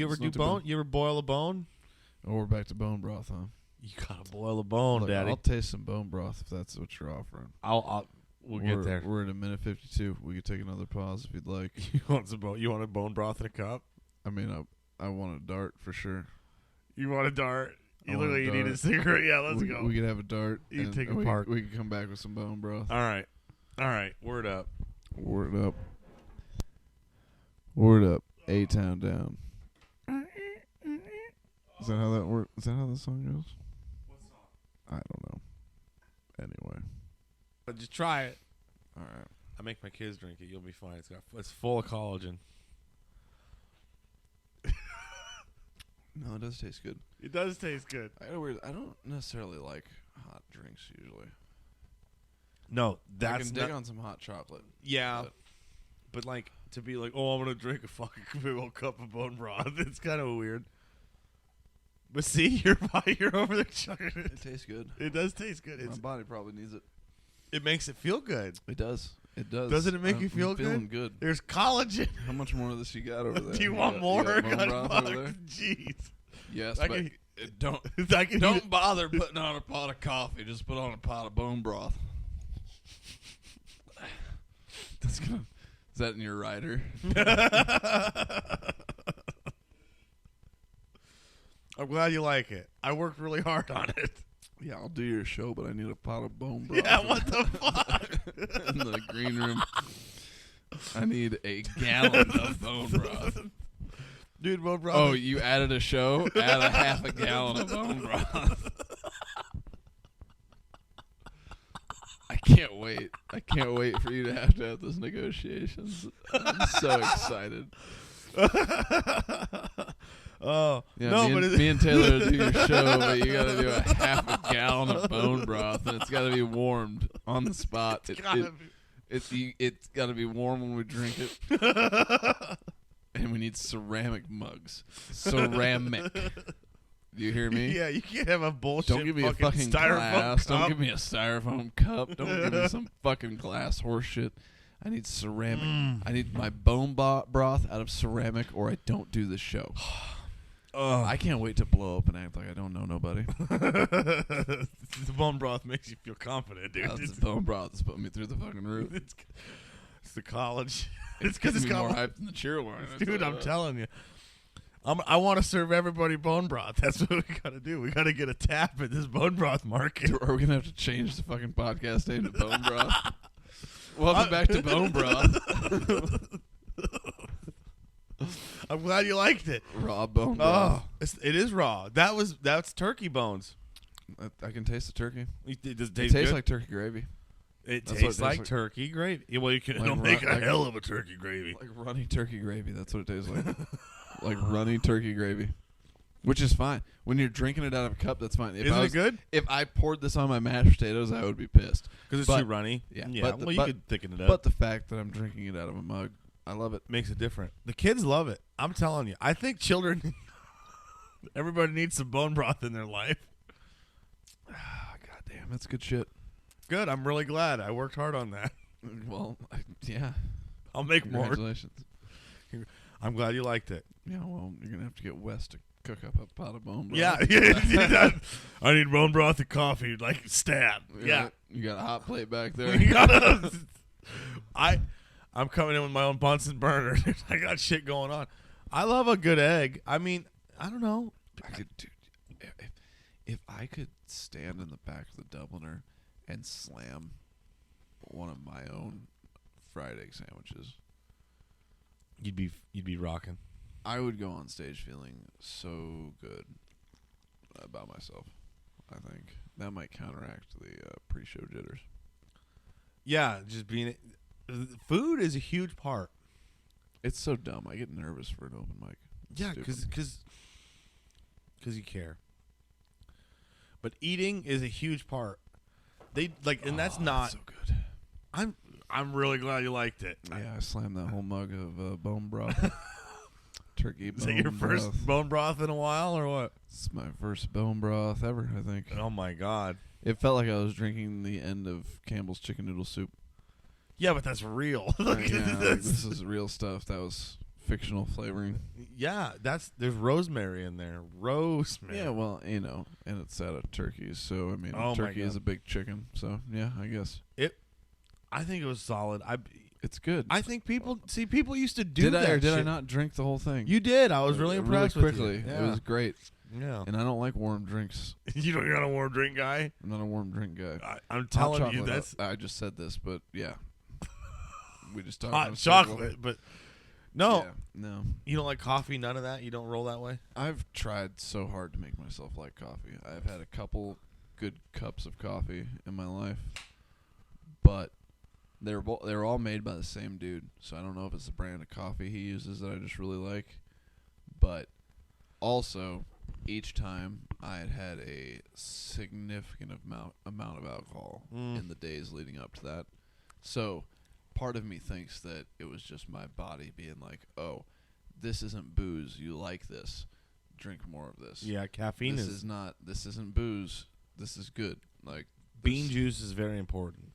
ever do bone? You ever boil a bone? Oh, we're back to bone broth, huh? You gotta boil a bone, Daddy. I'll taste some bone broth if that's what you're offering. We'll get there. We're at a minute 52. We could take another pause if you'd like. You want a bone broth in a cup? I mean, I want a dart for sure. You want a dart? You look like you need a cigarette. Yeah, let's go. We could have a dart. You take a part. We could come back with some bone broth. All right. Word up. Word up. Word up. A-Town down. Is that how that works? Is that how the song goes? What song? I don't know. Anyway. But just try it. All right. I make my kids drink it. You'll be fine. It's full of collagen. No, it does taste good. It does taste good. I don't necessarily like hot drinks usually. No, I can dig on some hot chocolate. Yeah, but like to be like, oh, I'm gonna drink a fucking big old cup of bone broth. It's kind of weird. But see, you're over there chugging it. It tastes good. It does taste good. My body probably needs it. It makes it feel good. It does. It does. Doesn't it make you feel good? Feeling good. There's collagen. How much more of this you got over there? Do you want more? You got bone broth over there? Jeez. Yes, but don't bother putting on a pot of coffee. Just put on a pot of bone broth. Is that in your rider? I'm glad you like it. I worked really hard on it. Yeah, I'll do your show, but I need a pot of bone broth. Yeah, what the fuck? In the green room. I need a gallon of bone broth. Dude, bone broth. Oh, you added a show? Add a half a gallon of bone broth. can't wait. I can't wait for you to have those negotiations. I'm so excited. Oh Yeah, no, me and Taylor do your show, but you got to do a half a gallon of bone broth, and it's got to be warmed on the spot. It's got to be warm when we drink it, and we need ceramic mugs. Ceramic. Do you hear me? Yeah, you can't have a bullshit. Don't give me a fucking styrofoam glass. cup. Don't give me a styrofoam cup. Don't give me some fucking glass horse shit. I need ceramic. I need my bone broth out of ceramic, or I don't do the show. I can't wait to blow up and act like I don't know nobody. The bone broth makes you feel confident, dude. That's the bone broth that's putting me through the fucking roof. It's the college. It's because it's more hyped than the cheerleader. Dude, I'm telling you. I want to serve everybody bone broth. That's what we got to do. We got to get a tap at this bone broth market. Are we going to have to change the fucking podcast name to Bone Broth? Welcome back to Bone Broth. I'm glad you liked it. Raw bone broth. It is raw. That's turkey bones. I can taste the turkey. It tastes good? Like turkey gravy. It tastes like turkey gravy. Well, you can make a hell of a turkey gravy. Like runny turkey gravy. That's what it tastes like. Like runny turkey gravy. Which is fine. When you're drinking it out of a cup, that's fine. Isn't it good? If I poured this on my mashed potatoes, I would be pissed. Because it's too runny? Yeah. Well, you could thicken it up. But the fact that I'm drinking it out of a mug, I love it. Makes it different. The kids love it. I'm telling you. I think children, everybody needs some bone broth in their life. God damn, that's good shit. Good. I'm really glad. I worked hard on that. Well, yeah. I'll make more. Congratulations. I'm glad you liked it. Yeah, well, you're going to have to get Wes to cook up a pot of bone broth. Yeah. I need bone broth and coffee, like stab. Yeah. You got a hot plate back there. I'm coming in with my own Bunsen burner. I got shit going on. I love a good egg. I mean, I don't know. If I could stand in the back of the Dubliner and slam one of my own fried egg sandwiches, you'd be rocking. I would go on stage feeling so good about myself. I think that might counteract the pre-show jitters. Yeah, just being food is a huge part. It's so dumb. I get nervous for an open mic. Yeah, because you care. But eating is a huge part. And that's not so good. I'm really glad you liked it. Yeah, I slammed that whole mug of bone broth. Turkey bone broth. Is that your first bone broth in a while, or what? It's my first bone broth ever, I think. Oh, my God. It felt like I was drinking the end of Campbell's chicken noodle soup. Yeah, but that's real. This is real stuff. That was fictional flavoring. Yeah, there's rosemary in there. Rosemary. Yeah, well, and it's out of turkeys, so I mean, Oh, turkey is a big chicken, so yeah, I guess. I think it was solid. It's good. I think people used to do that. Did I not drink the whole thing? You did. I was really impressed really quickly. with you. Yeah. It was great. Yeah. And I don't like warm drinks. You're not a warm drink guy? I'm not a warm drink guy. I'm telling you, I just said this, but yeah. We just talked hot chocolate, but no. Yeah, no. You don't like coffee, none of that? You don't roll that way? I've tried so hard to make myself like coffee. I've had a couple good cups of coffee in my life, but they're all made by the same dude, so I don't know if it's the brand of coffee he uses that I just really like. But also, each time I had a significant amount of alcohol in the days leading up to that. So part of me thinks that it was just my body being like, oh, this isn't booze. You like this. Drink more of this. Yeah, caffeine This isn't booze. This is good. Like bean juice is very important.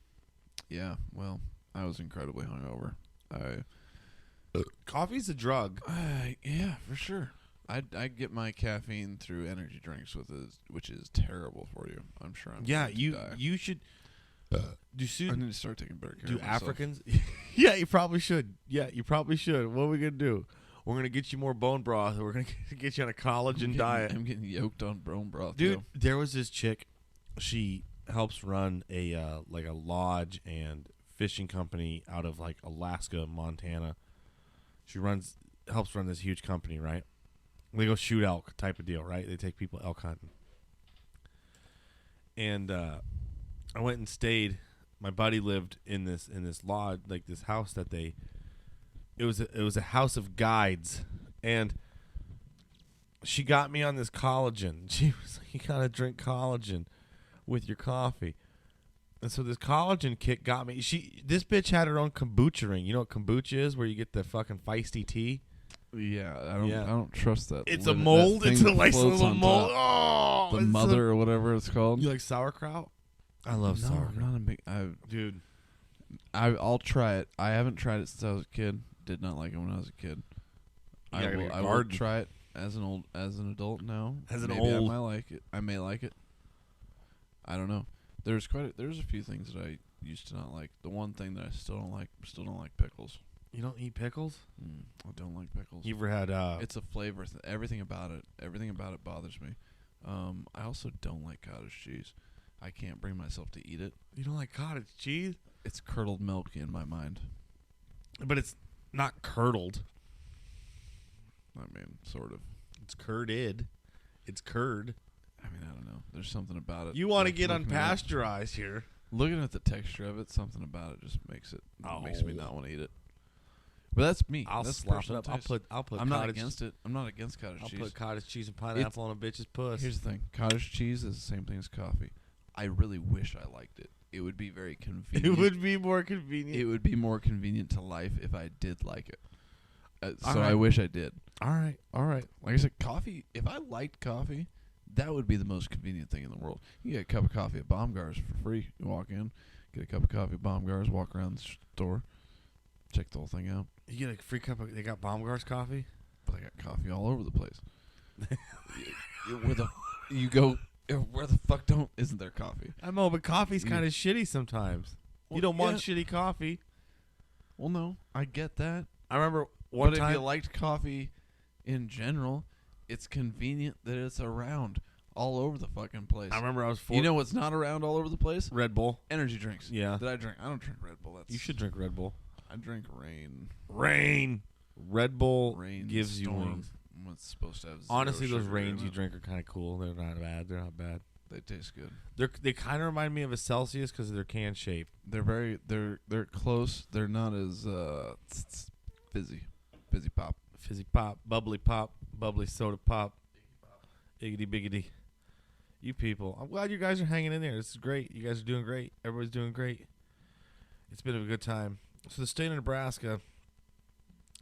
Yeah, well, I was incredibly hungover. Coffee's a drug. Yeah, for sure. I get my caffeine through energy drinks which is terrible for you. I'm sure I'm going to die. You should I need to start taking better care of myself. Africans? Yeah, you probably should. What are we gonna do? We're gonna get you more bone broth. We're gonna get you on a collagen diet. I'm getting yoked on bone broth, dude. There was this chick. She helps run a lodge and fishing company out of like Alaska, Montana. She helps run this huge company, right? They go shoot elk type of deal, right? They take people elk hunting. And I went and stayed my buddy lived in this lodge, like this house that it was a house of guides, and she got me on this collagen. She was like, you gotta drink collagen with your coffee. And so this collagen kick got me. This bitch had her own kombucha ring. You know what kombucha is? Where you get the fucking feisty tea. Yeah, I don't trust that. It's a mold. It's a nice little mold. Oh, the mother or whatever it's called. You like sauerkraut? I love sauerkraut. I'm not a big. Dude, I'll try it. I haven't tried it since I was a kid. Did not like it when I was a kid. I will try it as an adult now. I might like it. I may like it. I don't know. There's a few things that I used to not like. The one thing that I still don't like pickles. You don't eat pickles? I don't like pickles. You ever had it's a flavor. Everything about it bothers me. I also don't like cottage cheese. I can't bring myself to eat it. You don't like cottage cheese? It's curdled milk in my mind. But it's not curdled. I mean, sort of. It's curded. It's curd. I mean, I don't know. There's something about it. You want to get unpasteurized here. Looking at the texture of it, something about it just makes me not want to eat it. But that's me. I'll that's slap it up. I'll put. I'm not against it. I'm not against cottage cheese. I'll put cottage cheese and pineapple on a bitch's puss. Here's the thing. Cottage cheese is the same thing as coffee. I really wish I liked it. It would be very convenient. It would be more convenient. It would be more convenient to life if I did like it. So right. I wish I did. All right. Like I said, coffee. If I liked coffee, that would be the most convenient thing in the world. You get a cup of coffee at Baumgart's for free. You walk in, get a cup of coffee at Baumgart's, walk around the store, check the whole thing out. You get a free cup of. They got Baumgart's coffee, but they got coffee all over the place. You go. Where the fuck isn't there coffee? I know, but coffee's kind of shitty sometimes. Well, you don't want shitty coffee. Well, no, I get that. I remember one time. If you liked coffee in general, it's convenient that it's around all over the fucking place. I remember I was 4. You know what's not around all over the place? Red Bull. Energy drinks. Yeah. That I drink. I don't drink Red Bull. You should drink Red Bull. I drink Rain. Red Bull Rain gives you wings. What's supposed to have honestly, those Rains you drink are kind of cool. They're not bad. They're not bad. They taste good. They kind of remind me of a Celsius because of their can shape. They're close. They're not as fizzy pop, bubbly soda pop, iggity biggity. You people, I'm glad you guys are hanging in there. This is great. You guys are doing great. Everybody's doing great. It's been a good time. So the state of Nebraska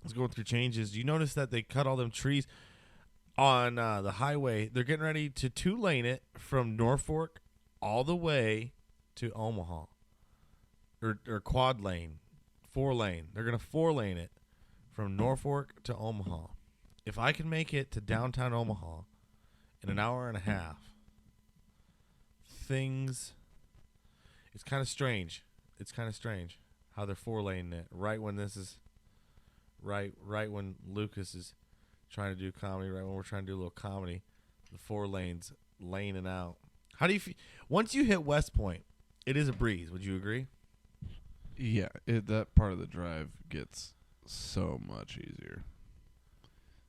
is going through changes. You notice that they cut all them trees on the highway. They're getting ready to 2-lane it from Norfolk all the way to Omaha, or quad lane, 4-lane. They're going to 4-lane it from Norfolk to Omaha. If I can make it to downtown Omaha in an hour and a half, it's kind of strange. It's kind of strange how they're 4-laning it right when this is right when Lucas is trying to do comedy, right when we're trying to do a little comedy. The 4 lanes laning out. How do you feel once you hit West Point? It is a breeze. Would you agree? Yeah, that part of the drive gets so much easier.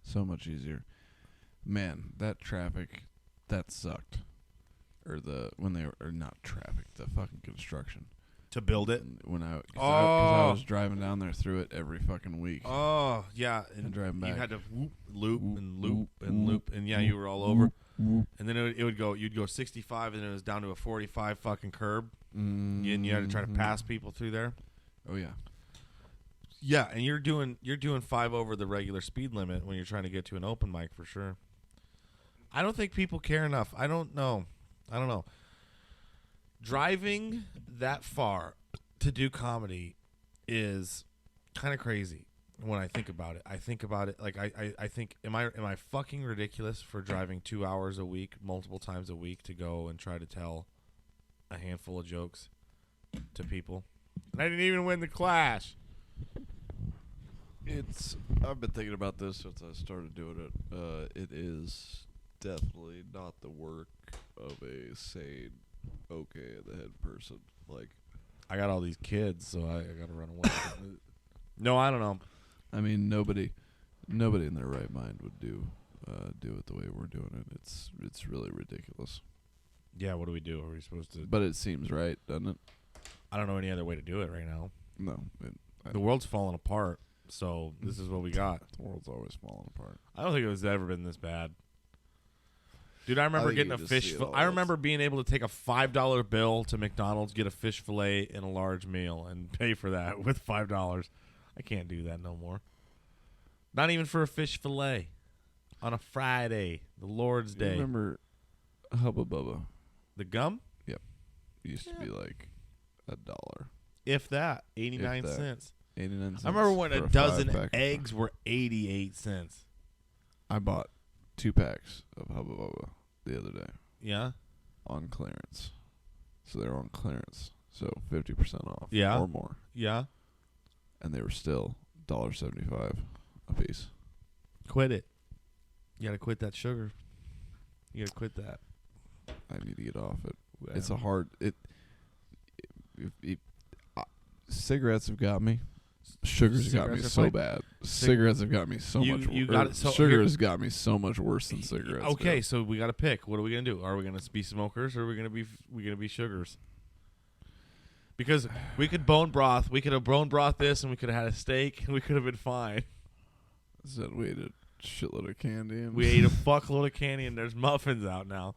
So much easier. Man, that traffic, that sucked. Or not traffic, the fucking construction. To build it? When I was driving down there through it every fucking week. Oh, yeah. And driving back. You had to loop, and yeah, you were all over. And then it would go, you'd go 65, and then it was down to a 45 fucking curb. And you had to try to pass people through there. Oh, yeah. Yeah, and you're doing 5 over the regular speed limit when you're trying to get to an open mic for sure. I don't think people care enough. I don't know. Driving that far to do comedy is kind of crazy when I think about it. I think about it like I think am I fucking ridiculous for driving 2 hours a week, multiple times a week to go and try to tell a handful of jokes to people? And I didn't even win the class. I've been thinking about this since I started doing it. It is definitely not the work of a sane, okay in the head person. Like, I got all these kids, so I got to run away. No, I don't know. I mean, nobody in their right mind would do it the way we're doing it. It's really ridiculous. Yeah, what do we do? Are we supposed to? But it seems right, doesn't it? I don't know any other way to do it right now. No. The world's falling apart, so this is what we got. The world's always falling apart. I don't think it was ever been this bad. Dude, I remember getting a fish. I remember being able to take a $5 bill to McDonald's, get a fish fillet and a large meal, and pay for that with $5. I can't do that no more. Not even for a fish fillet on a Friday, the Lord's Day. Remember Hubba Bubba? The gum? Yep. It used to be like $1. If that, 89 cents. 89 cents. I remember when a dozen eggs were 88 cents. I bought 2 packs of Hubba Bubba the other day. Yeah? On clearance. So they were on clearance. So 50% off. Yeah. Or more. Yeah. And they were still $1.75 a piece. Quit it. You got to quit that sugar. You got to quit that. I need to get off it. Yeah. It's a hard... Cigarettes have got me. Sugar's got me so bad. Cigarettes have got me so much worse. Sugar has got me so much worse than cigarettes. Okay, so we got to pick. What are we gonna do? Are we gonna be smokers or are we gonna be sugars? Because we could bone broth. We could have bone broth this, and we could have had a steak, and we could have been fine. Said we ate a shitload of candy. And we ate a fuckload of candy, and there's muffins out now.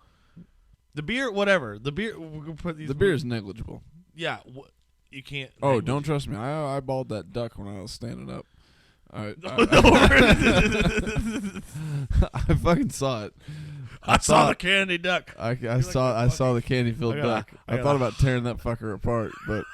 The beer, whatever. The beer. We're gonna put these. The beer is negligible. Yeah. You can't. Oh, don't trust me. I eyeballed that duck when I was standing up. I fucking saw it. I saw the candy duck. I saw the candy filled duck. I thought about tearing that fucker apart, but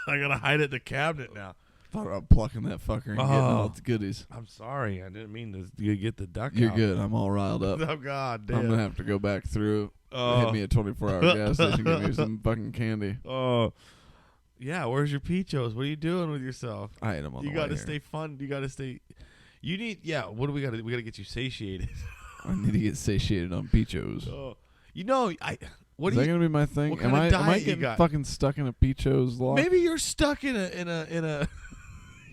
I gotta hide it in the cabinet now. Thought about plucking that fucker and getting all its goodies. I'm sorry, I didn't mean to get the duck. You're out. good. I'm all riled up. Oh God, damn. I'm gonna have to go back through. Hit me a 24-hour gas station. Give me some fucking candy. Oh. Yeah, where's your Peachos? What are you doing with yourself? I ate them on the way. You got to stay fun. You got to stay. You need. Yeah. What do we got to? We got to get you satiated. I need to get satiated on Peachos. Oh, you know, What is that gonna be my thing? What am kind of I diet getting fucking stuck in a Peachos law? Maybe you're stuck in a.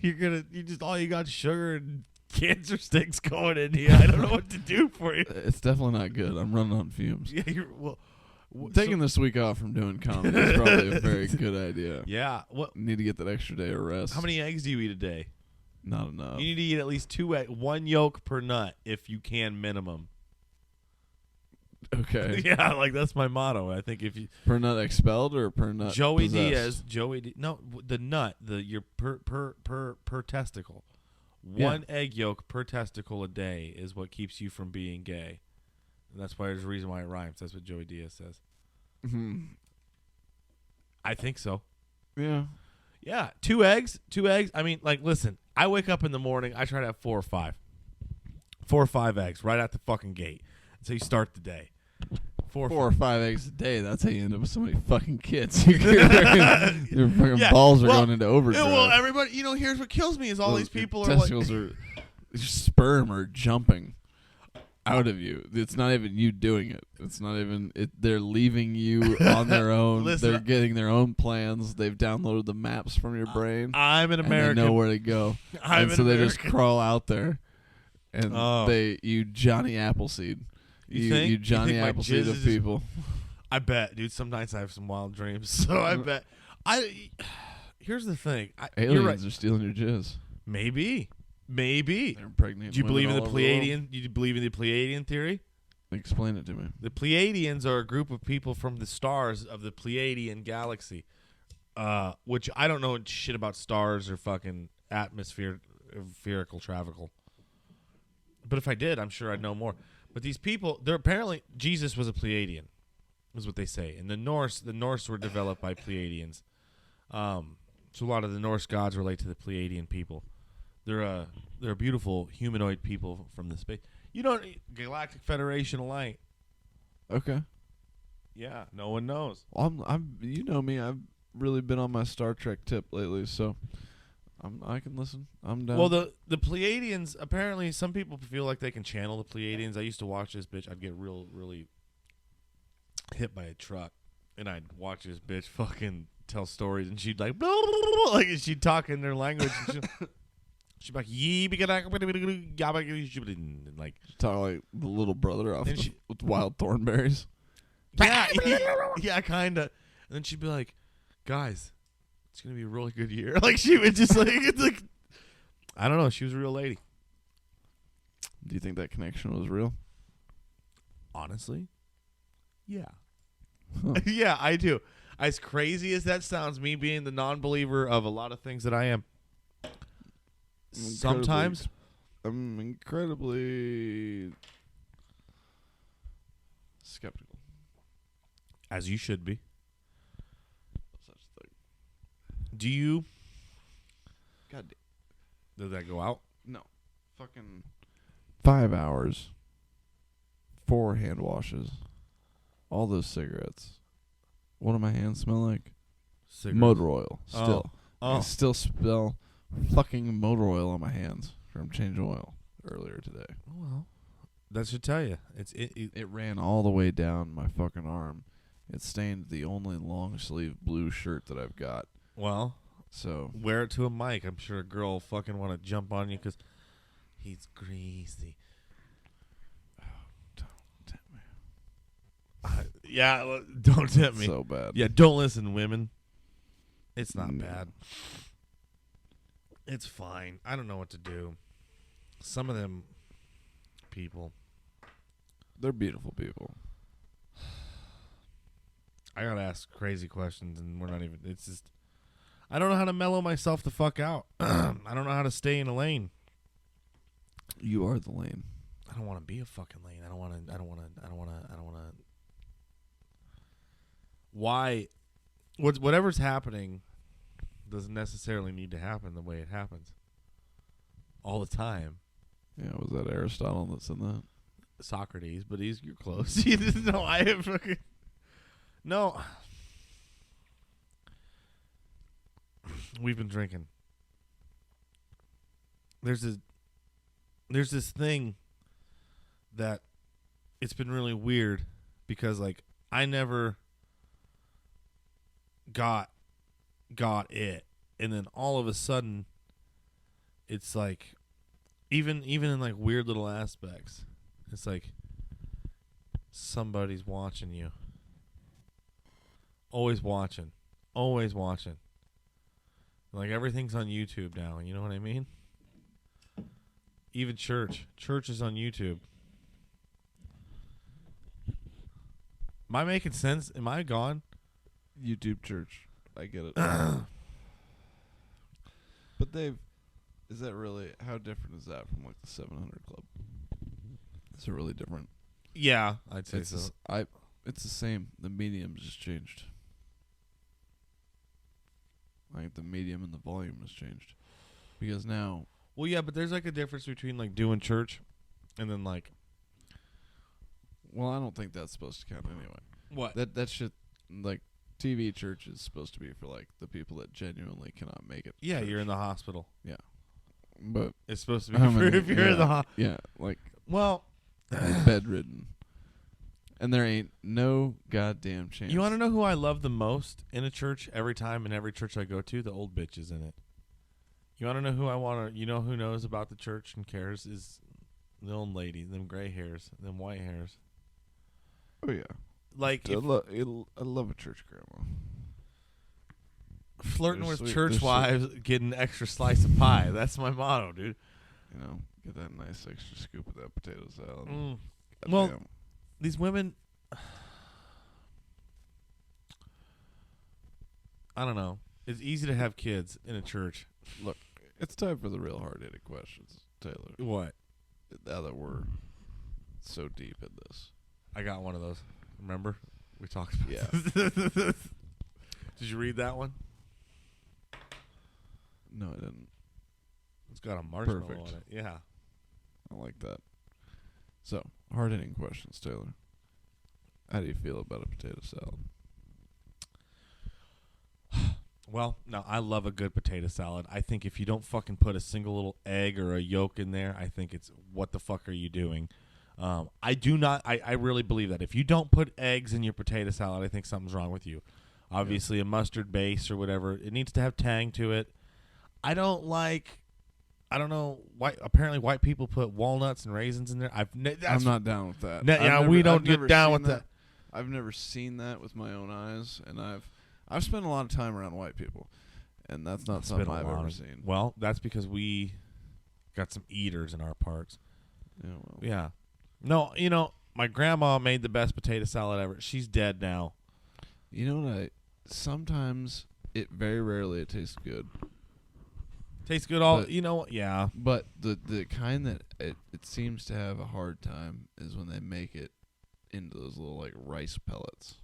You just all you got sugar and cancer sticks going in here. I don't know what to do for you. It's definitely not good. I'm running on fumes. Yeah, Taking this week off from doing comedy is probably a very good idea. Yeah. Need to get that extra day of rest. How many eggs do you eat a day? Not enough. You need to eat at least 2 eggs, 1 yolk per nut if you can minimum. Okay. Yeah, like that's my motto. I think if you per nut expelled or per nut possessed? No, the nut, your per testicle. One egg yolk per testicle a day is what keeps you from being gay. And that's why there's a reason why it rhymes. That's what Joey Diaz says. Mm-hmm. I think so. Yeah. Yeah. 2 eggs. 2 eggs. I mean, like, listen, I wake up in the morning. I try to have 4 or 5. 4 or 5 eggs right at the fucking gate. That's how you start the day. 4 or 5 eggs a day. That's how you end up with so many fucking kids. Your fucking balls are going into overdrive. Well, everybody, here's what kills me is all these people are testicles your sperm are jumping out of you. It's not even you doing it. It's not even it. They're leaving you on their own. Listen, they're getting their own plans. They've downloaded the maps from your brain. I'm an American. And they know where to go. They just crawl out there, and you Johnny Appleseed. You Johnny Appleseed of people. I bet, dude. Some nights I have some wild dreams. So I bet. Here's the thing. Aliens are stealing your jizz. Maybe. They're pregnant. Do you believe in the Pleiadian? Do you believe in the Pleiadian theory? Explain it to me. The Pleiadians are a group of people from the stars of the Pleiadian galaxy, which I don't know shit about stars or fucking atmospherical travel. But if I did, I'm sure I'd know more. But these people, they're apparently Jesus was a Pleiadian, is what they say. And the Norse were developed by Pleiadians. So a lot of the Norse gods relate to the Pleiadian people. They're beautiful humanoid people from the space. Galactic Federation of Light. Okay. Yeah, no one knows. I'm you know me. I've really been on my Star Trek tip lately, so I can listen. I'm down. Well, the Pleiadians, apparently some people feel like they can channel the Pleiadians. I used to watch this bitch. I'd get really hit by a truck, and I'd watch this bitch fucking tell stories, and she'd like, blah, blah, blah, like she'd talk in their language. She'd be like, and like talk like the little brother off with wild thornberries. Yeah, yeah, kind of. And then she'd be like, guys, it's gonna be a really good year. Like she would just like it's like I don't know. She was a real lady. Do you think that connection was real? Honestly, yeah. Huh. Yeah, I do. As crazy as that sounds, me being the non-believer of a lot of things that I am, sometimes I'm incredibly skeptical. as you should be. Such a thing. Do you? God Did that go out? no. Fucking 5 hours. 4 hand washes. All those cigarettes. What do my hands smell like? Cigarettes. Motor oil. Still. Oh. I still smell fucking motor oil on my hands from changing oil earlier today. Well, that should tell you. It ran all the way down my fucking arm. It stained the only long sleeve blue shirt that I've got. Well, So wear it to a mic. I'm sure a girl will fucking want to jump on you because he's greasy. Yeah, don't tempt me. so bad. Yeah, don't listen, women. It's not No. bad. It's fine. I don't know what to do. Some of them people. They're beautiful people. I gotta ask crazy questions, and we're not even. It's just. I don't know how to mellow myself the fuck out. I don't know how to stay in a lane. You are the lane. I don't want to be a fucking lane. I don't want to. Why? Whatever's happening doesn't necessarily need to happen the way it happens. All the time. Yeah, was that Aristotle that said that? Socrates, but you're close. No, I have fucking. No. We've been drinking. There's this thing that it's been really weird because like I never got it, and then all of a sudden it's like even in like weird little aspects, it's like somebody's watching you. Always watching. Like everything's on YouTube now, you know what I mean? Even church is on YouTube. Am I making sense? Am I gone? YouTube church. I get it. But is that really, how different is that from like the 700 Club? Is it really different? Yeah, I'd say It's so. it's the same. The medium just changed. Like the medium and the volume has changed. Because now, Well, yeah, but there's like a difference between like doing church and then like well, I don't think that's supposed to count anyway. what? That shit, like TV church is supposed to be for like the people that genuinely cannot make it. Yeah, church. you're in the hospital. But It's supposed to be how for many- if you're in the hospital. yeah, like Well, bedridden, and there ain't no goddamn chance. you want to know who I love the most in a church every time in every church I go to? The old bitches in it. You want to know who I want to? You know who knows about the church and cares is the old lady, them gray hairs, them white hairs. Oh yeah, Like I love a church grandma. flirting They're with sweet. church They're sweet. wives, getting an extra slice of pie. That's my motto, dude. You know, get that nice extra scoop of that potato salad. Mm. God Well, damn. These women, I don't know. It's easy to have kids in a church. It's time for the real hard-hitting questions, Taylor. What? Now that we're so deep in this, I got one of those. Remember? We talked about Yeah. this. Did you read that one? no, I didn't. It's got a marshmallow Perfect. on it. Yeah. I like that. So, hard-hitting questions, Taylor. How do you feel about a potato salad? Well, no, I love a good potato salad. I think if you don't fucking put a single little egg or a yolk in there, I think it's what the fuck are you doing? I do not. I really believe that if you don't put eggs in your potato salad, I think something's wrong with you. Obviously, a mustard base or whatever, it needs to have tang to it. I don't know. Apparently, white people put walnuts and raisins in there. I'm not down with that. We don't I've get never down seen with that. I've never seen that with my own eyes, and I've spent a lot of time around white people, and that's not It's something been a I've lot ever of- seen. Well, that's because we got some eaters in our parks. Yeah, well, Yeah. No, my grandma made the best potato salad ever. She's dead now. you know what? Sometimes very rarely it tastes good. Tastes good all, But- yeah. But the kind that it seems to have a hard time is when they make it into those little like rice pellets.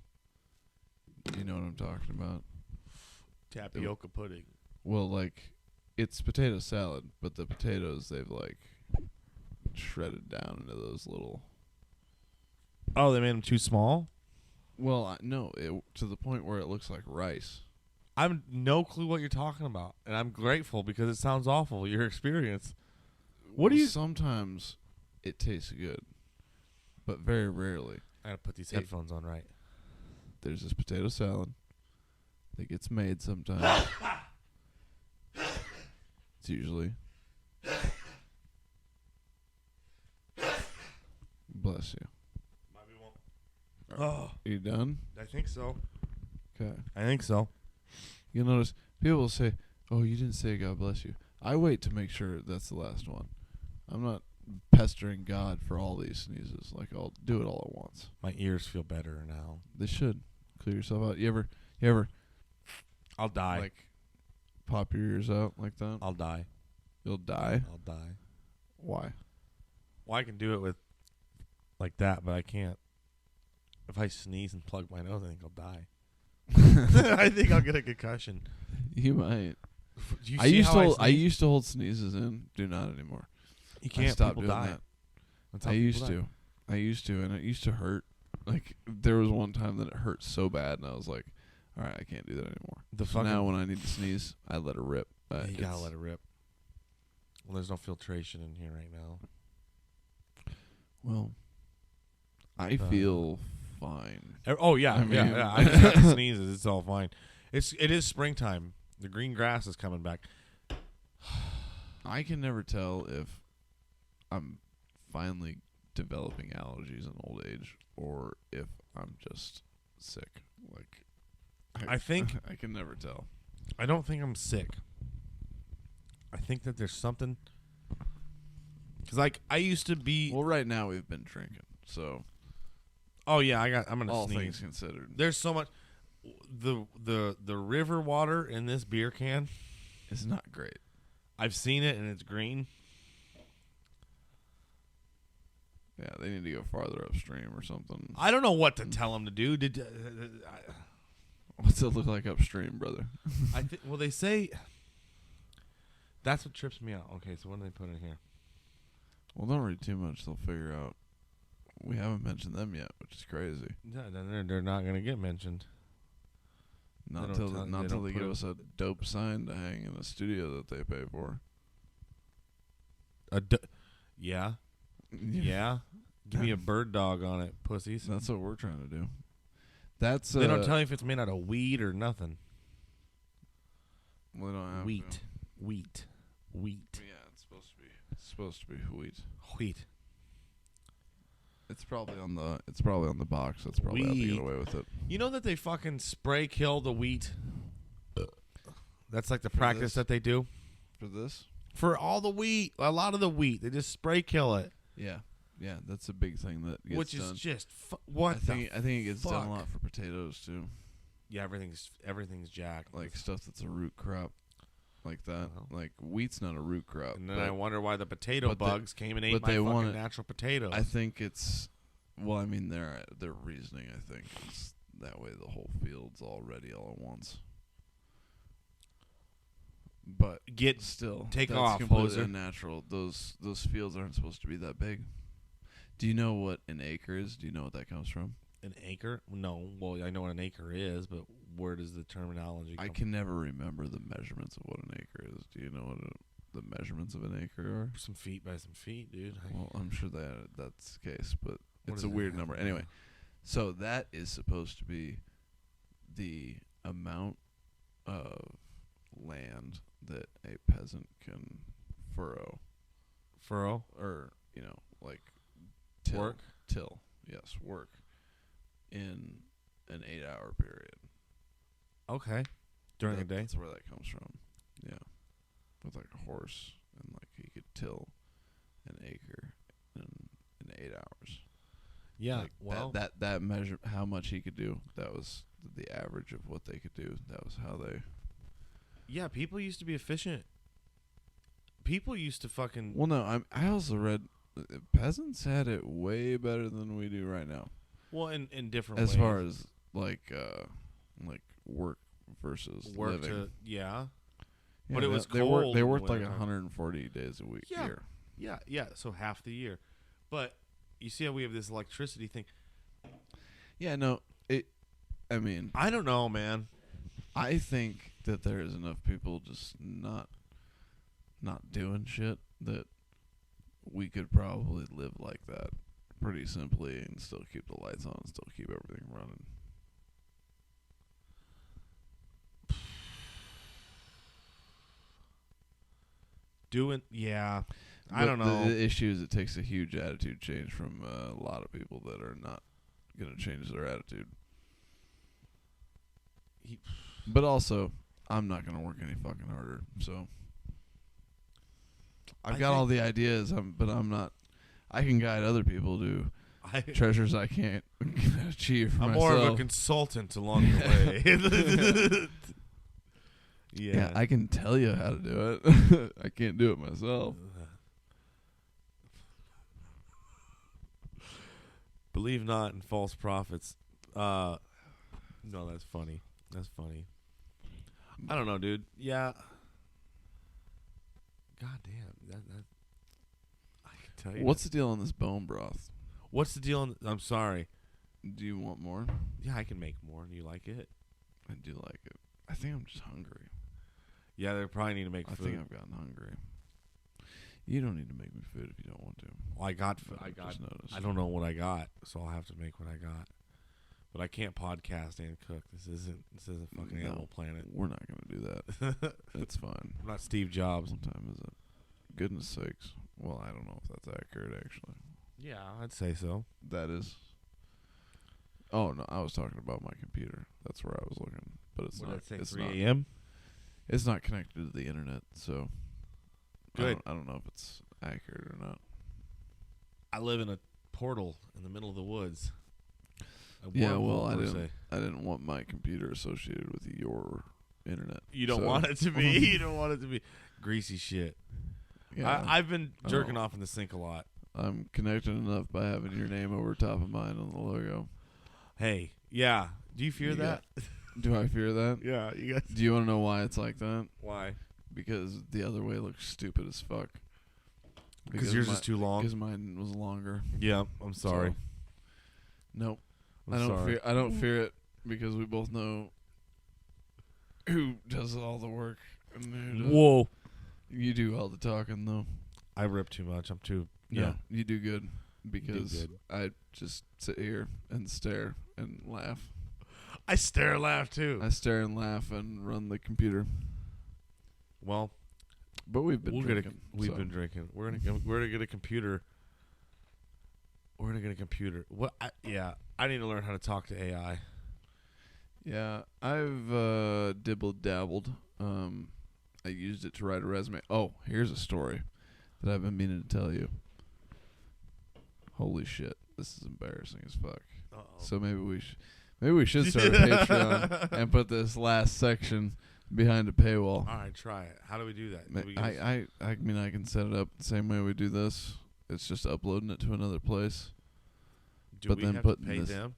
You know what I'm talking about? Tapioca pudding. Well, like it's potato salad, but the potatoes they've like shredded down into those little. Oh, they made them too small? Well, no, to the point where it looks like rice. I have no clue what you're talking about, and I'm grateful because it sounds awful, your experience. What do you... Sometimes it tastes good, but very rarely. I gotta put these headphones on right. There's this potato salad that gets made sometimes. It's usually. Bless you. Oh, You done? I think so. Okay. I think so. You'll notice people will say, "Oh, you didn't say God bless you." I wait to make sure that's the last one. I'm not pestering God for all these sneezes. Like I'll do it all at once. My ears feel better now. They should clear yourself out. You ever I'll die. like pop your ears out like that? I'll die. You'll die. I'll die. Why? Well, I can do it with like that, but I can't. If I sneeze and plug my nose, I think I'll die. I think I'll get a concussion. You might. Do you I see used how to. I sneeze? used to hold sneezes in. Do not anymore. You I can't. stopped People doing die. that. That's how I people used die. to. I used to, and it used to hurt. Like there was one time that it hurt so bad, and I was like, "All right, I can't do that anymore." The So fucking now when I need to sneeze, I let it rip. Yeah, you gotta It's- let it rip. Well, there's no filtration in here right now. Well, I feel fine. Oh yeah, I mean- yeah. I just got the sneezes. It's all fine. It is springtime. The green grass is coming back. I can never tell if I'm finally developing allergies in old age or if I'm just sick. Like, I think- I can never tell. I don't think I'm sick. I think that there's something. Cause like I used to be. Well, right now we've been drinking, so Oh yeah, I'm gonna all sneeze. things considered, There's so much. The river water in this beer can. it's not great. I've seen it and it's green. Yeah, they need to go farther upstream or something. I don't know what to tell them to do. What's it look like upstream, brother? Well, they say that's what trips me out. Okay, so what do they put in here? Well, don't read too much; they'll figure out. We haven't mentioned them yet, which is crazy. Yeah, then they're not gonna get mentioned. Not They until don't tell- not they until don't they put give it- us a dope sign to hang in a studio that they pay for. Yeah, yeah. Give me a bird dog on it, pussies. That's what we're trying to do. That's They don't tell you if it's made out of weed or nothing. We don't have Wheat, to. wheat, wheat, Yeah, it's supposed to be wheat. wheat. It's probably on the box. That's probably how they Wheat. get away with it. You know that they fucking spray kill the wheat. That's like the For practice this? that they do For this? for all the wheat. A lot of the wheat, they just spray kill it, Yeah, that's a big thing that gets which done. is just what I think it gets done fuck? a lot for potatoes too, yeah. Everything's jacked. like stuff that's a root crop, like that. Well. like wheat's not a root crop. And then but I wonder why the potato but they- bugs came and ate but my they fucking want it- natural potatoes. I think it's. Well, I mean, their reasoning, I think, is that way the whole field's all ready all at once. But Get still, take that's off, completely hoser. unnatural. Those fields aren't supposed to be that big. Do you know what an acre is? Do you know what that comes from? an acre. No, well I know what an acre is, but where does the terminology come I can never remember the measurements of what an acre is. Do you know what the measurements of an acre are? some feet by some feet, dude? Well, I'm sure that's the case, but What it's does a that weird have number. to do? Anyway, so that is supposed to be the amount of land that a peasant can furrow, Furrow or like work. Yes, work in an 8-hour period. Okay. During the day? That's where that comes from. Yeah. With like a horse, and like he could till an acre in 8 hours. Yeah. Like well, that measure how much he could do. That was the average of what they could do. That was how they. yeah, people used to be efficient. People used to fucking. Well, no, I also read peasants had it way better than we do right now. Well, in different As ways. far as like work versus work living. yeah. Yeah, But it was they cold They in the worked like wintertime. 140 days a week. Yeah. Year. Yeah, so half the year. But you see how we have this electricity thing. Yeah, no, I mean, I don't know, man. I think that there is enough people just not doing shit that we could probably live like that pretty simply and still keep the lights on and still keep everything running. Yeah. But I don't know. The issue is it takes a huge attitude change from a lot of people that are not going to change their attitude. But also, I'm not going to work any fucking harder. So I've got all the ideas, but I'm not. I can guide other people to treasures I can't achieve for I'm myself. more of a consultant along the way. Yeah, I can tell you how to do it. I can't do it myself. Believe not in false prophets. No, that's funny. That's funny. I don't know, dude. Yeah. God damn. That I can tell you. What's the deal on this bone broth? What's the deal? I'm sorry. Do you want more? Yeah, I can make more. Do you like it? I do like it. I think I'm just hungry. Yeah, they probably need to make I food. think I've gotten hungry. You don't need to make me food if you don't want to. Well, I got. Just noticed. I don't know what I got, so I'll have to make what I got. But I can't podcast and cook. This isn't fucking Animal Planet. We're not going to do that. It's fine. I'm not Steve Jobs. What time is it? Goodness sakes. Well, I don't know if that's accurate, actually. Yeah, I'd say so. That is. Oh, no, I was talking about my computer. That's where I was looking. But it's What not. did that say, It's 3 not. a.m.? It's not connected to the internet, so. Good. I don't know if it's accurate or not. I live in a portal in the middle of the woods. Yeah, well, I didn't want my computer associated with your internet. You don't want it to be. You don't want it to be greasy shit. Yeah, I've been jerking off in the sink a lot. I'm connected enough by having your name over top of mine on the logo. Hey, yeah. Do you fear that? Do I fear that? Yeah, you guys. Do you want to know why it's like that? Why? Because the other way looks stupid as fuck. Because yours is too long. Because mine was longer. Yeah, I'm sorry. So, nope. I'm I don't fear it because we both know who does all the work. And Whoa. You do all the talking though. I rip too much. I'm too. No, Yeah. you do good because good. I just sit here and stare and laugh. I stare and laugh too. I stare and laugh and run the computer. Well, But we've been drinking. We've been drinking. We're gonna get a computer. We're gonna get a computer. What? I need to learn how to talk to AI. Yeah, I've dibbled dabbled. I used it to write a resume. Oh, here's a story that I've been meaning to tell you. Holy shit, this is embarrassing as fuck. Uh-oh. So maybe we should start a Patreon and put this last section behind a paywall. All right, try it. How do we do that? I mean I can set it up the same way we do this. It's just uploading it to another place. Do we have to pay them?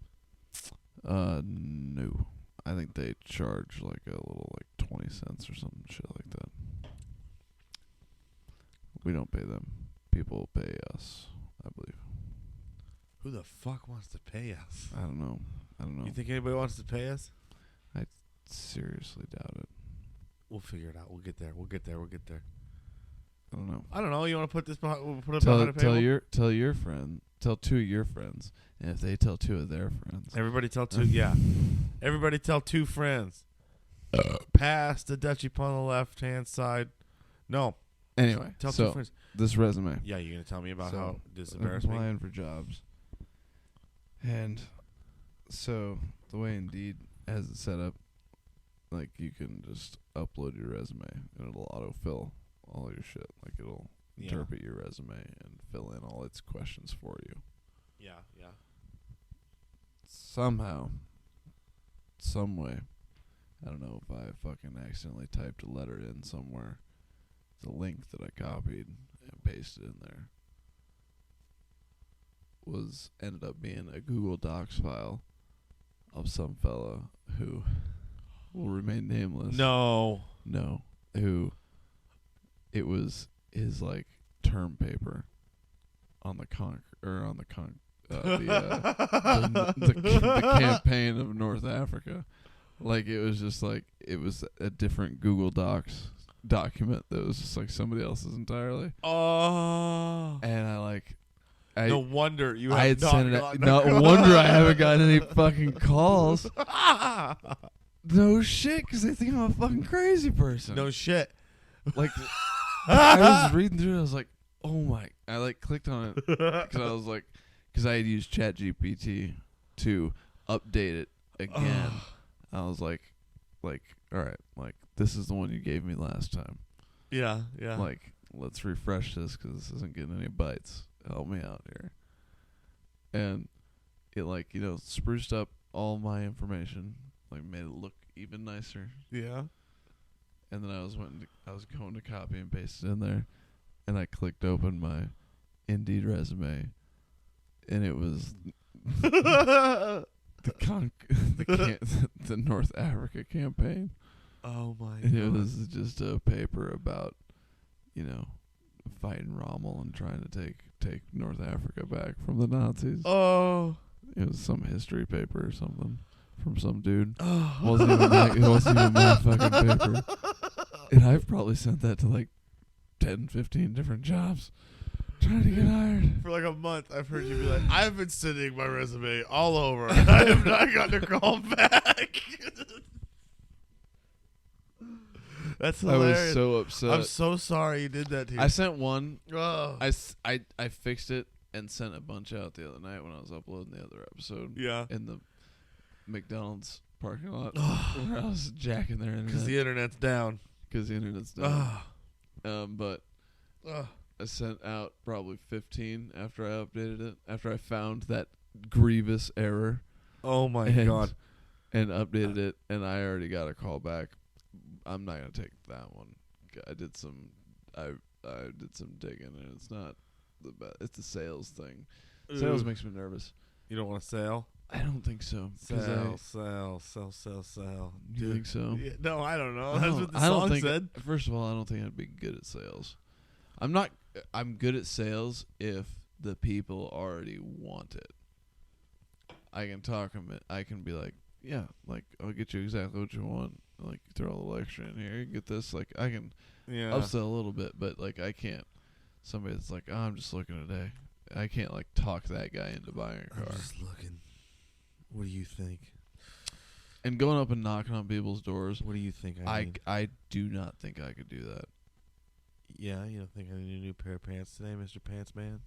No. I think they charge like a little 20 cents or something shit like that. We don't pay them. People pay us, I believe. Who the fuck wants to pay us? I don't know. You think anybody wants to pay us? I seriously doubt it. We'll figure it out. We'll get there. We'll get there. I don't know. I don't know. You want to put this behind? We'll put it behind a paywall? Tell your friend. Tell two of your friends, and if they tell two of their friends, Everybody tell two. Yeah. Everybody tell two friends. Pass the Dutchie on the left hand side. No. Anyway, Tell so two friends. this resume. Yeah, you're gonna tell me about So, how this I'm embarrassed me. applying for jobs, and so the way Indeed has it set up, like you can just upload your resume and it'll autofill all your shit. Like it'll interpret your resume and fill in all its questions for you. Yeah, yeah. Somehow, some way, I don't know if I fucking accidentally typed a letter in somewhere. The link that I copied and pasted in there ended up being a Google Docs file of some fella who will remain nameless. No. Who it was his like term paper on the campaign of North Africa. Like it was just like it was a different Google Docs document that was just like somebody else's entirely. Oh. And no wonder you I have had sent it. No wonder I haven't gotten any fucking calls. No shit, because they think I'm a fucking crazy person. No shit. Like, I was reading through it, I was like, oh my. I like clicked on it because I was like, because I had used ChatGPT to update it again. I was like, all right, like, this is the one you gave me last time. Yeah. Like, let's refresh this because this isn't getting any bites. Help me out here. And it, like, you know, spruced up all my information, like, made it look even nicer. Yeah. And then I was going to copy and paste it in there, and I clicked open my Indeed resume, and it was the North Africa campaign. Oh my And god. it was just a paper about, you know, fighting Rommel and trying to take North Africa back from the Nazis. Oh. It was some history paper or something from some dude. Oh. It wasn't even my fucking paper. And I've probably sent that to like 10, 15 different jobs trying to get hired. For like a month, I've heard you be like, I've been sending my resume all over. And I have not gotten a call back. That's hilarious. I was so upset. I'm so sorry you did that to you. I sent one. Oh. I fixed it and sent a bunch out the other night when I was uploading the other episode. Yeah. In the McDonald's parking lot where I was jacking their internet. Because the internet's down. But I sent out probably 15 after I updated it. After I found that grievous error. Oh my god. And updated it, and I already got a call back. I'm not gonna take that one. I did some digging, and it's not the best. It's a sales thing. Sales makes me nervous. You don't want to sell? I don't think so. Sell. Do you think so? Yeah, no, I don't know. That's what the song said. First of all, I don't think I'd be good at sales. I'm good at sales if the people already want it. I can talk them. I can be like, yeah, like I'll get you exactly what you want. Like throw a little extra in here, you get this. Like I can upsell a little bit, but like I can't. Somebody that's like, oh, I'm just looking today. I can't like talk that guy into buying a car. I'm just looking. What do you think? And going up and knocking on people's doors. What do you think? I do not think I could do that. Yeah, you don't think I need a new pair of pants today, Mr. Pants Man?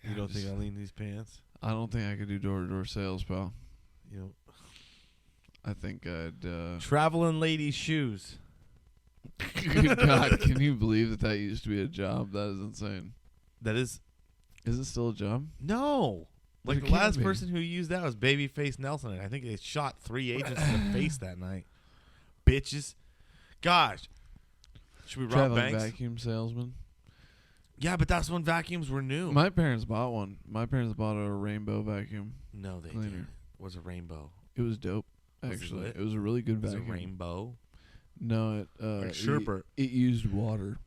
You don't think I need these pants? I don't think I could do door-to-door sales, pal. You know, I think I'd... Traveling ladies' shoes. God, can you believe that used to be a job? That is insane. That is... Is it still a job? No. Like, the last person who used that was Babyface Nelson, and I think they shot 3 agents in the face that night. Bitches. Gosh. Should we rob Traveling banks? vacuum salesman. Yeah, but that's when vacuums were new. My parents bought one. My parents bought a rainbow vacuum. No, they cleaner. didn't. It was a rainbow. It was dope, actually. It was a really good vacuum. Was it rainbow? No, like Sherper. It used water.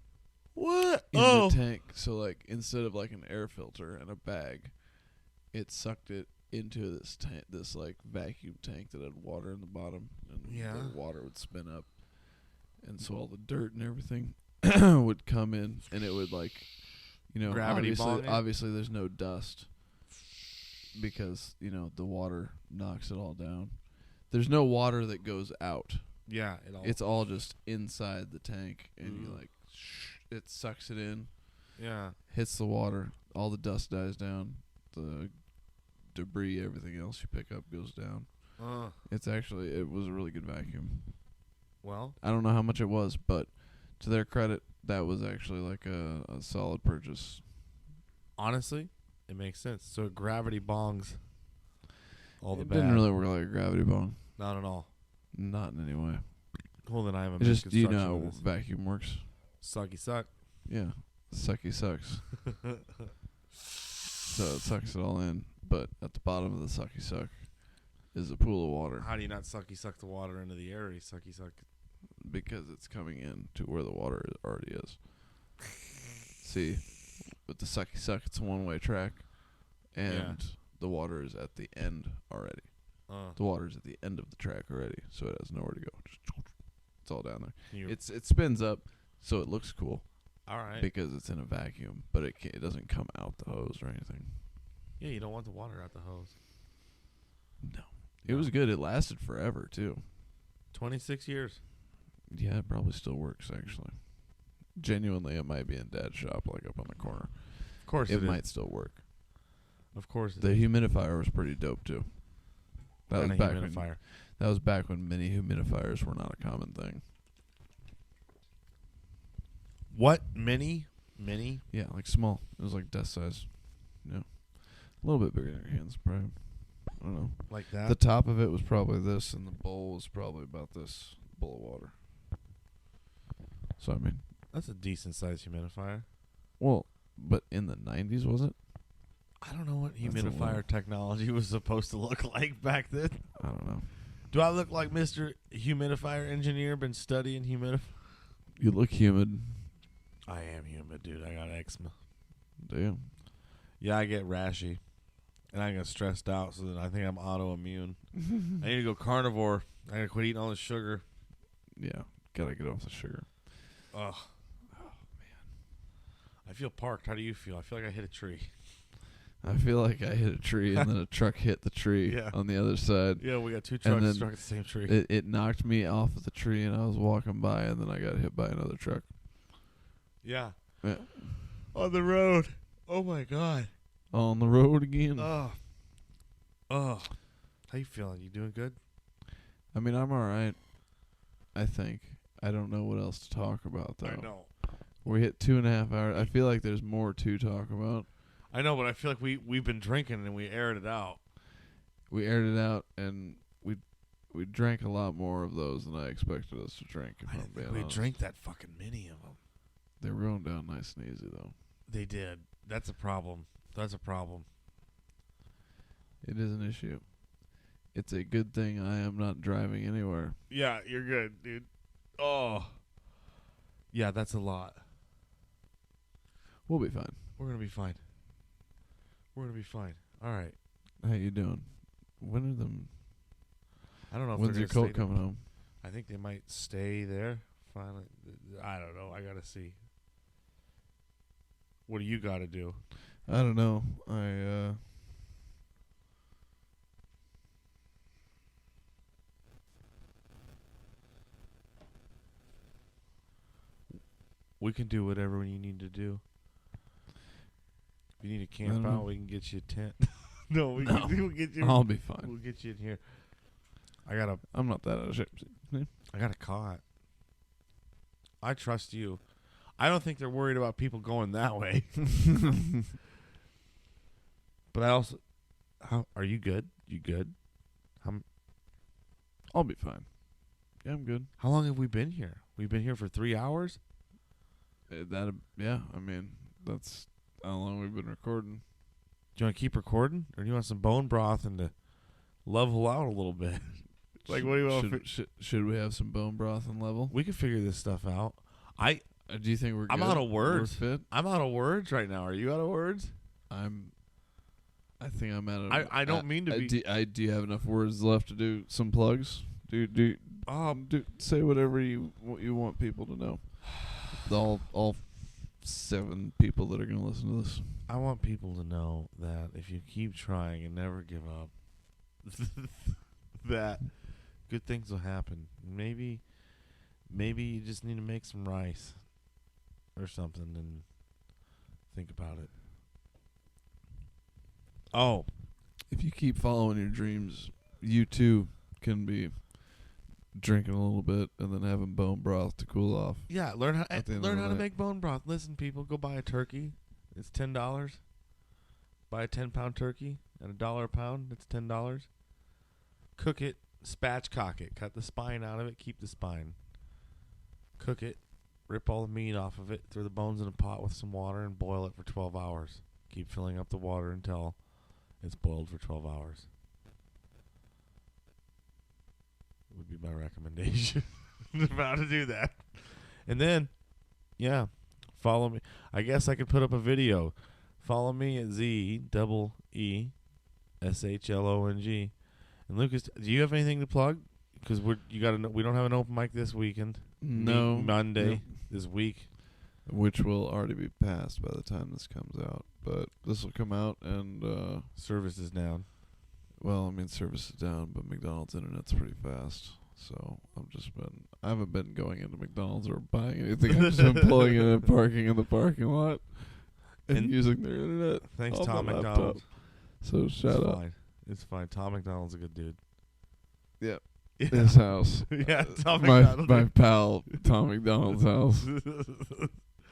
What? In the tank. So, like, instead of, like, an air filter and a bag, it sucked it into this like, vacuum tank that had water in the bottom. And the water would spin up. And so all the dirt and everything would come in, and it would, like, you know, obviously there's no dust because, you know, the water knocks it all down. There's no water that goes out. Yeah. It's all just inside the tank, and you, like, it sucks it in. Yeah. Hits the water. All the dust dies down. The debris, everything else you pick up goes down. It was a really good vacuum. Well, I don't know how much it was, but to their credit, that was actually like a solid purchase. honestly, it makes sense. So gravity bongs all the It bad. didn't really work like a gravity bong. Not at all. Not in any way. Well, then I have a It's just, do you know misconstruction how of this. vacuum works? Sucky suck. Yeah. Sucky sucks. So it sucks it all in, but at the bottom of the sucky suck is a pool of water. How do you not sucky suck the water into the air? You sucky suck. Because it's coming in to where the water already is. See, with the sucky suck, it's a one-way track, and the water is at the end already. The water's at the end of the track already, so it has nowhere to go. It's all down there. It spins up, so it looks cool. All right. Because it's in a vacuum, but it doesn't come out the hose or anything. Yeah, you don't want the water out the hose. No. It was good. It lasted forever, too. 26 years. Yeah, it probably still works, actually. Genuinely, it might be in Dad's shop, like up on the corner. Of course it might still work. Of course the humidifier was pretty dope, too. That was back when mini humidifiers were not a common thing. What? Mini? Yeah, like small. It was like desk size. Yeah. A little bit bigger than your hands, probably. I don't know. Like that? The top of it was probably this, and the bowl was probably about this bowl of water. So, I mean. That's a decent sized humidifier. Well, but in the 90s, was it? I don't know what humidifier technology was supposed to look like back then. I don't know. Do I look like Mr. Humidifier Engineer? Been studying humidifier? You look humid. I am humid, dude. I got eczema. Do you? Yeah, I get rashy. And I get stressed out, so that I think I'm autoimmune. I need to go carnivore. I gotta quit eating all this sugar. Yeah, gotta get off the sugar. Ugh. Oh, man. I feel parked. How do you feel? I feel like I hit a tree. I feel like I hit a tree and then a truck hit the tree on the other side. Yeah, we got two trucks struck at the same tree. It knocked me off of the tree, and I was walking by, and then I got hit by another truck. Yeah. Yeah. On the road. Oh, my God. On the road again. Oh. How you feeling? You doing good? I mean, I'm all right, I think. I don't know what else to talk about, though. I know. We hit 2.5 hours. I feel like there's more to talk about. I know, but I feel like we've been drinking and we aired it out. We aired it out, and we drank a lot more of those than I expected us to drink. I didn't think we drank that fucking many of them. They were going down nice and easy, though. They did. That's a problem. It is an issue. It's a good thing I am not driving anywhere. Yeah, you're good, dude. Oh. Yeah, that's a lot. We'll be fine. We're going to be fine. All right. How you doing? When are them? I don't know if when's they're your coat coming home? I think they might stay there. Finally. I don't know. I got to see. What do you got to do? I don't know. We can do whatever you need to do. If you need to camp out, we can get you a tent. We'll get you. I'll be fine. We'll get you in here. I'm not that out of shape. I got a cot. I trust you. I don't think they're worried about people going that way. But I also, are you good? You good? I'll be fine. Yeah, I'm good. How long have we been here? We've been here for 3 hours? Yeah, I mean, that's how long we've been recording. Do you want to keep recording? Or do you want some bone broth and to level out a little bit? Like, what do you want? Should we have some bone broth and level? We can figure this stuff out. Do you think we're good? I'm out of words. We're fit? I'm out of words right now. Are you out of words? I think I'm out of. I don't mean to be. Do you have enough words left to do some plugs? Say whatever you want people to know. All 7 people that are going to listen to this. I want people to know that if you keep trying and never give up, that good things will happen. Maybe you just need to make some rice or something and think about it. Oh. If you keep following your dreams you too can be drinking a little bit and then having bone broth to cool off. Yeah, learn how At the end learn of the how to night. make bone broth. Listen, people, go buy a turkey. It's $10. Buy a 10-pound turkey at $1 a pound. It's $10. Cook it, spatchcock it, cut the spine out of it, keep the spine. Cook it, rip all the meat off of it, throw the bones in a pot with some water, and boil it for 12 hours. Keep filling up the water until it's boiled for 12 hours. Would be my recommendation of how to do that. And then, yeah, follow me. I guess I could put up a video. Follow me at ZEESHLONG. And Lucas, do you have anything to plug? Because we don't have an open mic this weekend. No. Monday Nope. this week. Which will already be passed by the time this comes out. But this will come out and, Service is down. well, I mean, service is down, but McDonald's internet's pretty fast. So I haven't been going into McDonald's or buying anything. I've just been pulling in and parking in the parking lot and using their internet. Thanks, on Tom my laptop. McDonald. So shout out. It's fine. Tom McDonald's a good dude. Yeah. Yeah. His house. Yeah, Tom my McDonald. my pal Tom McDonald's house.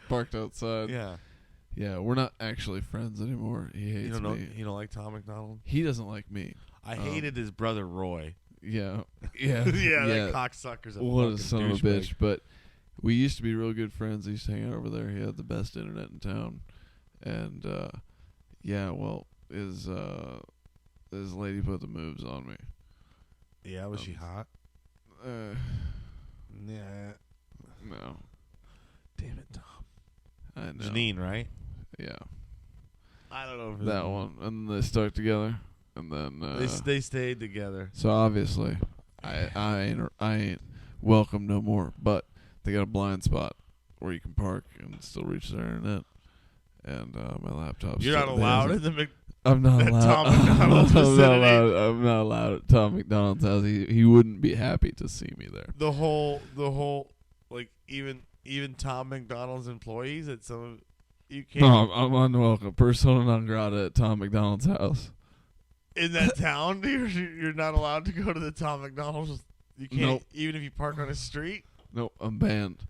Parked outside. Yeah. Yeah, we're not actually friends anymore. He hates me. You don't like Tom McDonald? He doesn't like me. I hated his brother Roy. Yeah. Yeah. Yeah, that cocksucker's a What fucking a son of a douchebag. bitch. But we used to be real good friends. I used to hang out over there. He had the best internet in town. And yeah, well, his lady put the moves on me. Yeah, was she hot? Yeah. No. Damn it, Tom. I know. Janine, right? Yeah. I don't know if That one. And they stuck together. And then they stayed together. so obviously I ain't welcome no more. But they got a blind spot where you can park and still reach their internet. And my laptop's You're not still allowed there. in the I'm not at allowed. Tom McDonald's vicinity. I'm not allowed at Tom McDonald's house. He wouldn't be happy to see me there. the whole like even Tom McDonald's employees at some of you can't No, I'm unwelcome. Persona non grata at Tom McDonald's house. in that town. You're not allowed to go to the Tom McDonald's. You can't Nope. even if you park on a street. Nope, I'm banned.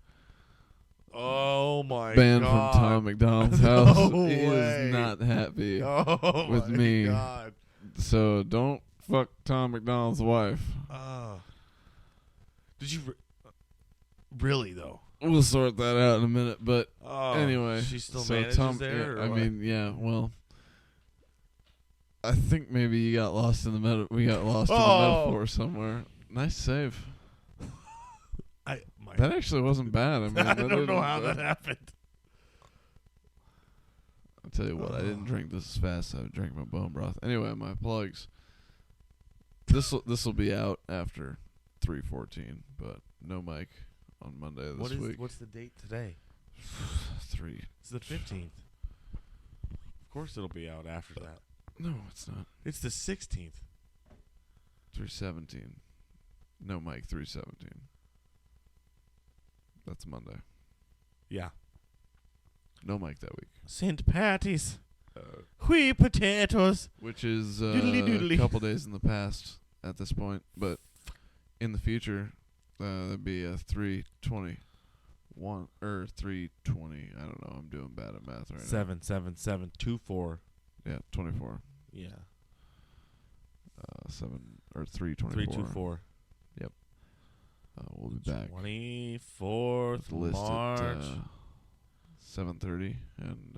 Oh my Banned god! from Tom McDonald's house. No He way. is not happy. Oh with my me. God. So don't fuck Tom McDonald's wife. Did you really though? We'll sort that out in a minute. But Oh, anyway, she still so manages Tom, there. yeah, or I what? mean, yeah. Well, I think maybe you got lost in the we got lost in the metaphor somewhere. Nice save. That actually wasn't bad. I mean, I don't know how that happened. I'll tell you what, I didn't drink this as fast as I drank my bone broth. Anyway, my plugs. This'll be out after 3/14, but no mic on Monday this week. What's the date today? 3. It's the 15th. Of course, it'll be out after that. No, it's not. It's the 16th. 3/17. No mic 3/17. That's Monday. Yeah. No mic that week. St. Patty's. Whee potatoes. Which is Doodly doodly. a couple days in the past at this point, but in the future, that'd be a 3/21 or 3/20. I don't know. I'm doing bad at math right now. 77724. Yeah, 24. Yeah. 7 or 3/24. 324. We'll be back. 24th The list March. at 7:30, and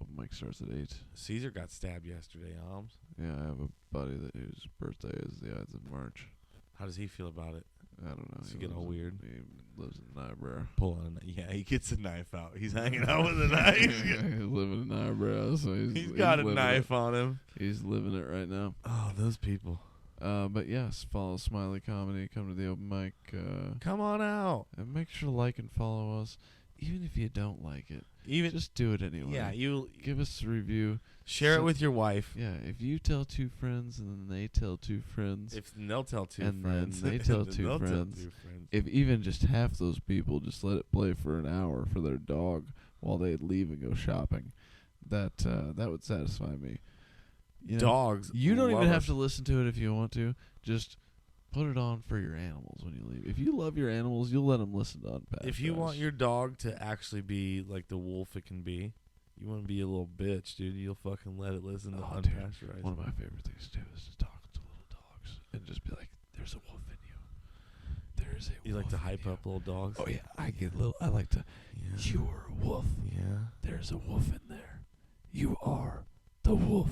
open mic starts at 8. Caesar got stabbed yesterday, Alms. Yeah, I have a buddy whose birthday is the Ides of March. How does he feel about it? I don't know. Is he getting all weird? He lives in Niobrara. Yeah, he gets a knife out. He's hanging out with a knife. He's living in Niobrara, so He's got a living knife it. on him. He's living it right now. Oh, those people. But yes, follow Smiley Comedy. Come to the open mic. Come on out. And make sure to like and follow us, even if you don't like it. Even Just do it anyway. yeah, you Give us a review. share it So- with your wife. Yeah, if you tell 2 friends and then they tell 2 friends, If they'll tell two And then friends, they tell then 2 they'll tell friends. 2 friends. if even just half those people just let it play for an hour for their dog while they leave and go shopping, that would satisfy me. dogs. You don't love even have us. to listen to it if you want to. Just put it on for your animals when you leave. If you love your animals, you'll let them listen to Unpasteurized. If you want your dog to actually be like the wolf it can be, you want to be a little bitch, dude. You'll fucking let it listen to Unpasteurized. Dude, one of my favorite things to do is to talk to little dogs and just be like, "There's a wolf in you. There's a wolf." You like to hype up little dogs? Oh yeah, I like to. Yeah. You're a wolf. Yeah. There's a wolf in there. You are the wolf.